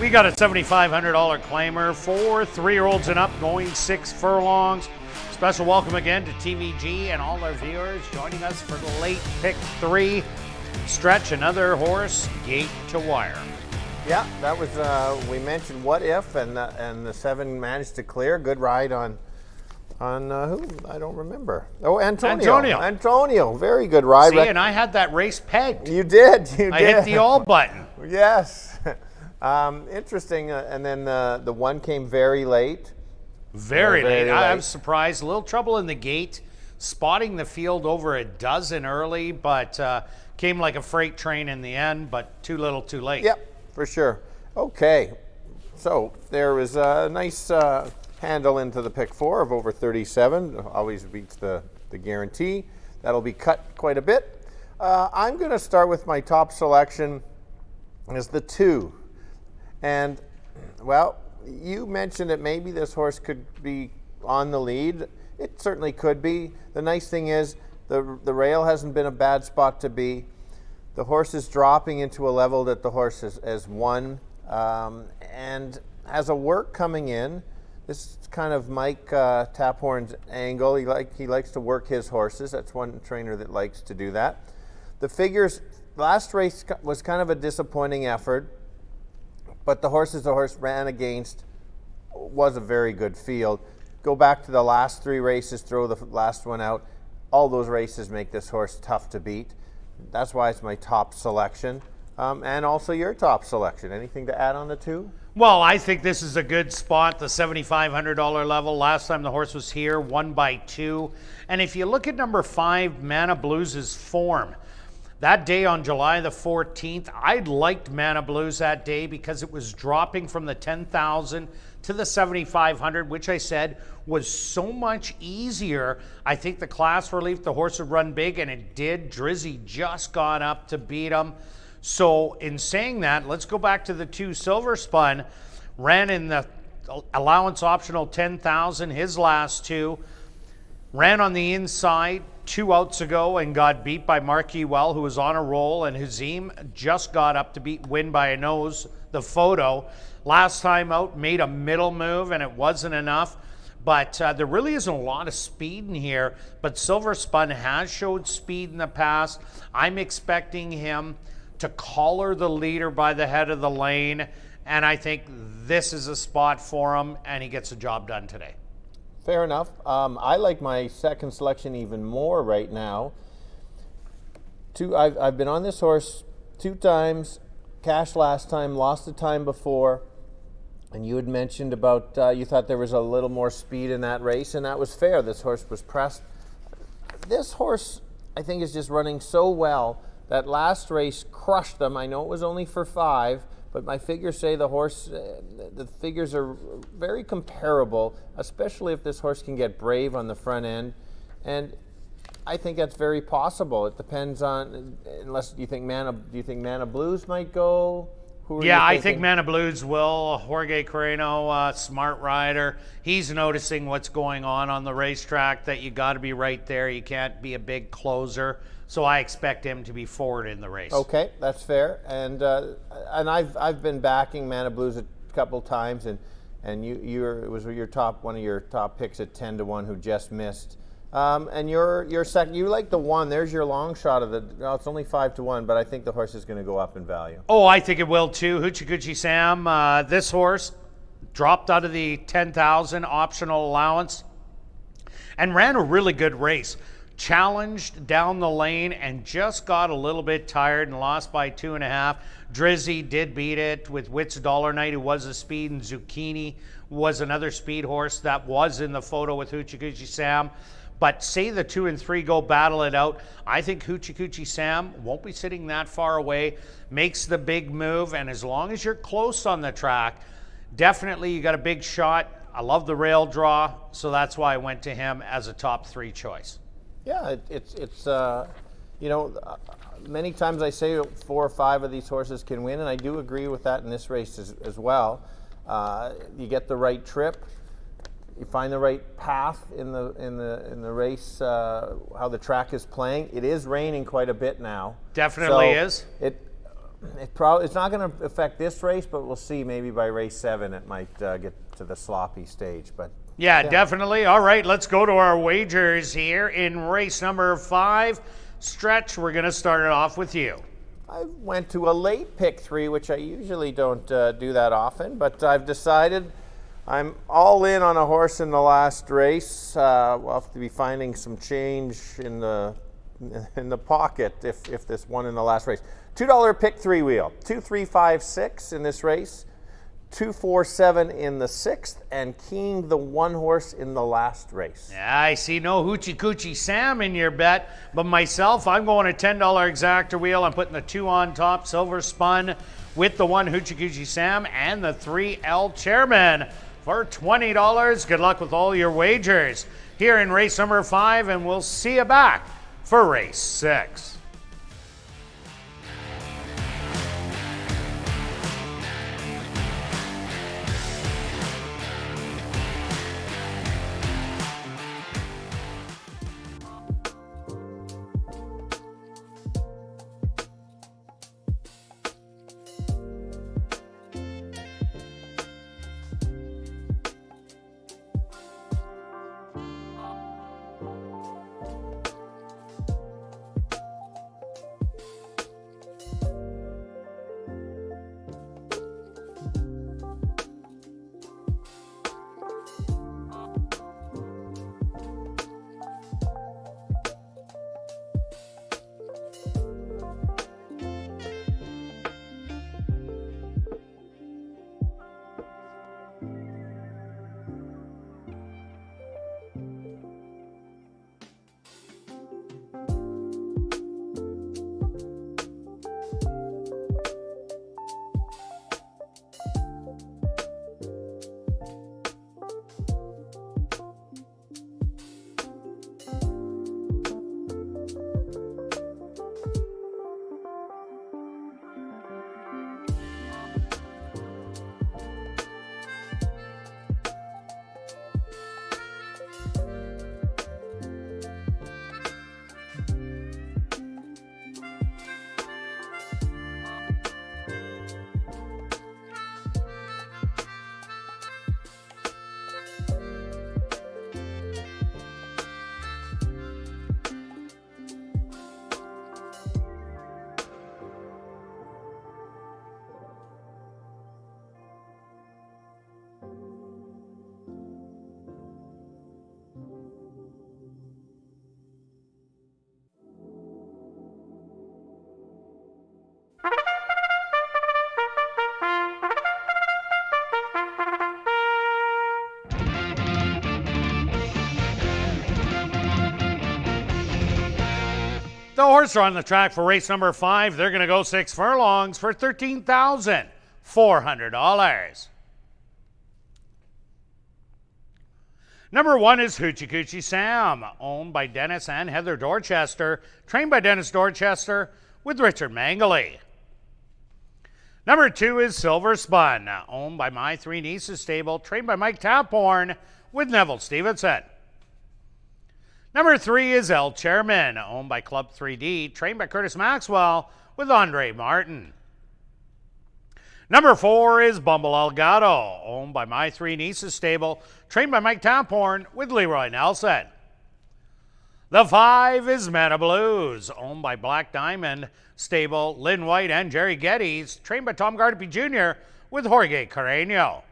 A: We got a $7,500 claimer for 3-year-olds and up, going 6 furlongs. Special welcome again to TVG and all our viewers joining us for the late pick 3 stretch. Another horse, gate to wire.
B: Yeah, that was, we mentioned What If, and the 7 managed to clear. Good ride on who? I don't remember. Oh, Antonio, very good ride.
A: See, and I had that race pegged.
B: You did.
A: I hit the all button.
B: Yes. Interesting. And then the 1 came very late.
A: Very late. I was surprised. A little trouble in the gate. Spotting the field over a dozen early, but came like a freight train in the end, but too little too late.
B: Yep, for sure. Okay. So there was a nice handle into the pick 4 of over 37. Always beats the guarantee. That'll be cut quite a bit. I'm going to start with my top selection as the 2. And, well, you mentioned that maybe this horse could be on the lead. It certainly could be. The nice thing is the rail hasn't been a bad spot to be. The horse is dropping into a level that the horse has won and has a work coming in. This is kind of Mike Taphorn's angle. He likes to work his horses. That's one trainer that likes to do that. The figures, last race was kind of a disappointing effort, but the horse ran against was a very good field. Go back to the last 3 races, throw the last one out. All those races make this horse tough to beat. That's why it's my top selection. And also your top selection. Anything to add on the 2?
A: Well, I think this is a good spot, the $7,500 level. Last time the horse was here, won by 2. And if you look at number 5, Mana Blues' form, that day on July the 14th, I liked Mana Blues that day because it was dropping from the 10,000 to the 7,500, which I said was so much easier. I think the class relief, the horse would run big, and it did. Drizzy just got up to beat him. So in saying that, let's go back to the 2 Silver Spun. Ran in the allowance optional 10,000, his last 2. Ran on the inside 2 outs ago and got beat by Marquis Well, who was on a roll, and Hazim just got up to win by a nose, the photo. Last time out, made a middle move, and it wasn't enough. But there really isn't a lot of speed in here, but Silver Spun has showed speed in the past. I'm expecting him to collar the leader by the head of the lane, and I think this is a spot for him, and he gets the job done today.
B: Fair enough. I like my second selection even more right now. I've been on this horse 2 times, cashed last time, lost the time before, and you had mentioned about you thought there was a little more speed in that race, and that was fair. This horse was pressed. This horse, I think, is just running so well. That last race crushed them. I know it was only for 5, but my figures say the figures are very comparable, especially if this horse can get brave on the front end. And I think that's very possible. It depends on, unless do you think Mana Blues might go?
A: Yeah, I think Mana Blues will. Jorge Carreno, smart rider. He's noticing what's going on the racetrack, that you got to be right there. You can't be a big closer. So I expect him to be forward in the race. Okay,
B: that's fair. And I've been backing Mana Blues a couple times, and it was one of your top picks at 10-1 who just missed. And your second, you like the 1. There's your long shot of it's only 5-1, but I think the horse is going to go up in value.
A: Oh, I think it will too. Hoochie Coochie Sam. This horse dropped out of the 10,000 optional allowance and ran a really good race. Challenged down the lane and just got a little bit tired and lost by 2.5. Drizzy did beat it with Wits Dollar Knight, who was a speed, and Zucchini was another speed horse that was in the photo with Hoochie Coochie Sam. But say the 2 and 3 go battle it out. I think Hoochie Coochie Sam won't be sitting that far away, makes the big move, and as long as you're close on the track, definitely you got a big shot. I love the rail draw, so that's why I went to him as a top 3 choice.
B: Yeah, it's many times I say 4 or 5 of these horses can win, and I do agree with that in this race as well. You get the right trip. you find the right path in the race, how the track is playing. It is raining quite a bit now.
A: Definitely
B: so
A: is.
B: It's not going to affect this race, but we'll see. Maybe by race 7 it might get to the sloppy stage. But
A: yeah, definitely. All right, let's go to our wagers here in race number 5. Stretch, we're going to start it off with you.
B: I went to a late pick 3, which I usually don't do that often, but I've decided I'm all in on a horse in the last race. We'll have to be finding some change in the pocket if this won in the last race. $2 pick 3 wheel, 2, 3, 5, 6 in this race, 2, 4, 7 in the 6th, and keying the 1 horse in the last race.
A: Yeah, I see no Hoochie Coochie Sam in your bet, but myself, I'm going a $10 exactor wheel. I'm putting the 2 on top, silver spun, with the 1 Hoochie Coochie Sam and the 3 L Chairman for $20. Good luck with all your wagers here in race number 5, and we'll see you back for race 6. The horses are on the track for race number 5. They're going to go 6 furlongs for $13,400. Number 1 is Hoochie Coochie Sam, owned by Dennis and Heather Dorchester, trained by Dennis Dorchester with Richard Mangley. Number 2 is Silver Spun, owned by My Three Nieces Stable, trained by Mike Taphorn with Neville Stevenson. Number 3 is El Chairman, owned by Club 3D, trained by Curtis Maxwell with Andre Martin. Number 4 is Bumble Elgato, owned by My Three Nieces Stable, trained by Mike Taphorn with Leroy Nelson. The 5 is Mana Blues, owned by Black Diamond Stable, Lynn White and Jerry Geddes, trained by Tom Gardapi Jr. with Jorge Carreño.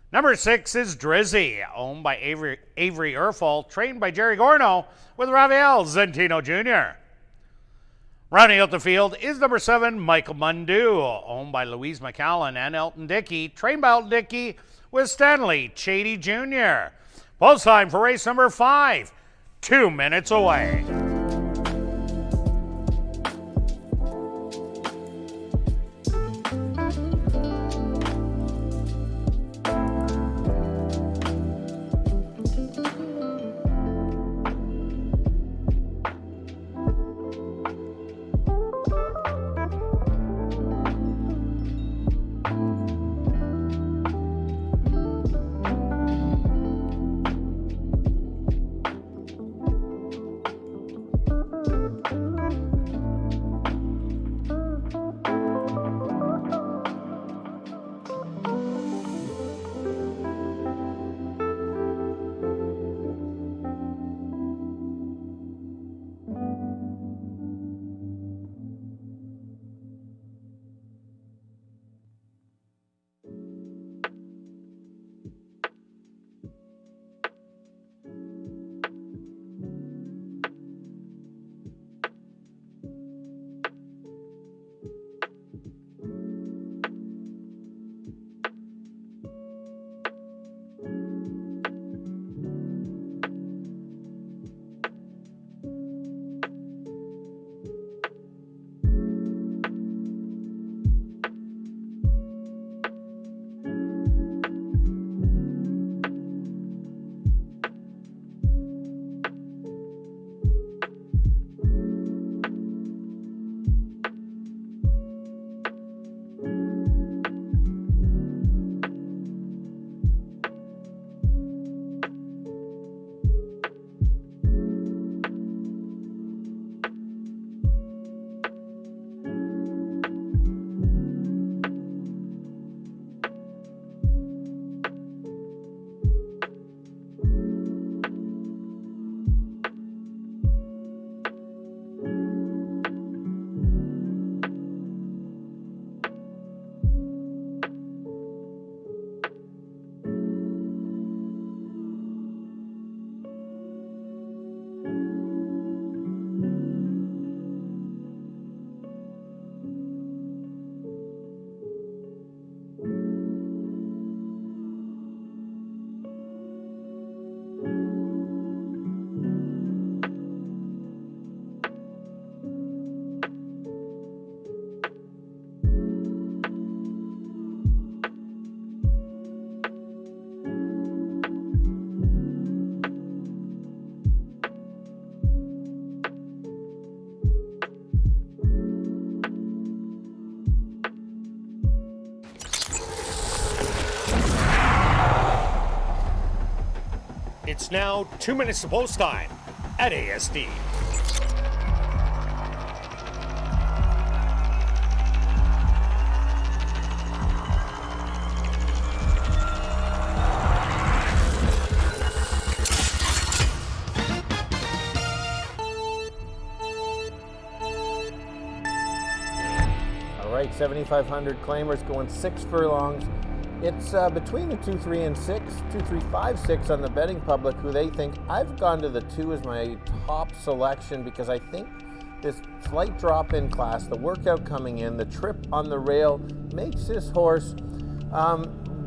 A: Number 6 is Drizzy, owned by Avery Erfel, trained by Jerry Gorno with Rafael Zentino Jr. Rounding out the field is number 7, Michael Mundu, owned by Louise McCallan and Elton Dickey, trained by Elton Dickey with Stanley Chady Jr. Post time for race number 5, 2 minutes away.
C: It's now 2 minutes to post time at ASD.
B: All right, 7,500 claimers going 6 furlongs. It's between the 2, 3, and 6, 2, 3, 5, 6 on the betting public, who they think. I've gone to the 2 as my top selection because I think this slight drop in class, the workout coming in, the trip on the rail makes this horse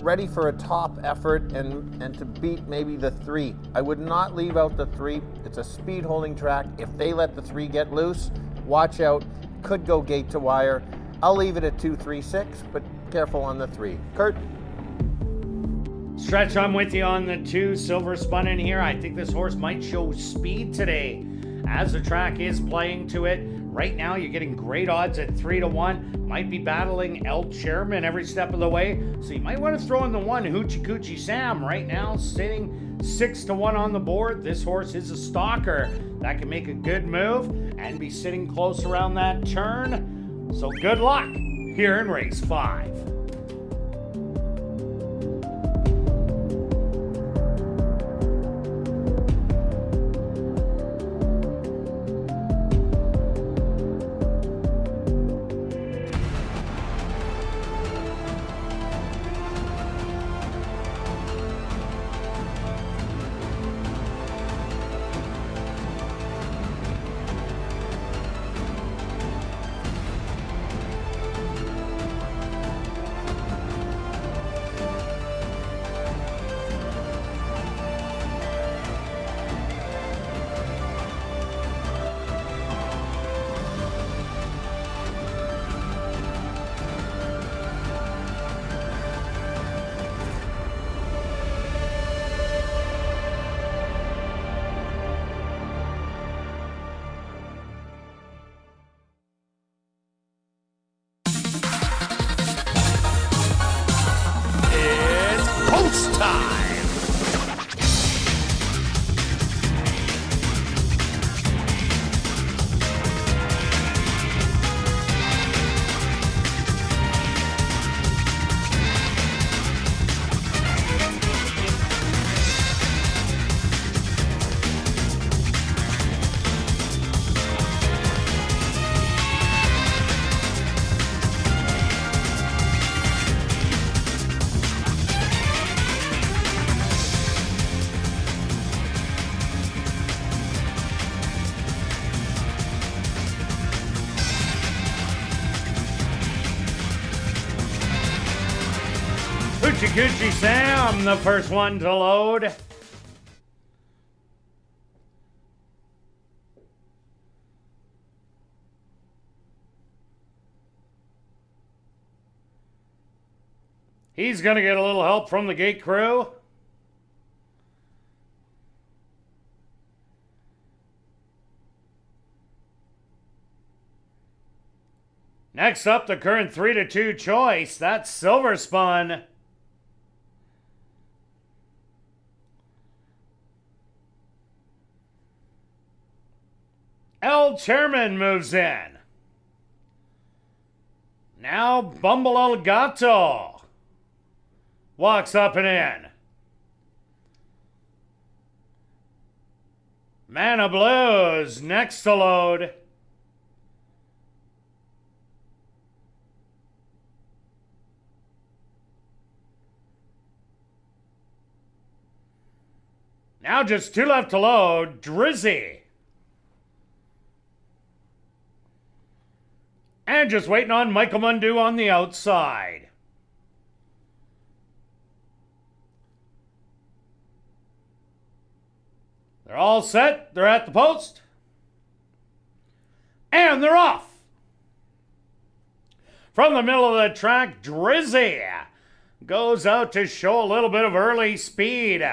B: ready for a top effort and to beat maybe the 3. I would not leave out the 3. It's a speed holding track. If they let the 3 get loose, watch out. Could go gate to wire. I'll leave it at 2, 3, 6, but careful on the 3. Kirt?
A: Stretch, I'm with you on the 2. Silver spun in here. I think this horse might show speed today as the track is playing to it. Right now, you're getting great odds at 3 to 1. Might be battling El Chairman every step of the way. So you might want to throw in the 1, Hoochie Coochie Sam. Right now, sitting 6 to 1 on the board. This horse is a stalker that can make a good move and be sitting close around that turn. So good luck here in race 5. Hoochie Coochie Sam, the first one to load. He's going to get a little help from the gate crew. Next up, the current 3 to 2 choice. That's Silver Spun. El Chairman moves in. Now Bumble El Gato walks up and in. Mana Blues next to load. Now just 2 left to load. Drizzy. And just waiting on Michael Mundu on the outside. They're all set. They're at the post. And they're off. From the middle of the track, Drizzy goes out to show a little bit of early speed.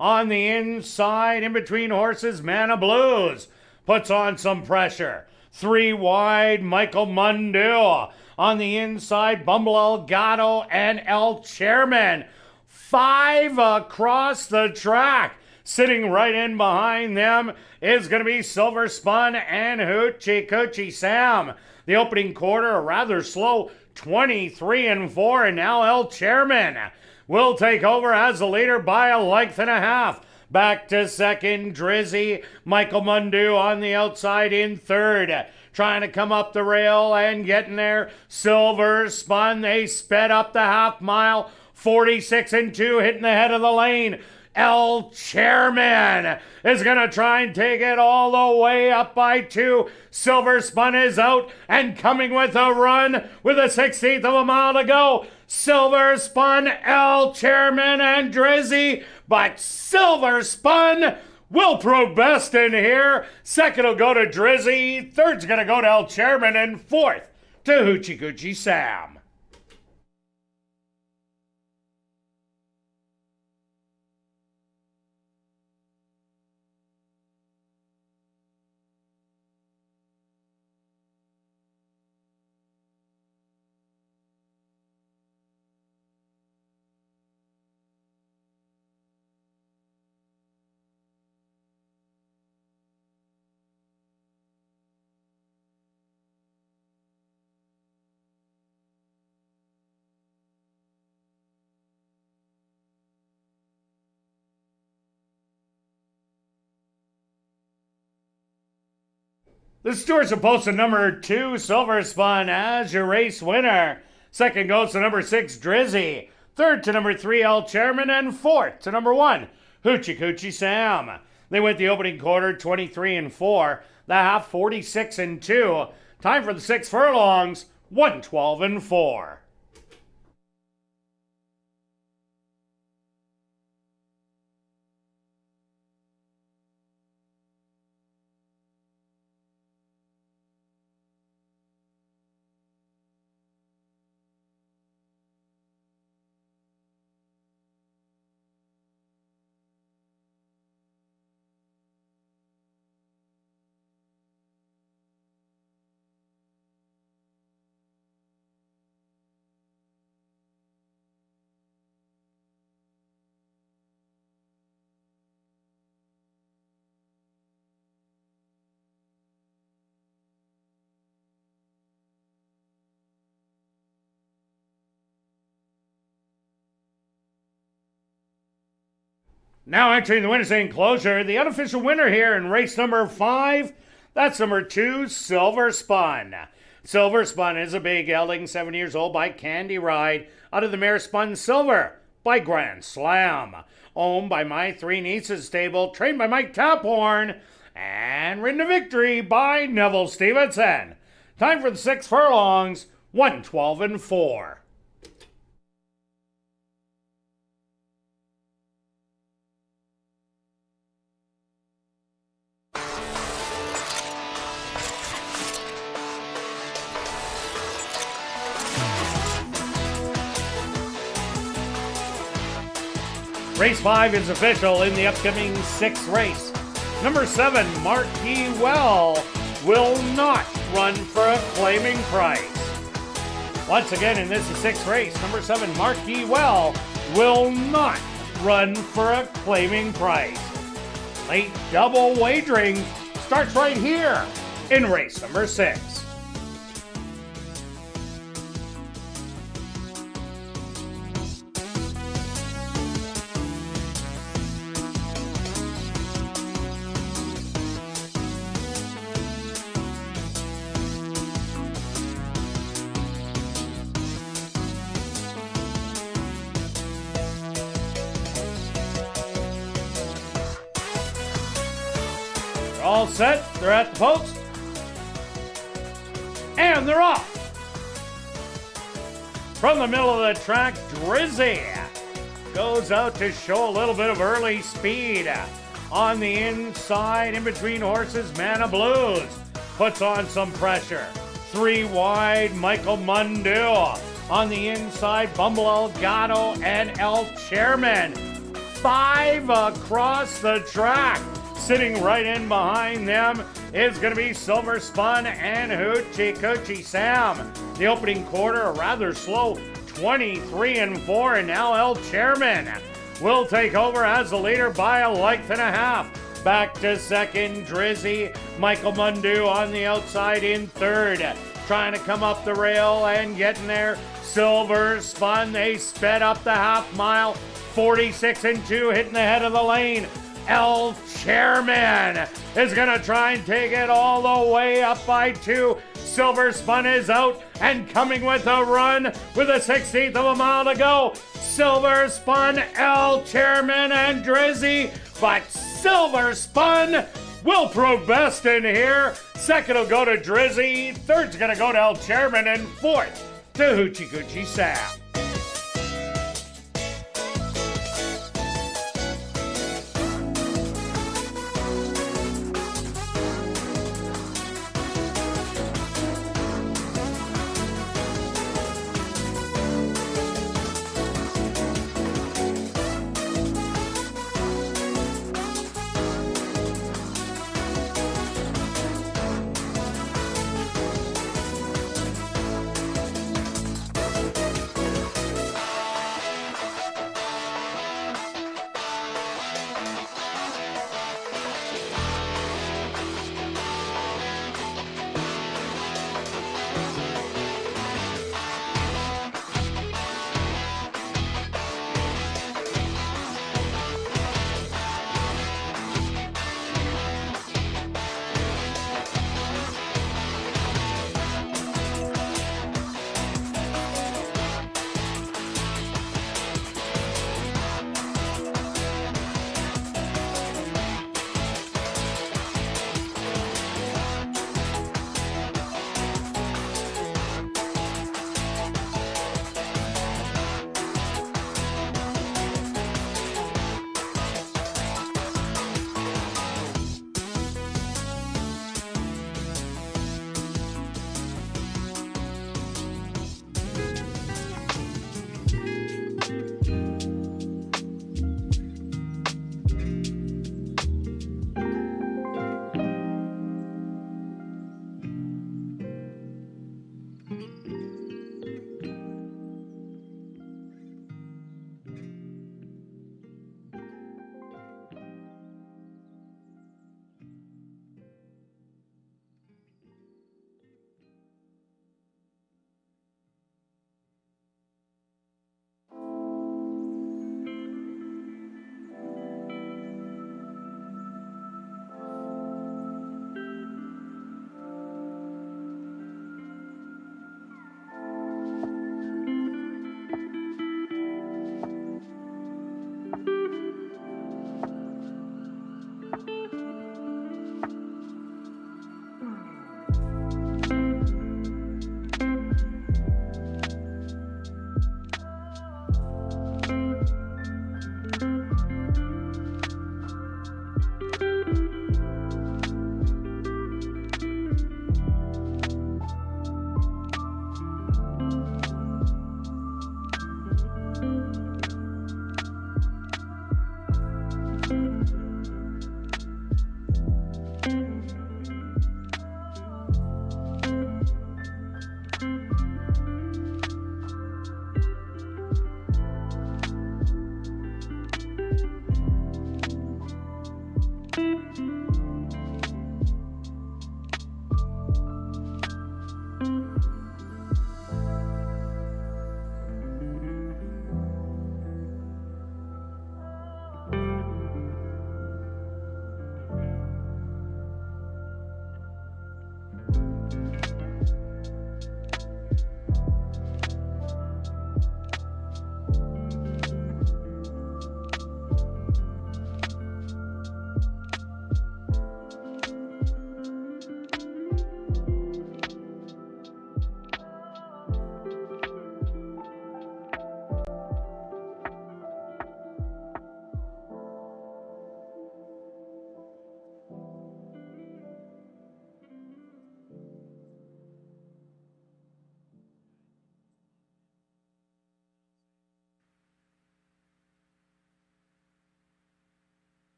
A: On the inside, in between horses, Mana Blues puts on some pressure. 3 wide, Michael Mundu. On the inside, Bumble El Gato and El Chairman. 5 across the track. Sitting right in behind them is going to be Silver Spun and Hoochie Coochie Sam. The opening quarter, a rather slow 23-4, and now El Chairman will take over as the leader by a length and a half. Back to second, Drizzy. Michael Mundu on the outside in third. Trying to come up the rail and getting there. Silver Spun. They sped up the half mile. 46-2, hitting the head of the lane. El Chairman is going to try and take it all the way up by 2. Silver Spun is out and coming with a run with a 16th of a mile to go. Silver Spun, El Chairman, and Drizzy. But Silver Spun will prove best in here. Second will go to Drizzy. Third's going to go to El Chairman. And fourth to Hoochie Coochie Sam. The stewards are posted number 2, Silver Spun, as your race winner. Second goes to number 6, Drizzy. Third to number 3, El Chairman. And fourth to number 1, Hoochie Coochie Sam. They went the opening quarter 23-4, the half 46-2. Time for the 6 furlongs, 112-4. Now entering the winner's enclosure, the unofficial winner here in race number 5, that's number 2, Silver Spun. Silver Spun is a big gelding, 7 years old, by Candy Ride, out of the mare Spun Silver by Grand Slam. Owned by My Three Nieces stable, trained by Mike Taphorn, and ridden to victory by Neville Stevenson. Time for the 6 furlongs, 112-4. Race 5 is official in the upcoming 6th race. Number 7, Marquis Well, will not run for a claiming price. Once again, in this 6th race, number 7, Marquis Well, will not run for a claiming price. Late double wagering starts right here in race number 6. All set, they're at the post, and they're off. From the middle of the track, Drizzy goes out to show a little bit of early speed. On the inside, in between horses, Mana Blues puts on some pressure. 3 wide, Michael Mundu. On the inside, Bumble Elgato and El Chairman. 5 across the track. Sitting right in behind them is going to be Silver Spun and Hoochie Coochie Sam. The opening quarter, a rather slow 23-4, and now El Chairman will take over as the leader by a length and a half. Back to second, Drizzy. Michael Mundu on the outside in third. Trying to come up the rail and getting there. Silver Spun, they sped up the half mile. 46 and 2 hitting the head of the lane. El Chairman is going to try and take it all the way up by 2. Silver Spun is out and coming with a run with a 16th of a mile to go. Silver Spun, El Chairman, and Drizzy, but Silver Spun will prove best in here. Second will go to Drizzy, third's going to go to El Chairman, and fourth to Hoochie Coochie Sam.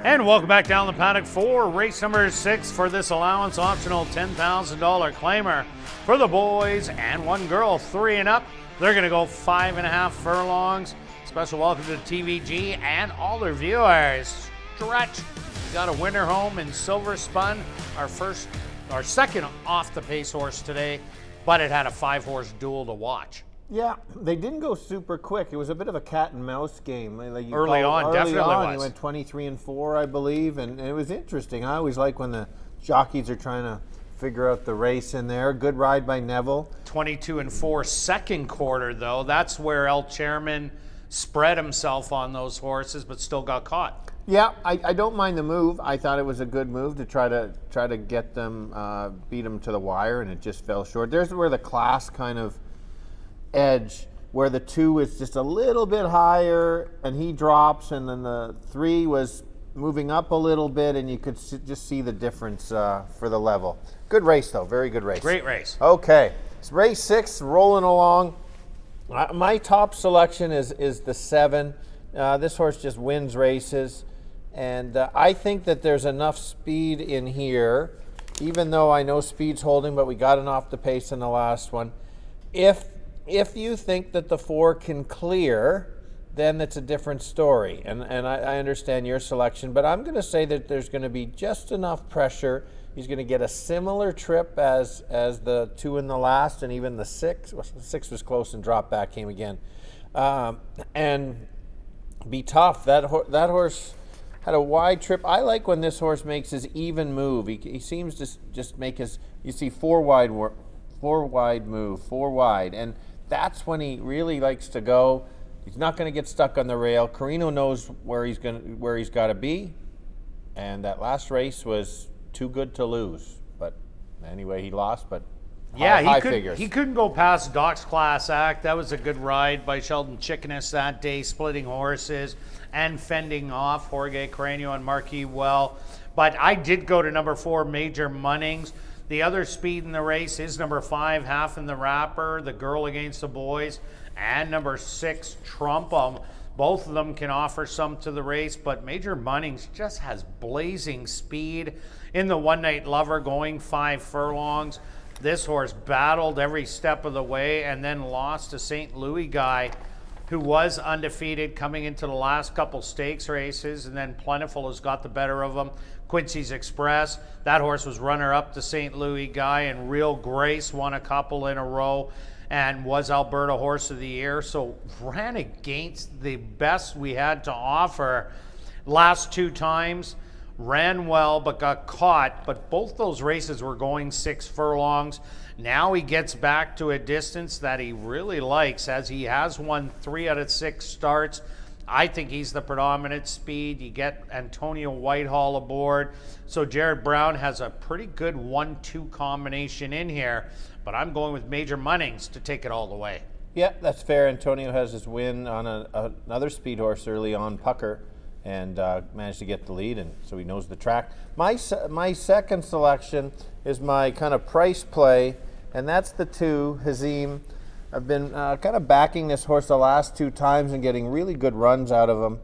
A: And welcome back down the paddock for race number 6 for this allowance optional $10,000 claimer for the boys and one girl, 3 and up. They're going to go 5.5 furlongs. Special welcome to the TVG and all their viewers. Stretch, we got a winner home in Silver Spun, our second off the pace horse today, but it had a 5-horse duel to watch.
B: Yeah, they didn't go super quick. It was a bit of a cat and mouse game. Like
A: Early on, definitely was.
B: He went 23-4, I believe, and it was interesting. I always like when the jockeys are trying to figure out the race in there. Good ride by Neville.
A: 22-4 second quarter, though. That's where El Chairman spread himself on those horses, but still got caught.
B: Yeah, I don't mind the move. I thought it was a good move to try to get them, beat them to the wire, and it just fell short. There's where the class kind of edge, where the 2 is just a little bit higher and he drops, and then the 3 was moving up a little bit, and you could just see the difference for the level. Good race, though. Very good race.
A: Great race.
B: Okay, it's race 6 rolling along. My top selection is the 7. This horse just wins races, and I think that there's enough speed in here, even though I know speed's holding, but we got an off the pace in the last one. If you think that the 4 can clear, then it's a different story. And I understand your selection, but I'm going to say that there's going to be just enough pressure. He's going to get a similar trip as the 2 in the last, and even the 6. Well, the 6 was close and dropped back, came again. And be tough. That horse had a wide trip. I like when this horse makes his even move. He seems to just make his, you see, 4 wide move, 4 wide. And that's when he really likes to go. He's not going to get stuck on the rail. Carino knows where he's got to be, and that last race was too good to lose. But anyway, he lost. But high figures. He
A: couldn't go past Doc's Class Act. That was a good ride by Sheldon Chickeness that day, splitting horses and fending off Jorge Carino and Marquis Well. But I did go to number 4, Major Munnings. The other speed in the race is number 5, Half in the Wrapper, the girl against the boys, and number 6, Trump 'em. Both of them can offer some to the race, but Major Munnings just has blazing speed in the One Night Lover, going 5 furlongs. This horse battled every step of the way and then lost to St. Louis guy, who was undefeated coming into the last couple stakes races, and then Plentiful has got the better of him. Quincy's Express, that horse was runner-up to St. Louis guy, and Real Grace won a couple in a row and was Alberta Horse of the Year, so ran against the best we had to offer last 2 times. Ran well but got caught, but both those races were going 6 furlongs. Now he gets back to a distance that he really likes, as he has won 3 out of 6 starts. I think he's the predominant speed. You get Antonio Whitehall aboard. So Jared Brown has a pretty good 1-2 combination in here, but I'm going with Major Munnings to take it all the way.
B: Yeah, that's fair. Antonio has his win on another speed horse early on, Pucker, and managed to get the lead, and so he knows the track. My second selection is my kind of price play, and that's the 2, Hazim. I've been kind of backing this horse the last 2 times and getting really good runs out of him.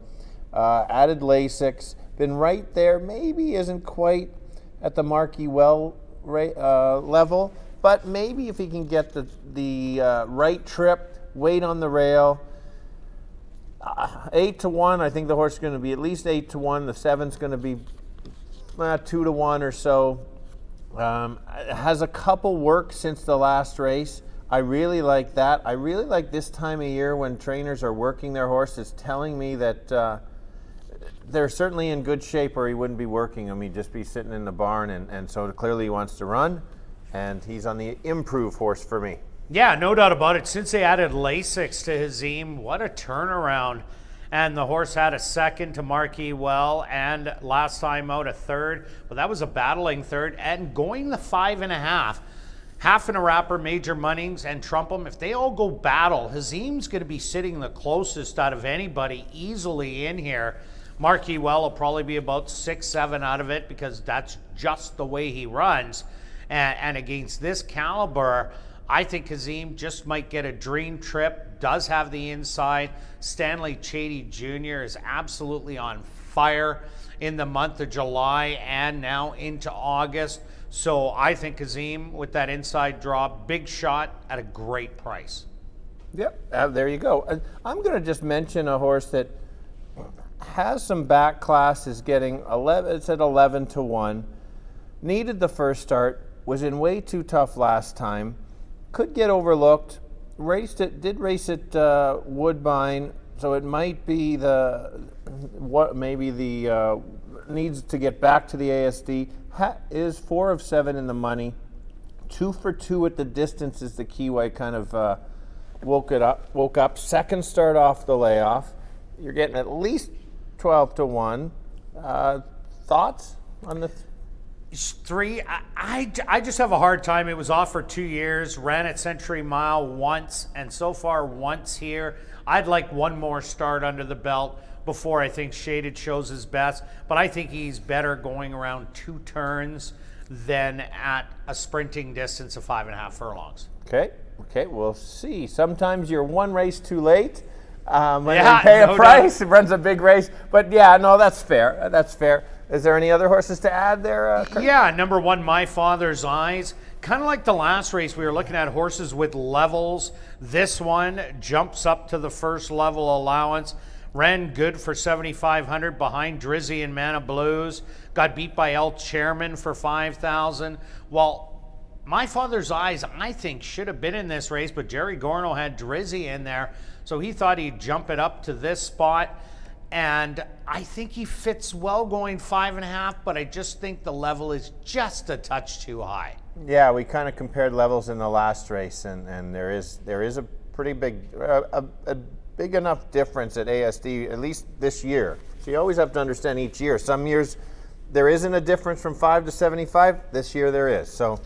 B: Added Lasix, been right there, maybe isn't quite at the Marquis Well level, but maybe if he can get the right trip, weight on the rail. 8-1, I think the horse is going to be at least 8-1. The 7's going to be 2-1 or so. Has a couple work since the last race. I really like that. I really like this time of year when trainers are working their horses, telling me that they're certainly in good shape, or he wouldn't be working them. He'd just be sitting in the barn, and so clearly he wants to run, and he's on the improve horse for me.
A: Yeah, no doubt about it. Since they added Lasix to Hazim, what a turnaround. And the horse had a second to Marquis Well, and last time out a third, but that was a battling third. And going the 5.5, Half in a Wrapper, Major Munnings, and Trump 'em, if they all go battle, Hazim's going to be sitting the closest out of anybody easily in here. Marquis Well will probably be about 6-7 out of it, because that's just the way he runs. And against this caliber, I think Hazim just might get a dream trip, does have the inside. Stanley Chady Jr. is absolutely on fire. in the month of July and now into August. So I think Kazim with that inside draw, big shot at a great price.
B: Yep, there you go. I'm going to just mention a horse that has some back class, is getting 11. It's at 11-1. Needed the first start. Was in way too tough last time. Could get overlooked. Did race at Woodbine, so it might be needs to get back to the ASD. Is 4 of 7 in the money. 2 for 2 at the distance is the key way. Kind of woke up. Second start off the layoff. You're getting at least 12-1. Thoughts on the
A: 3? I just have a hard time. It was off for 2 years, ran at Century Mile once, and so far once here. I'd like one more start under the belt before I think Shaded shows his best, but I think he's better going around 2 turns than at a sprinting distance of 5.5 furlongs.
B: Okay, we'll see. Sometimes you're one race too late. When
A: Yeah,
B: you pay
A: no
B: a price, it runs a big race. But yeah, no, that's fair. That's fair. Is there any other horses to add there, Kirt?
A: Yeah, number 1, My Father's Eyes. Kind of like the last race, we were looking at horses with levels. This one jumps up to the first level allowance. Ran good for 7,500 behind Drizzy and Mana Blues. Got beat by El Chairman for 5,000. Well, My Father's Eyes, I think, should have been in this race, but Jerry Gorno had Drizzy in there, so he thought he'd jump it up to this spot. And I think he fits well going 5.5, but I just think the level is just a touch too high.
B: Yeah, we kind of compared levels in the last race, and there is a pretty big, a big enough difference at ASD, at least this year. So you always have to understand each year. Some years there isn't a difference from 5 to 75. This year there is. So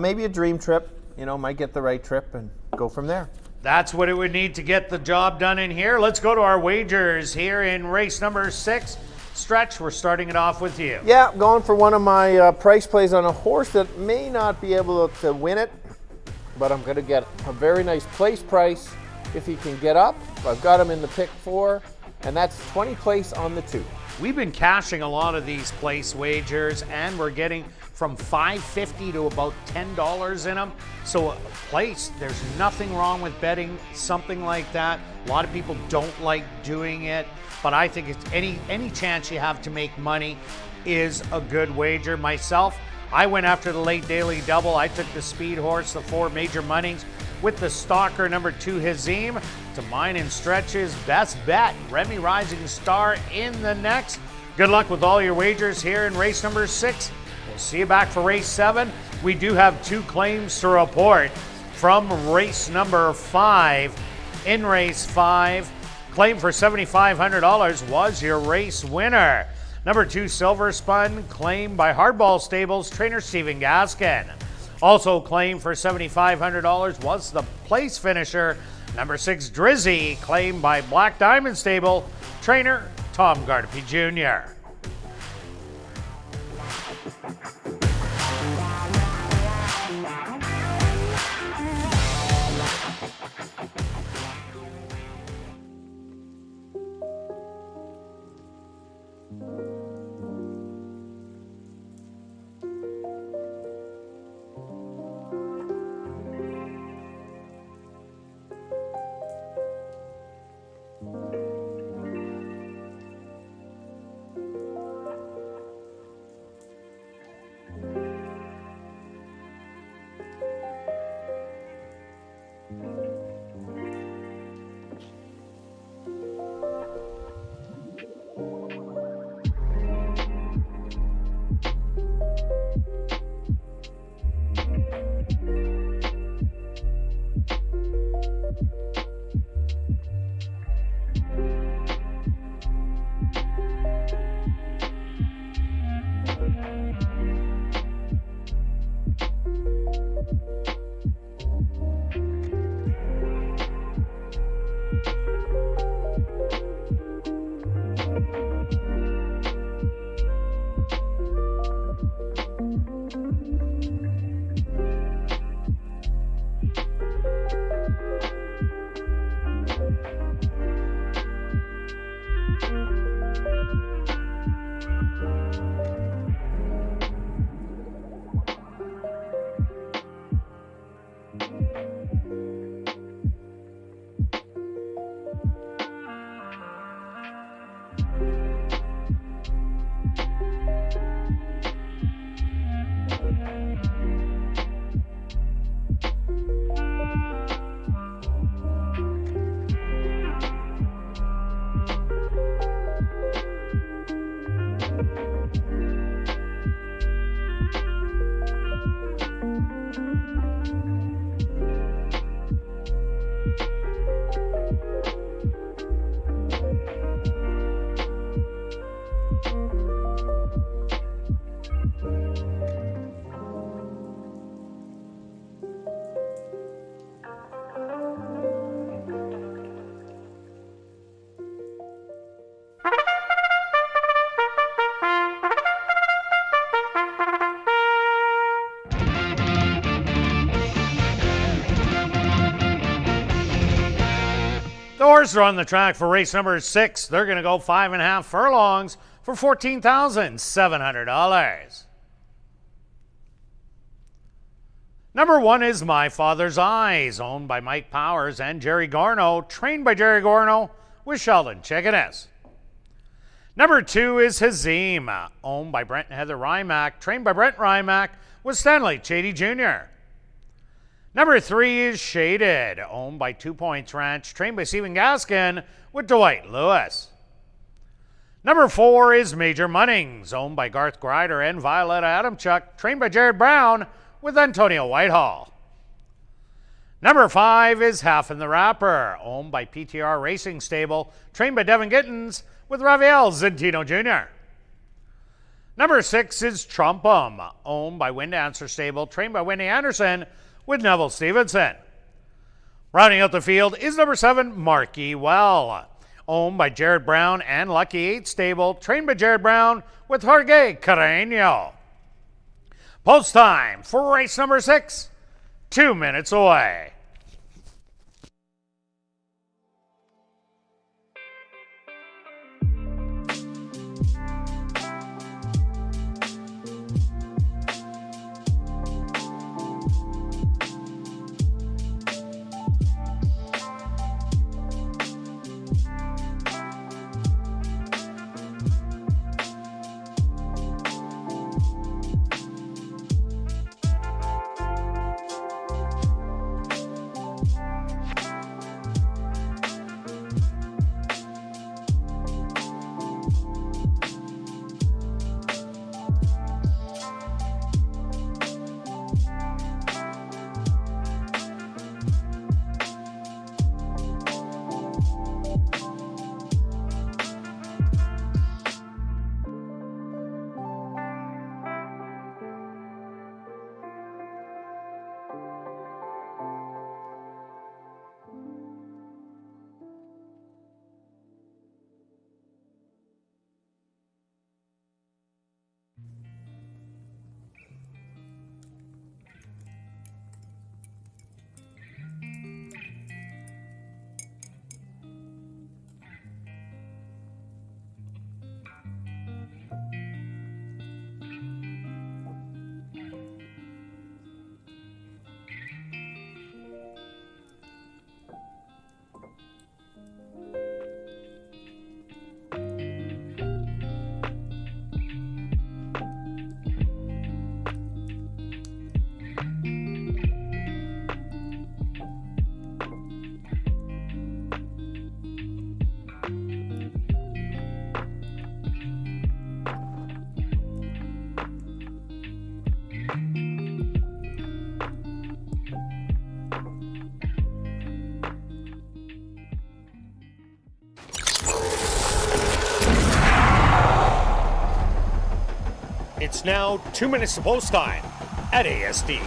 B: maybe a dream trip, might get the right trip and go from there.
A: That's what it would need to get the job done in here. Let's go to our wagers here in race number 6. Stretch, we're starting it off with you.
B: Yeah, going for one of my price plays on a horse that may not be able to win it, but I'm going to get a very nice place price if he can get up. I've got him in the pick 4, and that's 20 place on the 2.
A: We've been cashing a lot of these place wagers, and we're getting from $5.50 to about $10 in them. So a place, there's nothing wrong with betting something like that. A lot of people don't like doing it, but I think it's any chance you have to make money is a good wager. Myself, I went after the late daily double. I took the speed horse, the 4 major moneys, with the stalker number 2 Hazim to mine and Stretch's best bet, Remy Rising Star in the next. Good luck with all your wagers here in race number 6. We'll see you back for race 7. We do have 2 claims to report from race number 5. In race 5, claim for $7,500 was your race winner. Number 2 Silver Spun, claimed by Hardball Stables trainer Stephen Gaskin. Also claimed for $7,500 was the place finisher, number 6 Drizzy, claimed by Black Diamond Stable trainer Tom Gardapi Jr. horses are on the track for race number 6. They're going to go 5.5 furlongs for $14,700. Number 1 is My Father's Eyes, owned by Mike Powers and Jerry Garno, trained by Jerry Garno with Sheldon Chickeness. Number 2 is Hazim, owned by Brent and Heather Rymack, trained by Brent Rymack with Stanley Chady Jr. Number 3 is Shaded, owned by 2 Points Ranch, trained by Stephen Gaskin with Dwight Lewis. Number 4 is Major Munnings, owned by Garth Grider and Violetta Adamchuk, trained by Jared Brown with Antonio Whitehall. Number 5 is Half in the Wrapper, owned by PTR Racing Stable, trained by Devin Gittins with Rafael Zentino Jr. Number 6 is Trumpum, owned by Wind Answer Stable, trained by Wendy Anderson with Neville Stevenson. Rounding out the field is number 7, Marky Well, owned by Jared Brown and Lucky 8 Stable, trained by Jared Brown with Jorge Carreño. Post time for race number 6, 2 minutes away.
C: It's now 2 minutes to post time at ASD.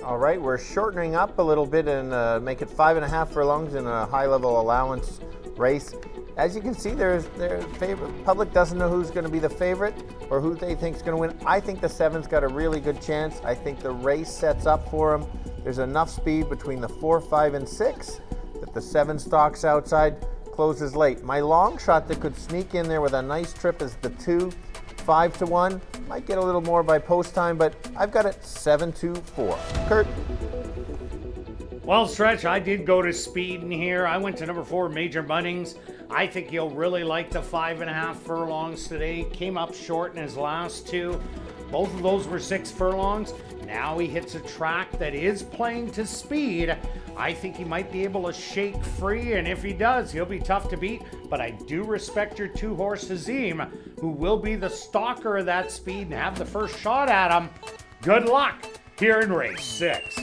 B: All right, we're shortening up a little bit and make it 5.5 furlongs in a high-level allowance race. As you can see, their favorite public doesn't know who's going to be the favorite or who they think is going to win. I think the 7's got a really good chance. I think the race sets up for them. There's enough speed between the 4, 5, and 6 that the 7 stalks outside, closes late. My long shot that could sneak in there with a nice trip is the 2, 5-1. Might get a little more by post time, but I've got it 7-4. Kirt.
A: Well, Stretch, I did go to speed in here. I went to number 4, Major Munnings. I think you'll really like the 5.5 furlongs today. Came up short in his last 2. Both of those were 6 furlongs. Now he hits a track that is playing to speed. I think he might be able to shake free, and if he does, he'll be tough to beat. But I do respect your 2-horse Hazim, who will be the stalker of that speed and have the first shot at him. Good luck here in race 6.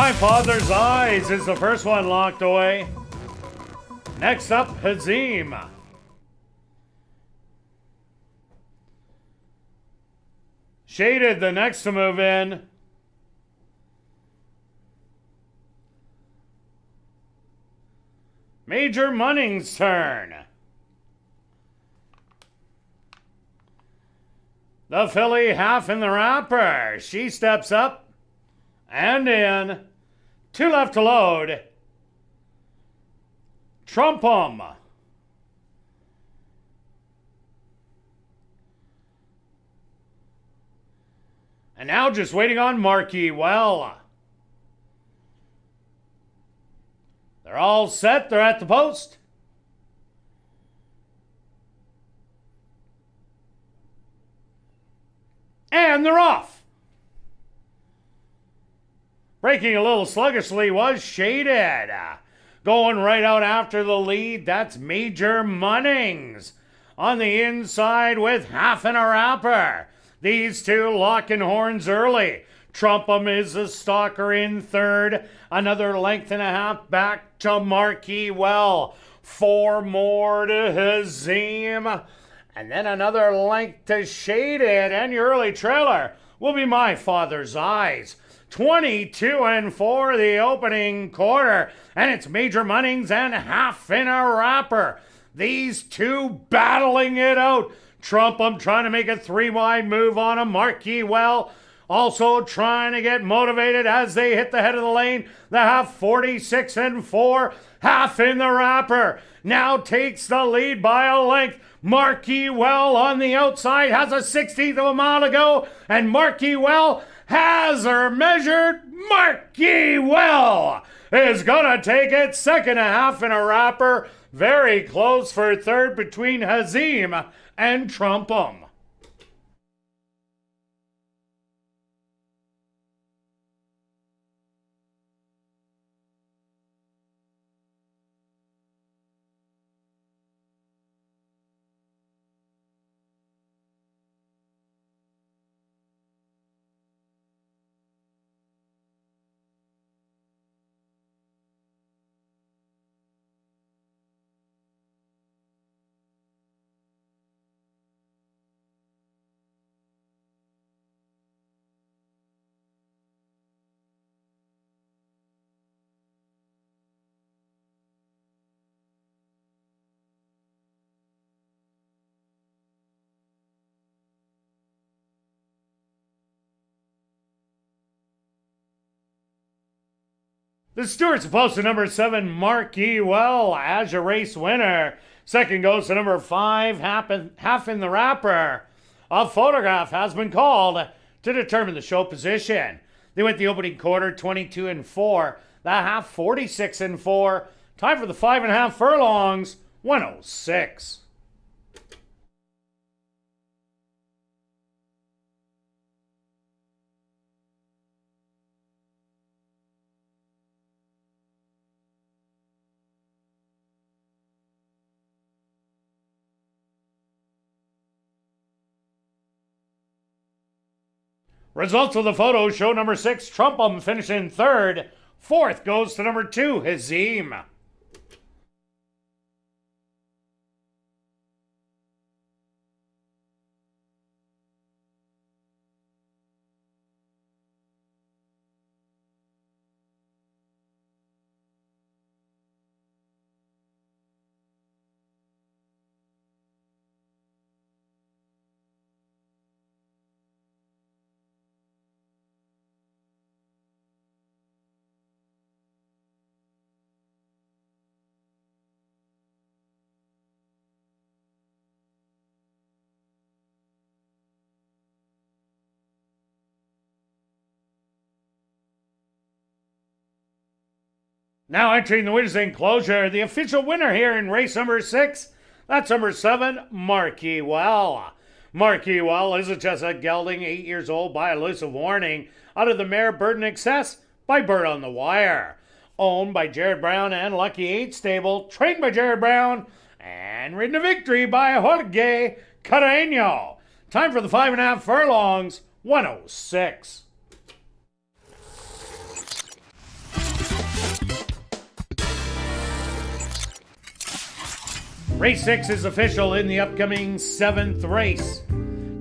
A: My Father's Eyes is the first one locked away. Next up, Hazim. Shaded, the next to move in. Major Munning's turn. The filly half in the wrapper. She steps up and in. 2 left to load. Trump 'em. And now just waiting on Marquee Well. They're all set. They're at the post. And they're off. Breaking a little sluggishly was Shaded. Going right out after the lead, that's Major Munnings. On the inside with half in a wrapper. These two locking horns early. Trump 'em is a stalker in third. Another length and a half back to Marquee Well. 4 more to Hazim. And then another length to Shaded. And your early trailer will be My Father's Eyes. 22-4 the opening quarter. And it's Major Munnings and half in a wrapper. These two battling it out. Trump 'em trying to make a 3-wide move on him. Marquee Well also trying to get motivated as they hit the head of the lane. The half 46-4, half in the wrapper. Now takes the lead by a length. Marquee Well on the outside has a 16th of a mile to go. And Marquee Well has her measured. Marquee Well is going to take it. Second and a half in a wrapper. Very close for third between Hazim and Trump 'em. The Stewart's opposed to number 7, Marquee Well, as your race winner. Second goes to number 5, half in the wrapper. A photograph has been called to determine the show position. They went the opening quarter 22-4, the half 46-4. Time for the 5.5 furlongs, 106. Results of the photo show number 6, Trump 'em finishing third. Fourth goes to number 2, Hazim. Now entering the winner's enclosure, the official winner here in race number 6, that's number 7, Marquee Well. Marquee Well is just a gelding, 8 years old by elusive warning, out of the mare Burden Excess by Bird on the Wire. Owned by Jared Brown and Lucky 8 stable, trained by Jared Brown, and ridden to victory by Jorge Carreño. Time for the 5.5 furlongs, 106. Race 6 is official in the upcoming 7th race.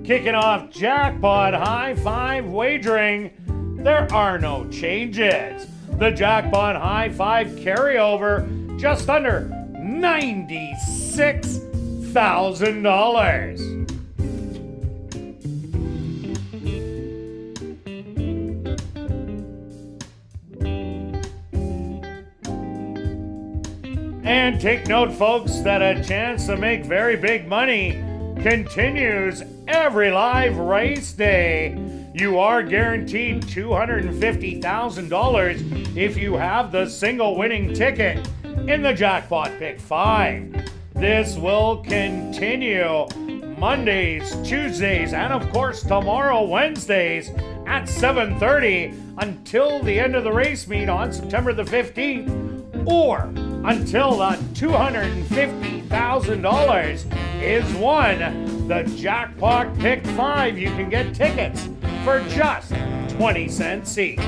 A: Kicking off Jackpot High 5 wagering, there are no changes. The Jackpot High 5 carryover, just under $96,000. And take note, folks, that a chance to make very big money continues every live race day. You are guaranteed $250,000 if you have the single winning ticket in the Jackpot Pick 5. This will continue Mondays, Tuesdays, and of course tomorrow, Wednesdays at 7:30 until the end of the race meet on September the 15th, or until the $250,000 is won. The Jackpot Pick 5, you can get tickets for just 20 cents each.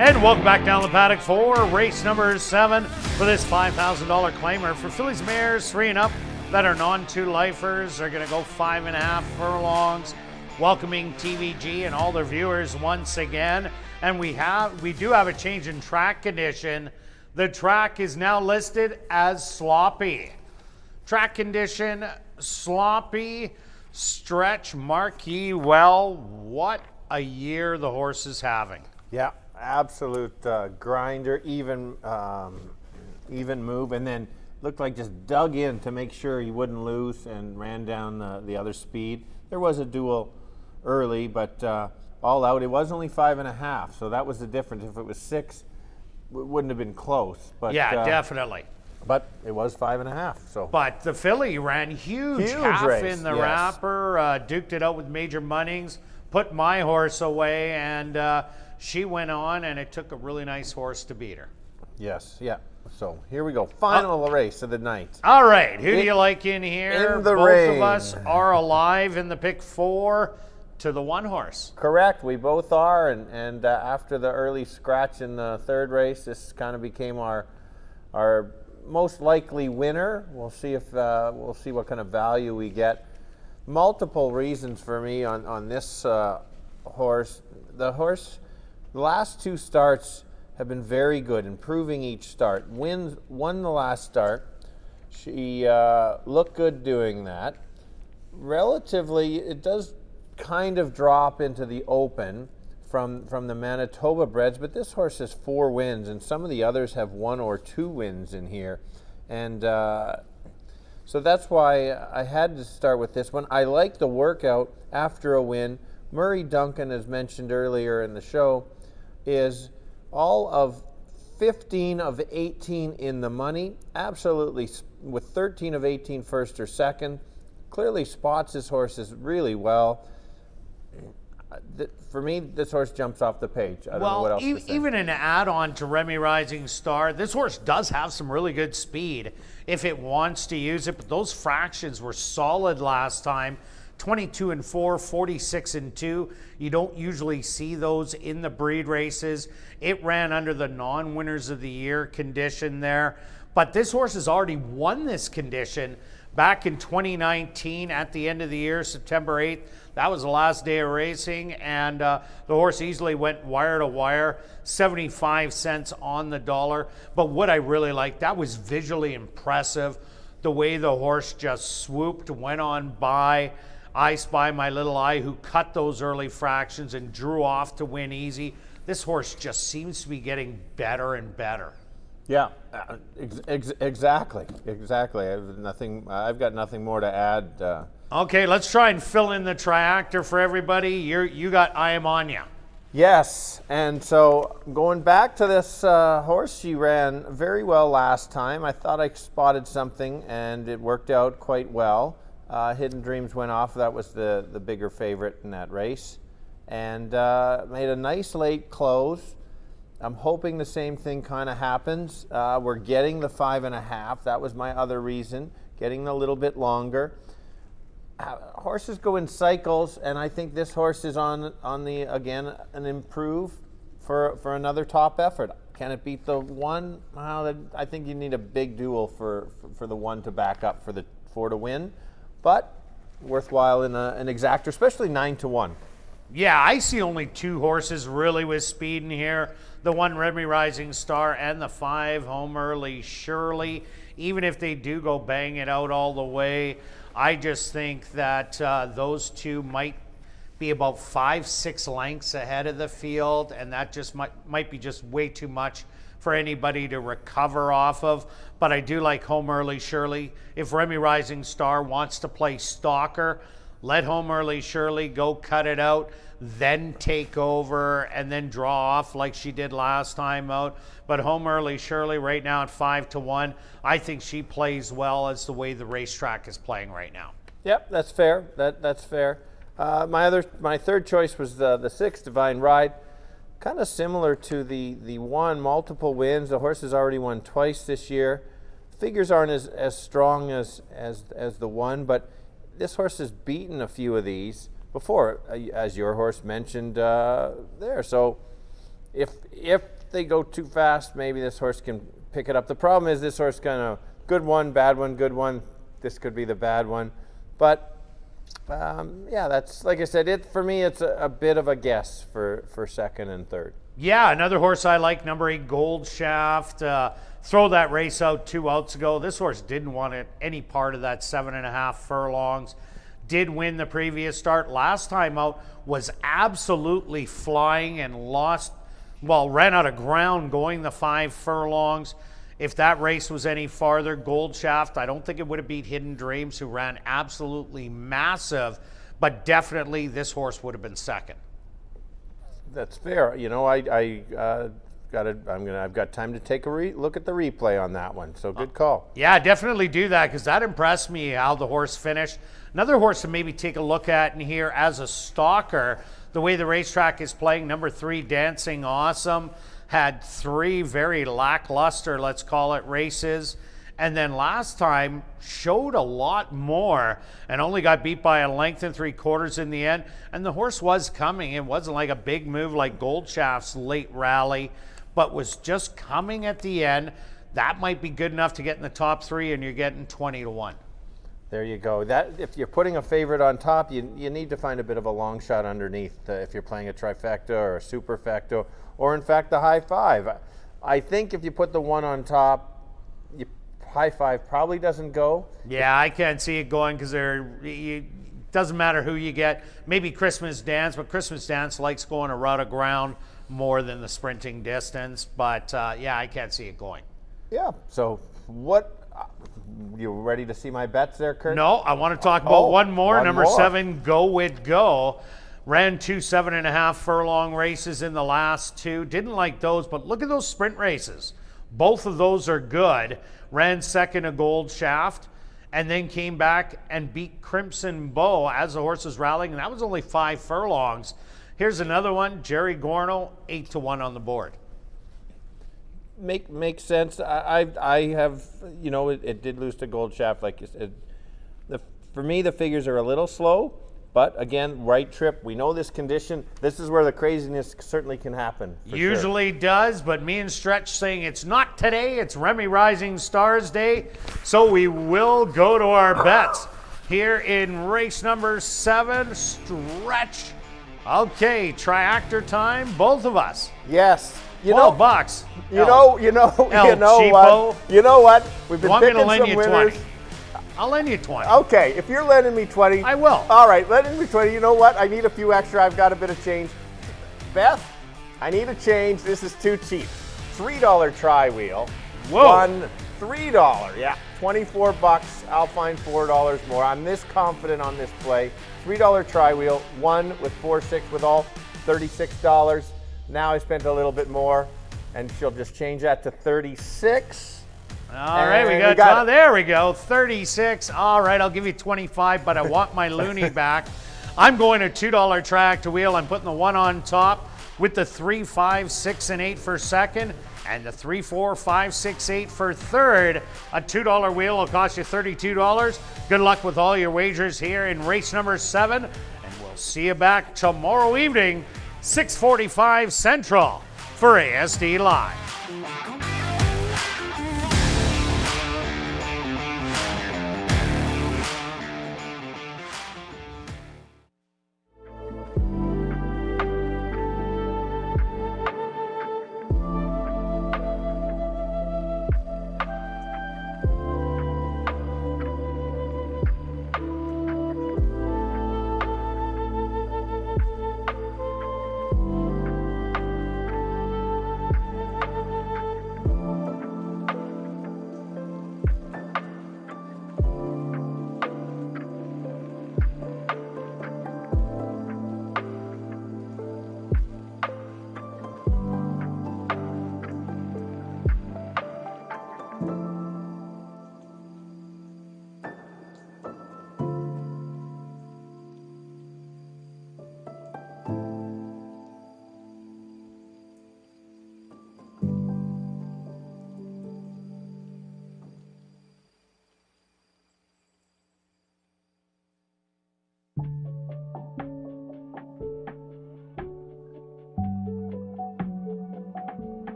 A: And welcome back down the paddock for race number 7 for this $5,000 claimer for fillies, mares 3 and up that are non-2-lifers. They're going to go 5.5 furlongs, welcoming TVG and all their viewers once again. And we do have a change in track condition. The track is now listed as sloppy. Track condition, sloppy, stretch, marquee. Well, what a year the horse is having.
B: Yeah, absolute grinder, even move, and then looked like just dug in to make sure he wouldn't lose and ran down the other speed. There was a duel early, but all out, it was only 5.5, so that was the difference. If it was 6, it wouldn't have been close. But
A: yeah, definitely.
B: But it was 5.5. So.
A: But the filly ran huge half race, in the wrapper, duked it out with Major Munnings, put my horse away, and she went on, and it took a really nice horse to beat her.
B: Yes, yeah. So here we go. Final race of the night.
A: All right. Who do you like in here?
B: In the
A: Both
B: rain.
A: of us are alive in the pick 4 to the 1 horse.
B: Correct. We both are. And after the early scratch in the 3rd race, this kind of became our most likely winner. We'll see if we'll see what kind of value we get. Multiple reasons for me on this horse. The last 2 starts have been very good, improving each start. Won the last start. She looked good doing that. Relatively, it does kind of drop into the open from the Manitoba breds, but this horse has 4 wins, and some of the others have 1 or 2 wins in here. And so that's why I had to start with this one. I like the workout after a win. Murray Duncan, as mentioned earlier in the show, is all of 15 of 18 in the money, absolutely, with 13 of 18 first or second. Clearly spots his horses really well. For me, this horse jumps off the page. I don't know what else to say.
A: Even an add-on to Remy Rising Star, this horse does have some really good speed if it wants to use it, but those fractions were solid last time. 22 and 4, 46 and 2. You don't usually see those in the breed races. It ran under the non-winners of the year condition there. But this horse has already won this condition back in 2019 at the end of the year, September 8th. That was the last day of racing, and the horse easily went wire to wire, 75 cents on the dollar. But what I really liked, that was visually impressive. The way the horse just swooped, went on by I Spy My Little Eye, who cut those early fractions and drew off to win easy. This horse just seems to be getting better and better.
B: Yeah, exactly. I've got nothing more to add.
A: Okay, let's try and fill in the triactor for everybody. You got I Am Anya.
B: Yes, and so going back to this horse, she ran very well last time. I thought I spotted something, and it worked out quite well. Hidden Dreams went off. That was the bigger favorite in that race, and made a nice late close. I'm hoping the same thing kind of happens. We're getting the 5.5. That was my other reason, getting a little bit longer. Horses go in cycles, and I think this horse is on the, again, an improve for another top effort. Can it beat the 1? Well, I think you need a big duel for the 1 to back up for the 4 to win, but worthwhile in an exactor, especially 9 to 1.
A: Yeah, I see only 2 horses really with speed in here. The 1 Remy Rising Star and the 5 Home Early Shirley. Even if they do go bang it out all the way, I just think that those 2 might be about 5-6 lengths ahead of the field, and that just might be just way too much for anybody to recover off of. But I do like Home Early Shirley. If Remy Rising Star wants to play stalker, let Home Early Shirley go cut it out, then take over and then draw off like she did last time out. But Home Early Shirley right now at 5 to 1, I think she plays well as the way the racetrack is playing right now.
B: Yep, that's fair. That's fair. My third choice was the 6 Divine Ride. Kind of similar to the 1, multiple wins. The horse has already won twice this year. Figures aren't as strong as the 1, but this horse has beaten a few of these before, as your horse mentioned there. So if they go too fast, maybe this horse can pick it up. The problem is this horse kind of good one, bad one, good one. This could be the bad one, but yeah, that's like I said. For me, it's a bit of a guess for second and third.
A: Yeah, another horse I like, number 8, Gold Shaft. Throw that race out 2 outs ago. This horse didn't want any part of that 7.5 furlongs. Did win the previous start. Last time out was absolutely flying and ran out of ground going the 5 furlongs. If that race was any farther, Gold Shaft, I don't think it would have beat Hidden Dreams, who ran absolutely massive, but definitely this horse would have been second.
B: That's fair. You know, I've got time to take a look at the replay on that one. So good call.
A: Yeah, definitely do that, because that impressed me how the horse finished. Another horse to maybe take a look at in here as a stalker, the way the racetrack is playing, number 3, Dancing Awesome. Had 3 very lackluster, let's call it, races. And then last time showed a lot more and only got beat by 1 3/4 lengths in the end. And the horse was coming. It wasn't like a big move like Gold Shaft's late rally, but was just coming at the end. That might be good enough to get in the top 3, and you're getting 20 to 1.
B: There you go. That if you're putting a favorite on top, you need to find a bit of a long shot underneath if you're playing a trifecta or a superfecta, or in fact the high 5. I think if you put the 1 on top, high 5 probably doesn't go.
A: Yeah, I can't see it going, because it doesn't matter who you get. Maybe Christmas Dance, but Christmas Dance likes going a route of ground more than the sprinting distance. But yeah, I can't see it going.
B: Yeah. So what? You ready to see my bets there, Kirt?
A: No, I want to talk about one more. Number 7, Go With Go. Ran 2 7.5 furlong races in the last 2. Didn't like those, but look at those sprint races. Both of those are good. Ran second to Gold Shaft, and then came back and beat Crimson Bow as the horse was rallying, and that was only 5 furlongs. Here's another one, Jerry Gorno, 8 to 1 on the board.
B: Makes sense. I have, you know, it did lose to Gold Shaft, like you said. For me, the figures are a little slow, but again, right trip. We know this condition. This is where the craziness certainly can happen.
A: Usually does, but me and Stretch saying it's not today. It's Remy Rising Stars Day, so we will go to our bets here in race number 7. Stretch. Okay, triactor time, both of us.
B: Yes.
A: You know, $12.
B: You know what? You know what? We've been picking some winners.
A: 20? I'll lend you 20.
B: Okay, if you're lending me 20,
A: I will.
B: All right, lending me 20. You know what? I need a few extra. I've got a bit of change. Beth, I need a change. This is too cheap. $3 tri wheel.
A: Whoa.
B: Won $3. Yeah, $24. I'll find $4 more. I'm this confident on this play. $3 tri wheel. Won with 4-6 with all, $36. Now I spent a little bit more, and she'll just change that to 36.
A: All right, we got there we go, 36. All right, I'll give you 25, but I want my loonie back. I'm going to $2 track to wheel. I'm putting the 1 on top with the 3, 5, 6, and 8 for second, and the 3, 4, 5, 6, 8 for third. A $2 wheel will cost you $32. Good luck with all your wagers here in race number 7, and we'll see you back tomorrow evening, 6:45 Central for ASD Live.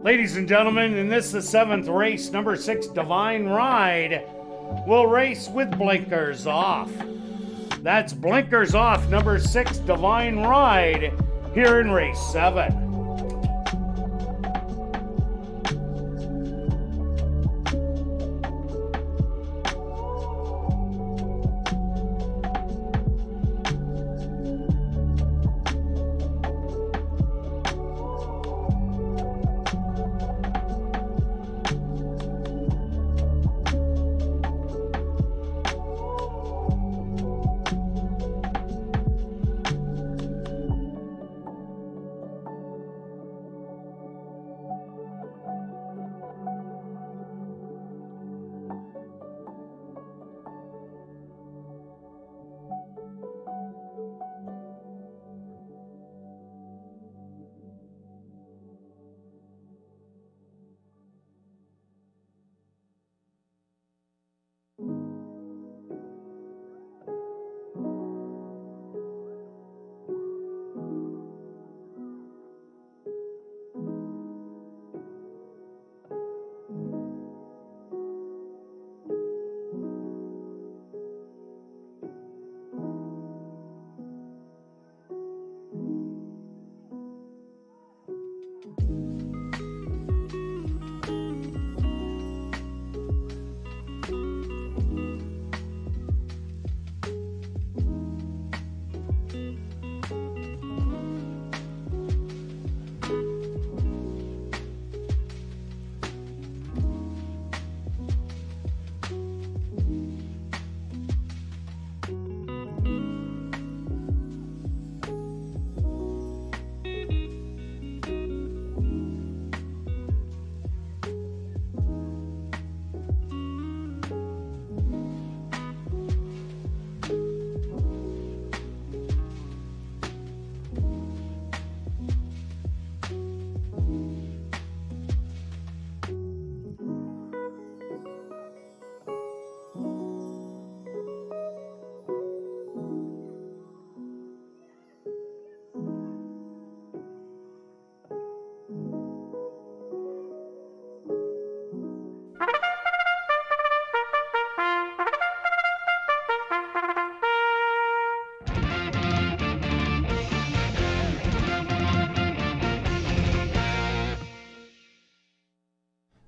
A: Ladies and gentlemen, in this, the 7th race, number 6, Divine Ride, will race with blinkers off. That's blinkers off, number 6, Divine Ride, here in race 7.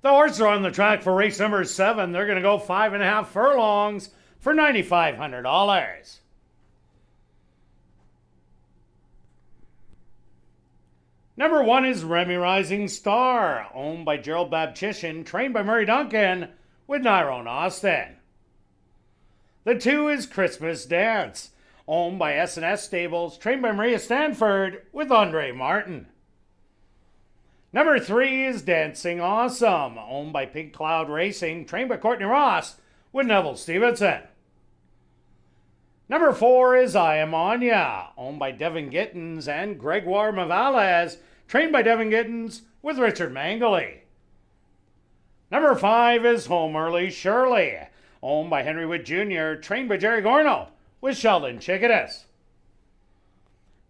A: The horses are on the track for race number 7. They're going to go 5.5 furlongs for $9,500. Number 1 is Remy Rising Star, owned by Gerald Babchishin, trained by Murray Duncan with Nyrone Austin. The 2 is Christmas Dance, owned by S&S Stables, trained by Maria Stanford with Andre Martin. Number 3 is Dancing Awesome, owned by Pink Cloud Racing, trained by Courtney Ross with Neville Stevenson. Number 4 is I Am Anya, owned by Devin Gittins and Gregoire Mavales, trained by Devin Gittins with Richard Mangley. Number 5 is Home Early Shirley, owned by Henry Wood Jr., trained by Jerry Gorno with Sheldon Chickadas.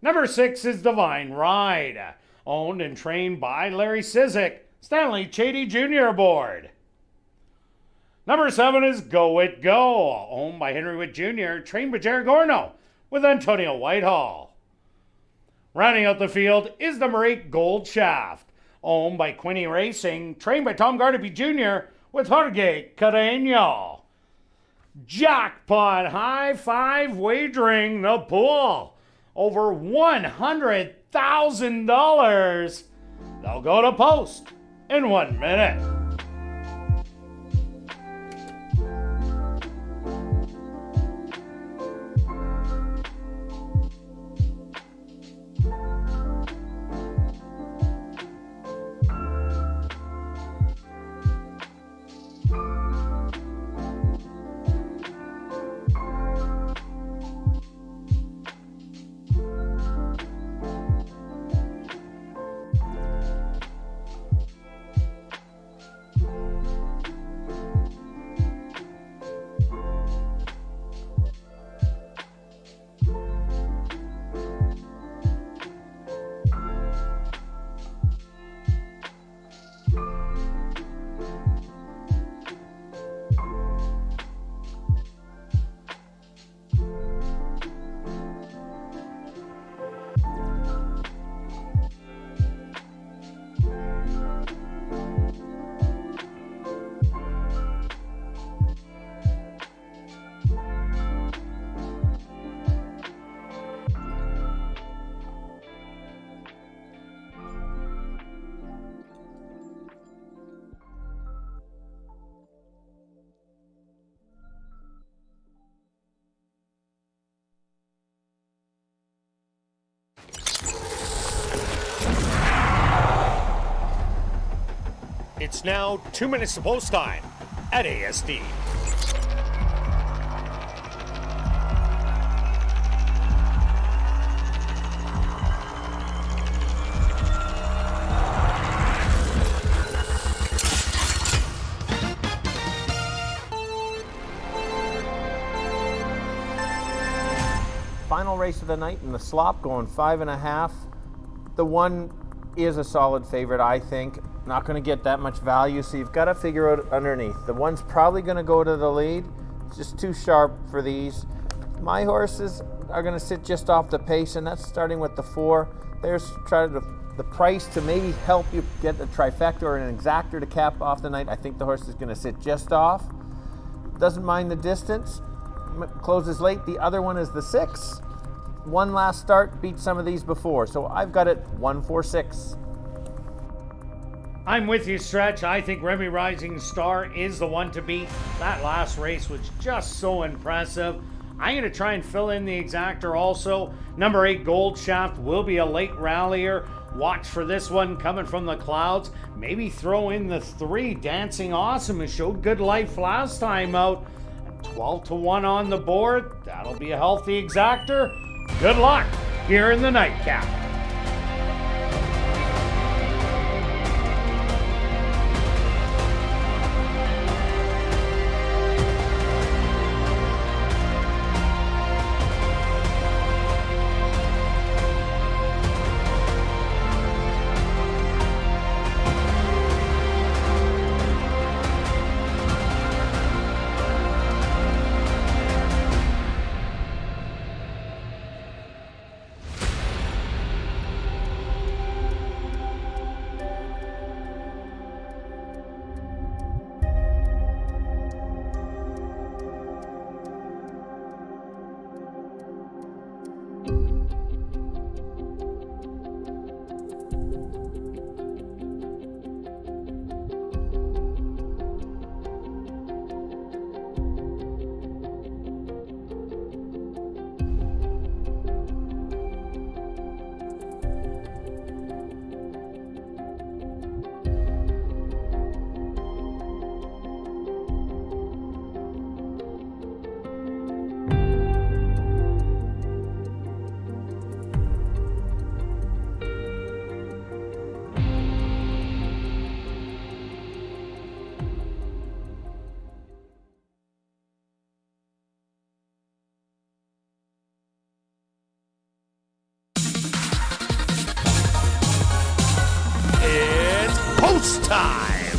A: Number 6 is Divine Ride, owned and trained by Larry Sizik, Stanley Chady Jr. aboard. Number 7 is Go It Go, owned by Henry Wood Jr., trained by Jerry Gorno with Antonio Whitehall. Rounding out the field is the Marie Gold Shaft, owned by Quinny Racing, trained by Tom Gardaby Jr. with Jorge Carreño. Jackpot high five wagering the pool. Over $100,000. They'll go to post in 1 minute.
C: It's now 2 minutes to post time at ASD.
B: Final race of the night in the slop, going 5.5. The one is a solid favorite, I think. Not going to get that much value, so you've got to figure out underneath. The one's probably going to go to the lead. It's just too sharp for these. My horses are going to sit just off the pace, and that's starting with the 4. There's trying the price to maybe help you get a trifecta or an exactor to cap off the night. I think the horse is going to sit just off. Doesn't mind the distance. Closes late. The other one is the 6. One last start, beat some of these before. So I've got it 1-4-6.
A: I'm with you, Stretch. I think Remy Rising Star is the one to beat. That last race was just so impressive. I'm going to try and fill in the exactor also. Number 8, Gold Shaft, will be a late rallier. Watch for this one coming from the clouds. Maybe throw in the 3, Dancing Awesome, who showed good life last time out. 12-1 on the board. That'll be a healthy exactor. Good luck here in the nightcap.
C: Post time!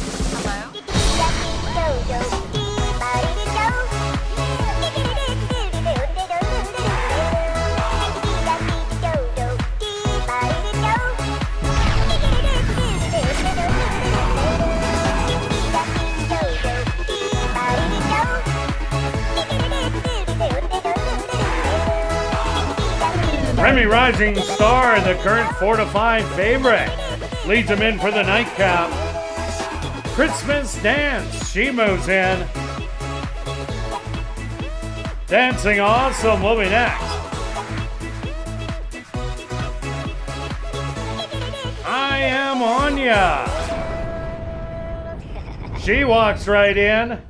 A: Remy Rising Star, the current 4-5 favorite, leads him in for the nightcap. Christmas Dance, she moves in. Dancing Awesome will be next. I Am On Ya. She walks right in.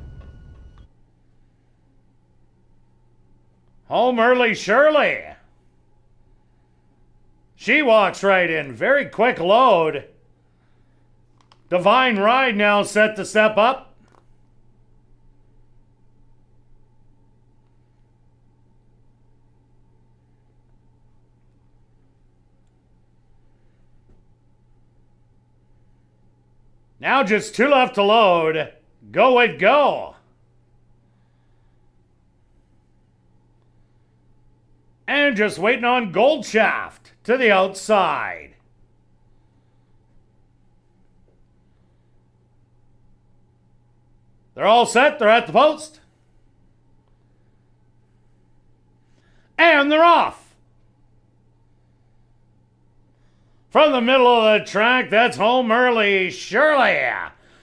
A: Home Early Shirley. She walks right in. Very quick load. Divine Ride now set to step up. Now just 2 left to load. Go it go. And just waiting on Gold Shaft to the outside. They're all set. They're at the post. And they're off. From the middle of the track, that's home early Shirley,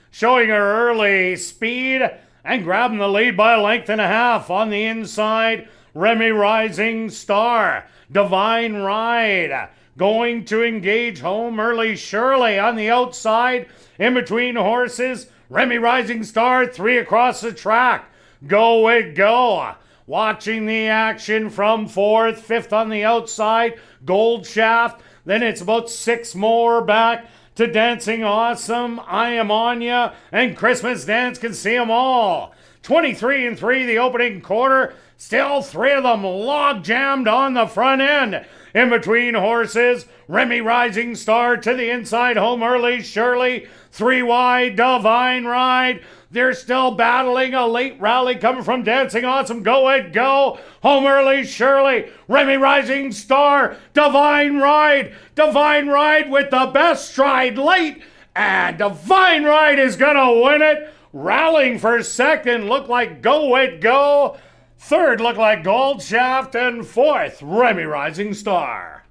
A: showing her early speed and grabbing the lead by a length and a half. On the inside, Remy Rising Star, Divine Ride, going to engage home early Shirley. On the outside, in between horses, Remy Rising Star, 3 across the track. Go it go. Watching the action from 4th, 5th on the outside, Gold Shaft. Then it's about 6 more back to Dancing Awesome, I Am On Ya, and Christmas Dance Can See 'Em All. 23 and 3 the opening quarter. Still 3 of them log jammed on the front end. In between horses, Remy Rising Star to the inside, home early Shirley. 3 wide, Divine Ride. They're still battling a late rally coming from Dancing Awesome. Go it go. Home early Shirley. Remy Rising Star. Divine Ride. Divine Ride with the best stride late. And Divine Ride is going to win it. Rallying for second. Looked like Go it go. Third looked like Gold Shaft. And fourth, Remy Rising Star.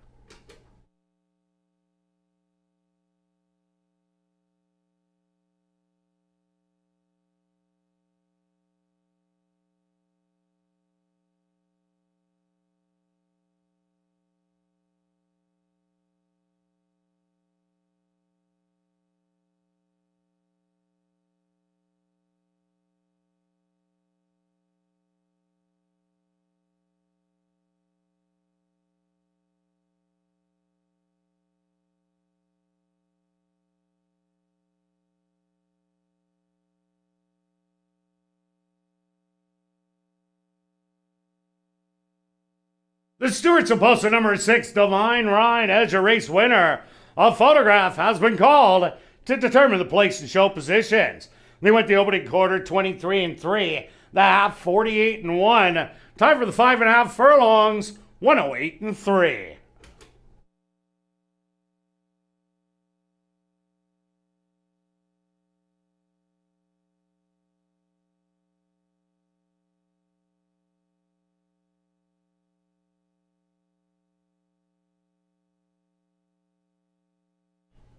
A: The Stewart's supposed to number 6, Divine Ride, as your race winner. A photograph has been called to determine the place and show positions. They went the opening quarter 23 and 3, the half 48 and 1. Time for the 5.5 furlongs, 108 and 3.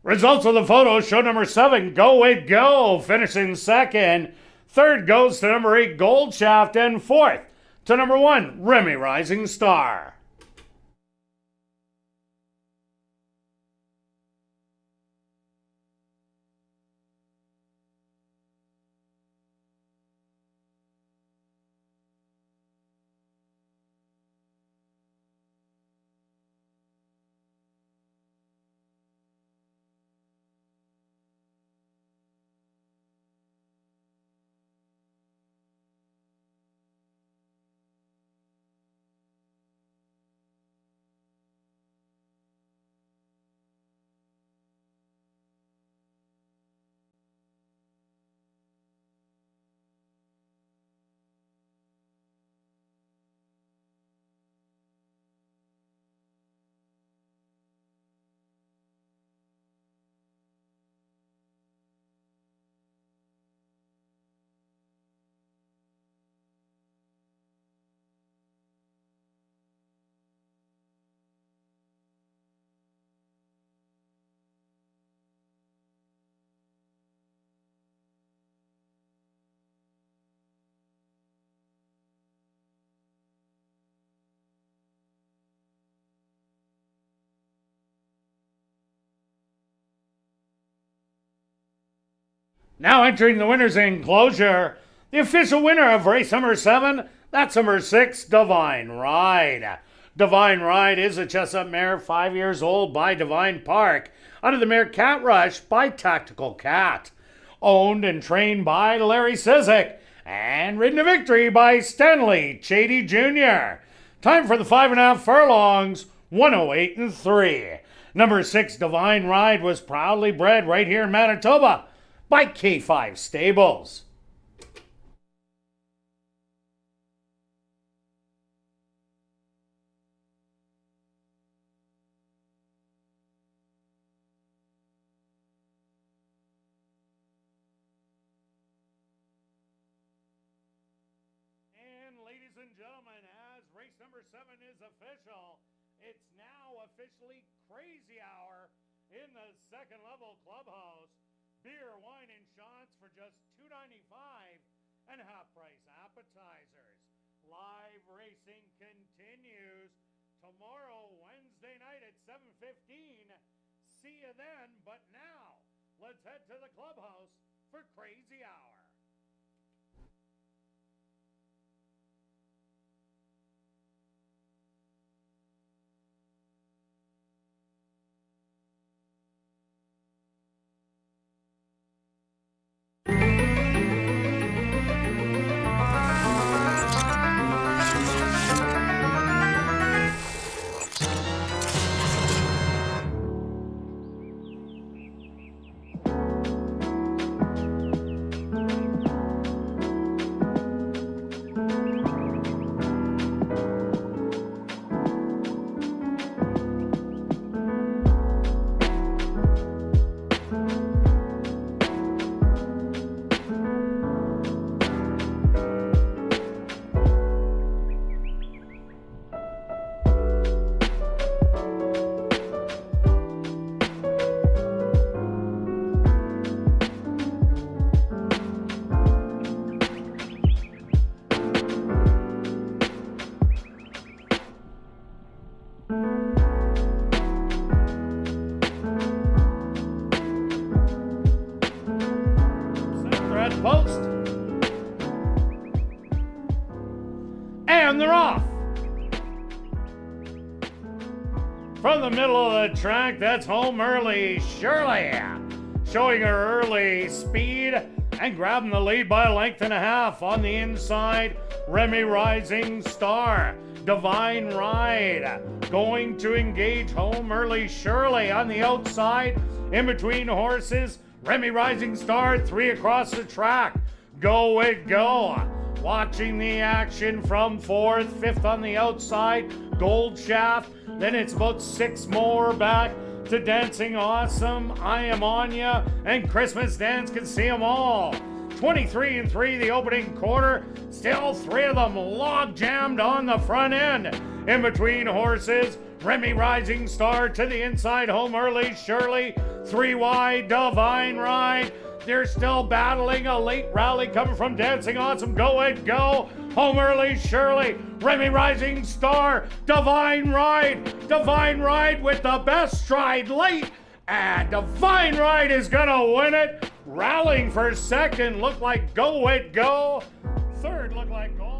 A: Results of the photo show number 7, Go It Go, finishing second. Third goes to number 8, Gold Shaft, and fourth to number 1, Remy Rising Star. Now entering the winner's enclosure, the official winner of race number 7, that's number 6, Divine Ride. Divine Ride is a chestnut mare, 5 years old, by Divine Park, under the mare Cat Rush by Tactical Cat. Owned and trained by Larry Sizik, and ridden to victory by Stanley Chady Jr. Time for the 5.5 furlongs, 108 and 3. Number 6, Divine Ride, was proudly bred right here in Manitoba by K5 Stables. Ladies and gentlemen, as race number 7 is official, it's now officially crazy hour in the second level clubhouse. Beer, wine, and shots for just $2.95 and half price appetizers. Live racing continues tomorrow, Wednesday night at 7:15. See you then, but now let's head to the clubhouse for crazy hour. Post. And they're off. From the middle of the track, that's home early Shirley, showing her early speed and grabbing the lead by a length and a half. On the inside, Remy Rising Star, Divine Ride, going to engage home early Shirley. On the outside, in between horses, Remy Rising Star, 3 across the track. Go it go. Watching the action from 4th, 5th on the outside, Gold Shaft. Then it's about 6 more back to Dancing Awesome, I Am On Ya, and Christmas Dance. Can see them all. 23 and 3 the opening quarter. Still 3 of them log jammed on the front end. In between horses, Remy Rising Star to the inside, home early Shirley. 3 wide, Divine Ride. They're still battling a late rally coming from Dancing Awesome. Go it go. Home early Shirley. Remy Rising Star. Divine Ride. Divine Ride with the best stride late. And Divine Ride is going to win it. Rallying for second. Look like Go It Go. Third look like Gold.